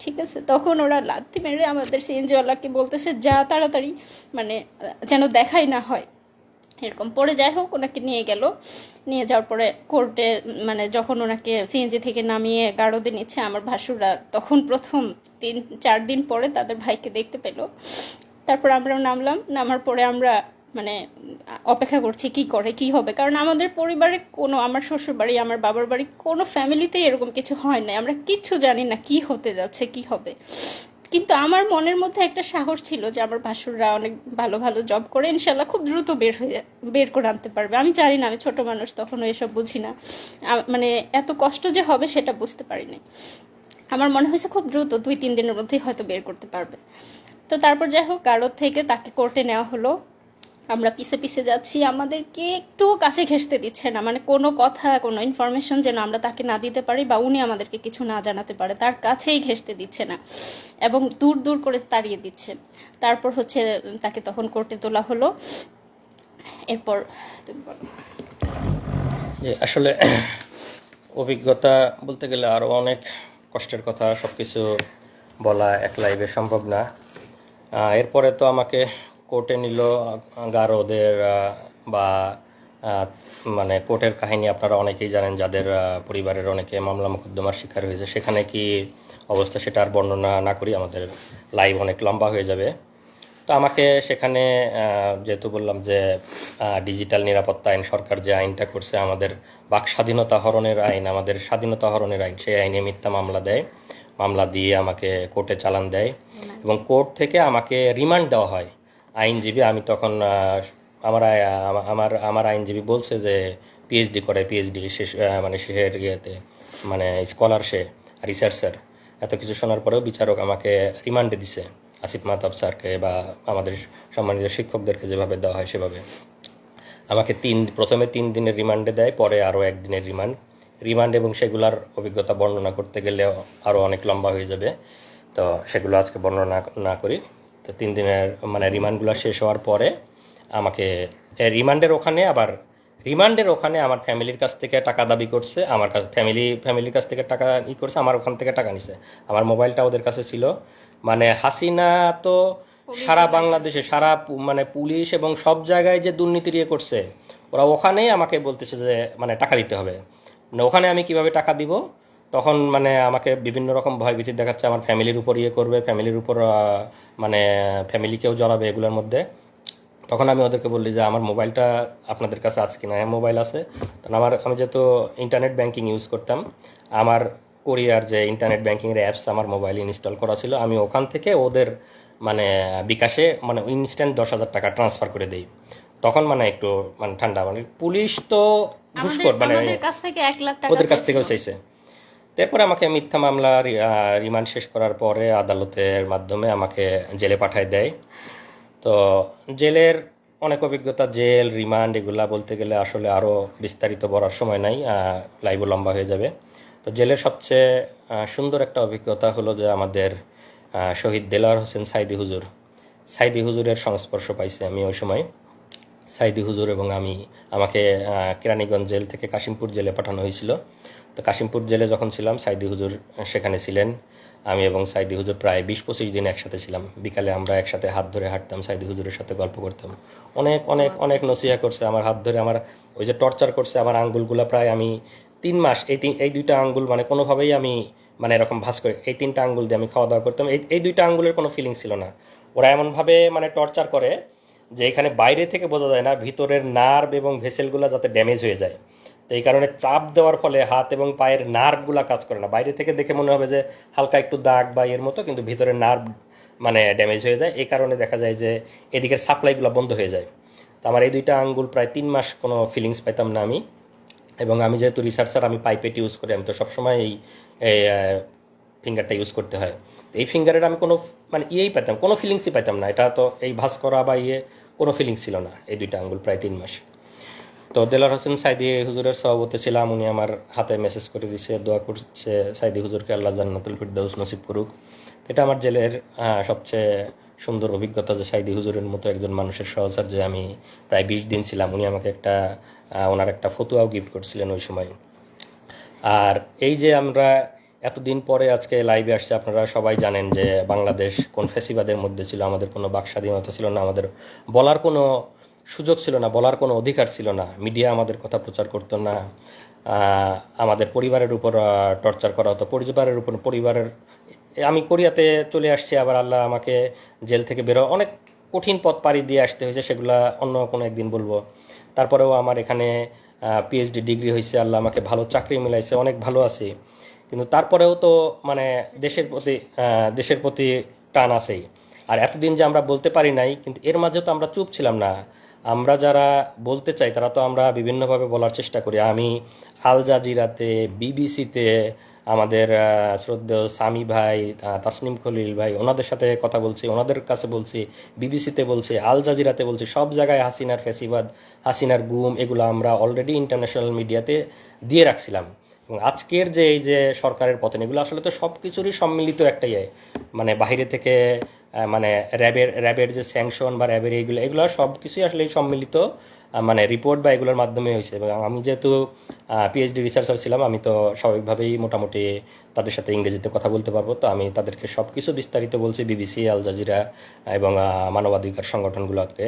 B: ঠিক আছে, তখন ওরা লাথি মেরে আমাদের সিএনজিওয়ালাকে বলতেছে যা তাড়াতাড়ি, মানে যেন দেখাই না হয় এরকম। পরে যাই হোক, ওনাকে নিয়ে গেল, নিয়ে যাওয়ার পরে কোর্টে মানে যখন ওনাকে সিএনজি থেকে নামিয়ে গারদে নিচ্ছে, আমার ভাসুররা তখন প্রথম 3-4 দিন পরে তাদের ভাইকে দেখতে পেল। তারপর আমরা নামলাম, নামার পরে আমরা মানে অপেক্ষা করছি কি করে কি হবে, কারণ আমাদের পরিবারে কোনো, আমার শ্বশুর বাড়ি আমার বাবার বাড়ি কোনো ফ্যামিলিতেই এরকম কিছু হয় না, আমরা কিচ্ছু জানি না কি হতে যাচ্ছে কি হবে। কিন্তু আমার মনের মধ্যে একটা সাহস ছিল যে আমার ভাসুররা অনেক ভালো ভালো জব করে ইনশাল্লাহ খুব দ্রুত বের করে আনতে পারবে। আমি জানি না, আমি ছোট মানুষ, তখনও এসব বুঝি না, মানে এত কষ্ট যে হবে সেটা বুঝতে পারিনি। আমার মনে হয়েছে খুব দ্রুত 2-3 দিনের মধ্যেই হয়তো বের করতে পারবে। তো তারপর যাই হোক, কারোর থেকে তাকে কোর্টে নেওয়া হলো। আমরা পিছে পিছে যাচ্ছি, আমাদেরকে একটু কাছে ঘেঁষতে দিচ্ছে না, মানে কোনো কথা কোনো ইনফরমেশন যেন আমরা তাকে না দিতে পারি বা উনি আমাদেরকে কিছু না জানাতে পারে, তার কাছেই ঘেঁষতে দিচ্ছে না এবং দূর দূর করে তাড়িয়ে দিচ্ছে। তারপর হচ্ছে তাকে তখন কোর্টে তোলা হলো। এরপর তুমি বলো।
A: যে আসলে অভিজ্ঞতা বলতে গেলে আরও অনেক কষ্টের কথা, সব কিছু বলা এক লাইভে সম্ভব না। এরপরে তো আমাকে কোর্টে নিল গারোদের বা মানে কোর্টের কাহিনী আপনারা অনেকেই জানেন, যাদের পরিবারের অনেকে মামলা মোকদ্দমার শিকার হয়েছে। সেখানে কি অবস্থা সেটা আর বর্ণনা না করি, আমাদের লাইভ অনেক লম্বা হয়ে যাবে। তো আমাকে সেখানে যেহেতু বললাম যে ডিজিটাল নিরাপত্তা আইন, সরকার যে আইনটা করছে আমাদের বাক স্বাধীনতা হরণের আইন, আমাদের স্বাধীনতা হরণের আইন, সেই আইনে মিথ্যা মামলা দেয়। মামলা দিয়ে আমাকে কোর্টে চালান দেয় এবং কোর্ট থেকে আমাকে রিমান্ড দেওয়া হয়। আইনজীবী, আমি তখন আমার আমার আমার আইনজীবী বলছে যে পিএইচডি করে, পিএইচডি শেষ মানে শেষের ইয়েতে, মানে স্কলার, সে রিসার্চার। এত কিছু শোনার পরেও বিচারক আমাকে রিমান্ডে দিছে, আসিফ মাহতাব স্যারকে বা আমাদের সম্মানিত শিক্ষকদেরকে যেভাবে দেওয়া হয় সেভাবে আমাকে প্রথমে 3 দিনের রিমান্ডে দেয়, পরে আরও 1 দিনের রিমান্ড এবং সেগুলোর অভিজ্ঞতা বর্ণনা করতে গেলে আরও অনেক লম্বা হয়ে যাবে। তো সেগুলো আজকে বর্ণনা না করি। তো 3 দিনের মানে রিমান্ডগুলো শেষ হওয়ার পরে আমাকে রিমান্ডের ওখানে আমার ফ্যামিলির কাছ থেকে টাকা দাবি করছে, আমার কাছে ফ্যামিলির কাছ থেকে টাকা করছে, আমার ওখান থেকে টাকা নিছে। আমার মোবাইলটা ওদের কাছে ছিল। মানে হাসিনা তো সারা বাংলাদেশে মানে পুলিশ এবং সব জায়গায় যে দুর্নীতি করছে, ওরা ওখানেই আমাকে বলতেছে যে মানে টাকা দিতে হবে। মানে ওখানে আমি কিভাবে টাকা দিব, তখন মানে আমাকে বিভিন্ন রকম ভয়ভীতি দেখাচ্ছে, আমার ফ্যামিলির উপর করবে, ফ্যামিলির উপর মানে ফ্যামিলিকেও জড়াবে এগুলোর মধ্যে। তখন আমি ওদেরকে বললি যে আমার মোবাইলটা আপনাদের কাছে আছে কিনা। হ্যাঁ, মোবাইল আছে। তখন আমি যেহেতু ইন্টারনেট ব্যাংকিং ইউজ করতাম, আমার কোরিয়ার যে ইন্টারনেট ব্যাংকিংয়ের অ্যাপস আমার মোবাইলে ইনস্টল করা ছিল, আমি ওখান থেকে ওদের মানে বিকাশে মানে ইনস্ট্যান্ট 10,000 টাকা ট্রান্সফার করে দেই। তখন মানে একটু মানে ঠান্ডা, মানে পুলিশ তো ঘুষখোর, মানে
B: আমাদের কাছ থেকে 1 লাখ টাকা
A: ওদের কাছ থেকেও চাইছে। তারপরে আমাকে মিথ্যা মামলা রিমান্ড শেষ করার পরে আদালতের মাধ্যমে আমাকে জেলে পাঠায় দেয়। তো জেলের অনেক অভিজ্ঞতা, জেল, রিমান্ড এগুলা বলতে গেলে আসলে আরও বিস্তারিত বলার সময় নাই, লাইভও লম্বা হয়ে যাবে। তো জেলের সবচেয়ে সুন্দর একটা অভিজ্ঞতা হলো যে আমাদের শহীদ দেলোয়ার হোসেন সাইদি হুজুরের সংস্পর্শ পাইছি আমি ওই সময়। সাইদি হুজুর এবং আমাকে কেরানীগঞ্জ জেল থেকে কাশিমপুর জেলে পাঠানো হয়েছিল। তো কাশিমপুর জেলে যখন ছিলাম, সাইদি হুজুর সেখানে ছিলেন। আমি এবং সাইদি হুজুর প্রায় 20-25 দিন একসাথে ছিলাম। বিকালে আমরা একসাথে হাত ধরে হাঁটতাম, সাইদি হুজুরের সাথে গল্প করতাম। অনেক অনেক অনেক নসিহা করছে, আমার হাত ধরে আমার ওই যে টর্চার করছে, আমার আঙ্গুলগুলো প্রায় আমি 3 মাস এই 2টা আঙ্গুল মানে কোনোভাবেই আমি মানে এরকম ভাঁজ করে এই 3টা আঙ্গুল দিয়ে আমি খাওয়া দাওয়া করতাম। এই 2টা আঙ্গুলের কোনো ফিলিং ছিল না। ওরা এমনভাবে মানে টর্চার করে যে এখানে বাইরে থেকে বোঝা যায় না, ভিতরের নার্ভ এবং ভেসেলগুলো যাতে ড্যামেজ হয়ে যায়। তো এই কারণে চাপ দেওয়ার ফলে হাত এবং পায়ের নার্ভগুলো কাজ করে না। বাইরে থেকে দেখে মনে হবে যে হালকা একটু দাগ বা এর মতো, কিন্তু ভিতরের নার্ভ মানে ড্যামেজ হয়ে যায়। এই কারণে দেখা যায় যে এদিকের সাপ্লাইগুলো বন্ধ হয়ে যায়। তো আমার এই 2টা আঙ্গুল প্রায় 3 মাস কোনো ফিলিংস পাইতাম না আমি। এবং আমি যেহেতু রিসার্চার, আমি পাইপেট ইউজ করি, আমি তো সবসময় এই ফিঙ্গারটা ইউজ করতে হয়। এই ফিঙ্গারের আমি কোনো মানে পেতাম, কোনো ফিলিংসই পাইতাম না। এটা তো এই ভাঁজ করা বা কোনো ফিলিংস ছিল না এই 2টা আঙ্গুল প্রায় 3 মাস। তো দেলোয়ার হোসেন সাইদি হুজুরের সভাপতি ছিলাম, উনি আমার হাতে মেসেজ করে দিছে, দোয়া করছে সাইদি হুজুরকে আল্লাহ জান্নাতুল ফিরদাউস নসিব করুক। এটা আমার জেলের সবচেয়ে সুন্দর অভিজ্ঞতা, যে সাইদি হুজুরের মতো একজন মানুষের সহচর্যে আমি প্রায় 20 দিন ছিলাম। উনি আমাকে ওনার একটা ফতুয়াও গিফট করছিলেন ওই সময়। আর এই যে আমরা এতদিন পরে আজকে লাইভে আসছে, আপনারা সবাই জানেন যে বাংলাদেশ কোন ফ্যাসিবাদের মধ্যে ছিল, আমাদের কোনো বাক স্বাধীনতা ছিল না, আমাদের বলার কোনো সুযোগ ছিল না, বলার কোনো অধিকার ছিল না, মিডিয়া আমাদের কথা প্রচার করতো না, আমাদের পরিবারের উপর টর্চার করা হতো, পরিবারের আমি কোরিয়াতে চলে আসছি, আবার আল্লাহ আমাকে জেল থেকে অনেক কঠিন পথ পাড়ি দিয়ে আসতে হয়েছে, সেগুলা অন্য কোনো একদিন বলবো। তারপরেও আমার এখানে পিএইচডি ডিগ্রি হয়েছে, আল্লাহ আমাকে ভালো চাকরি মিলাইছে, অনেক ভালো আছি। কিন্তু তারপরেও তো মানে দেশের প্রতি টান আছেই। আর এতদিন যে আমরা বলতে পারি নাই, কিন্তু এর মাঝে তো আমরা চুপ ছিলাম না। আমরা যারা বলতে চাই তারা তো আমরা বিভিন্নভাবে বলার চেষ্টা করি। আমি আল জাজিরাতে, বিবিসিতে, আমাদের শ্রদ্ধেয় সামি ভাই, তাসনিম খলিল ভাই, ওনাদের সাথে কথা বলছি, ওনাদের কাছে বলছি, বিবিসিতে বলছি, আল জাজিরাতে বলছি, সব জায়গায় হাসিনার ফ্যাসিবাদ, হাসিনার গুম, এগুলো আমরা অলরেডি ইন্টারন্যাশনাল মিডিয়াতে দিয়ে রাখছিলাম। এবং আজকের যে এই যে সরকারের পতন, এগুলো আসলে তো সব কিছুরই সম্মিলিত একটা মানে বাইরে থেকে মানে র্যাবের যে স্যাংশন বা র্যাবের এগুলো সব কিছুই আসলে এই সম্মিলিত মানে রিপোর্ট বা এগুলোর মাধ্যমে হয়েছে। এবং আমি যেহেতু পিএইচডি রিসার্চার ছিলাম, আমি তো স্বাভাবিকভাবেই মোটামুটি তাদের সাথে ইংরেজিতে কথা বলতে পারবো। তো আমি তাদেরকে সব কিছু বিস্তারিত বলছি, বিবিসি, আল জাজিরা এবং মানবাধিকার সংগঠনগুলোকে।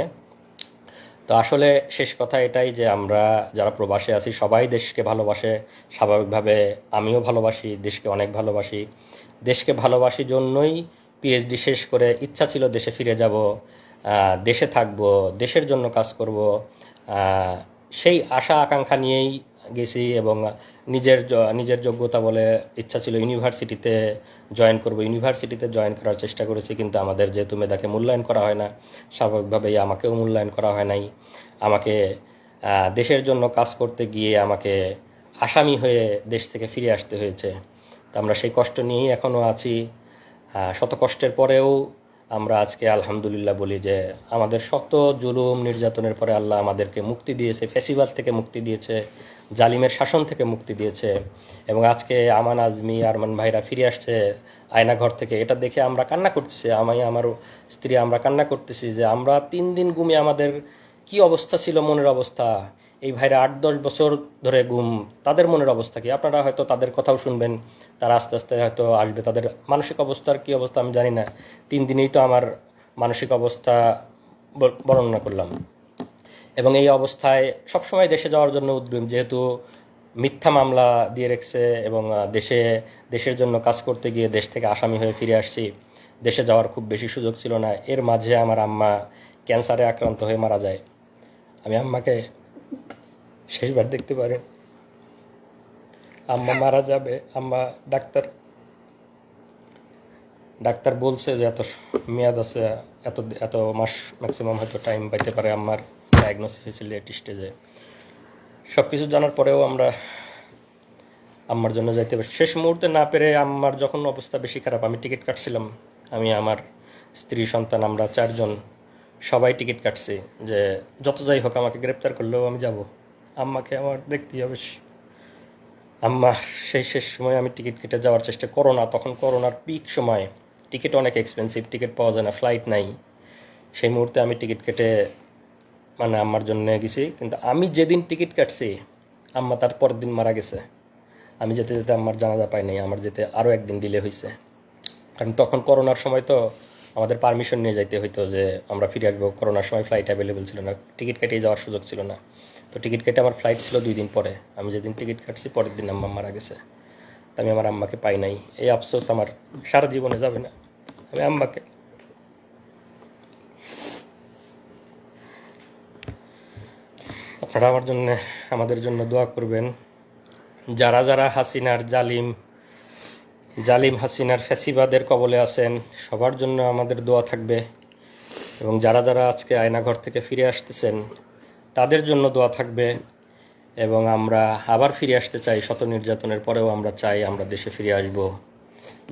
A: তো আসলে শেষ কথা এটাই যে আমরা যারা প্রবাসে আছি সবাই দেশকে ভালোবাসে, স্বাভাবিকভাবে আমিও ভালোবাসি, দেশকে অনেক ভালোবাসি। দেশকে ভালোবাসি জন্যই পিএইচডি শেষ করে ইচ্ছা ছিল দেশে ফিরে যাব, দেশে থাকব, দেশের জন্য কাজ করব। সেই আশা আকাঙ্ক্ষা নিয়েই গেছি। এবং নিজের যোগ্যতা বলে ইচ্ছা ছিল ইউনিভার্সিটিতে জয়েন করব, ইউনিভার্সিটিতে জয়েন করার চেষ্টা করেছি। কিন্তু আমাদের যেহেতু মেধাকে মূল্যায়ন করা হয় না, স্বাভাবিকভাবেই আমাকেও মূল্যায়ন করা হয় নাই। আমাকে দেশের জন্য কাজ করতে গিয়ে আমাকে আসামি হয়ে দেশ থেকে ফিরে আসতে হয়েছে। তো আমরা সেই কষ্ট নিয়েই এখনও আছি। শত কষ্টের পরেও আমরা আজকে আলহামদুলিল্লাহ বলি যে আমাদের শত জুলুম নির্যাতনের পরে আল্লাহ আমাদেরকে মুক্তি দিয়েছে, ফ্যাসিবাদ থেকে মুক্তি দিয়েছে, জালিমের শাসন থেকে মুক্তি দিয়েছে। এবং আজকে আমান, আজমি, আরমান ভাইরা ফিরে আসছে আয়নাঘর থেকে, এটা দেখে আমরা কান্না করতেছি। আমি, আমার স্ত্রী, আমরা কান্না করতেছি যে আমরা 3 দিন ঘুমে আমাদের কি অবস্থা ছিল, মনের অবস্থা। এই ভাইরা 8-10 বছর ধরে গুম, তাদের মনের অবস্থা কি? আপনারা হয়তো তাদের কথাও শুনবেন, তারা আস্তে আস্তে হয়তো আসবে। তাদের মানসিক অবস্থার কি অবস্থা আমি জানি না। 3 দিনেই তো আমার মানসিক অবস্থা বর্ণনা করলাম। এবং এই অবস্থায় সবসময় দেশে যাওয়ার জন্য উদ্যম, যেহেতু মিথ্যা মামলা দিয়ে রেখেছে এবং দেশের জন্য কাজ করতে গিয়ে দেশ থেকে আসামি হয়ে ফিরে আসছি। দেশে যাওয়ার খুব বেশি সুযোগ ছিল না। এর মাঝে আমার আম্মা ক্যান্সারে আক্রান্ত হয়ে মারা যায়। আমি আম্মাকে শেষবার দেখতে পারি। আম্মা মারা যাবে, আম্মা ডাক্তার বলছে যে এত মেয়াদ আছে, এত মাস ম্যাক্সিমাম হয়তো টাইম পাইতে পারে। আম্মার ডায়াগনোসিস হয়েছিল লেট স্টেজে। সব কিছু জানার পরেও আমরা আম্মার জন্য যাইতে পারি। শেষ মুহূর্তে না পেরে আম্মার যখন অবস্থা বেশি খারাপ, আমি টিকিট কাটছিলাম। আমি, আমার স্ত্রী, সন্তান, আমরা 4 জন সবাই টিকিট কাটছি যে যত যাই হোক আমাকে গ্রেপ্তার করলেও আমি যাব, আম্মাকে আমার দেখতেই হবে। আম্মা সেই শেষ সময় আমি টিকিট কেটে যাওয়ার চেষ্টা, তখন করোনার পিক সময়, টিকিট অনেক এক্সপেন্সিভ, টিকিট পাওয়া যায় না, ফ্লাইট নাই। সেই মুহূর্তে আমি টিকিট কেটে মানে আম্মার জন্য গেছি। কিন্তু আমি যেদিন টিকিট কাটছি আম্মা তার পরের দিন মারা গেছে। আমি যেতে যেতে আম্মার জানাজা পাই নাই, আমার যেতে আরও একদিন ডিলে হয়েছে। কারণ তখন করোনার সময় তো আমাদের পারমিশন নিয়ে যাইতে হইতো যে আমরা ফিরে আসবো। করোনার সময় ফ্লাইট অ্যাভেলেবেল ছিল না, টিকিট কেটে যাওয়ার সুযোগ ছিল না। তো টিকিট কেটে আমার ফ্লাইট ছিল 2 দিন পরে। আমি যেদিন টিকিট কাটছি পরের দিন আম্মা মারা গেছে। আমি আমার আম্মাকে পাই নাই। এই আফসোস আমার সারা জীবনে যাবে না। আমি আম্মাকে, আপনারা আমাদের জন্য দোয়া করবেন। যারা যারা হাসিনার জালিম হাসিনার ফ্যাসিবাদের কবলে আছেন সবার জন্য আমাদের দোয়া থাকবে। এবং যারা যারা আজকে আয়নাঘর থেকে ফিরে আসতেছেন তাদের জন্য দোয়া থাকবে। এবং আমরা আবার ফিরে আসতে চাই, শত নির্যাতনের পরেও আমরা চাই আমরা দেশে ফিরে আসব,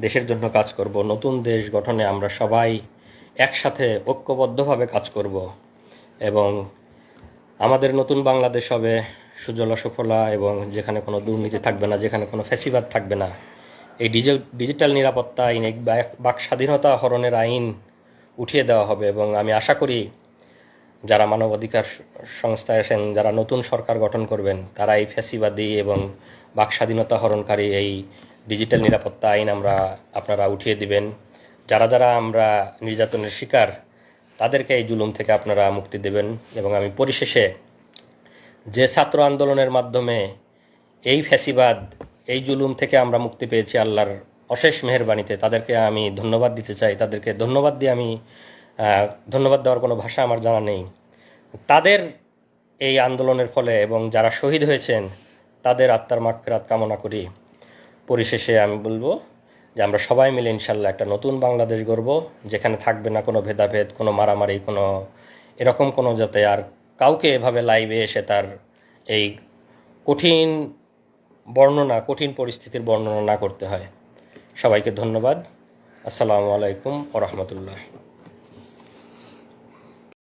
A: দেশের জন্য কাজ করব। নতুন দেশ গঠনে আমরা সবাই একসাথে ঐক্যবদ্ধভাবে কাজ করব এবং আমাদের নতুন বাংলাদেশ হবে সুজলা সুফলা, এবং যেখানে কোনো দুর্নীতি থাকবে না, যেখানে কোনো ফ্যাসিবাদ থাকবে না। এই ডিজিটাল নিরাপত্তা আইন, এই বাক স্বাধীনতা হরণের আইন উঠিয়ে দেওয়া হবে। এবং আমি আশা করি যারা মানবাধিকার সংস্থায় আছেন, যারা নতুন সরকার গঠন করবেন, তারা এই ফ্যাসিবাদী এবং বাক স্বাধীনতা হরণকারী এই ডিজিটাল নিরাপত্তা আইন আপনারা উঠিয়ে দিবেন। যারা যারা আমরা নির্যাতনের শিকার তাদেরকে এই জুলুম থেকে আপনারা মুক্তি দেবেন। এবং আমি পরিশেষে যে ছাত্র আন্দোলনের মাধ্যমে এই ফ্যাসিবাদ, এই জুলুম থেকে আমরা মুক্তি পেয়েছি আল্লাহর অশেষ মেহেরবানিতে, তাদেরকে আমি ধন্যবাদ দিতে চাই। তাদেরকে ধন্যবাদ দিয়ে আমি ধন্যবাদ দেওয়ার কোনো ভাষা আমার জানা নেই। তাদের এই আন্দোলনের ফলে এবং যারা শহীদ হয়েছেন তাদের আত্মার মাগফিরাত কামনা করি। পরিশেষে আমি বলবো যে আমরা সবাই মিলে ইনশাল্লাহ একটা নতুন বাংলাদেশ গড়ব, যেখানে থাকবে না কোনো ভেদাভেদ, কোনো মারামারি, কোনো এরকম কোনো যাতে আর কাউকে এভাবে লাইভে এসে তার এই কঠিন কঠিন পরিস্থিতির বর্ণনা না করতে হয়। সবাইকে ধন্যবাদ। আসসালামু আলাইকুম ওয়া রাহমাতুল্লাহ।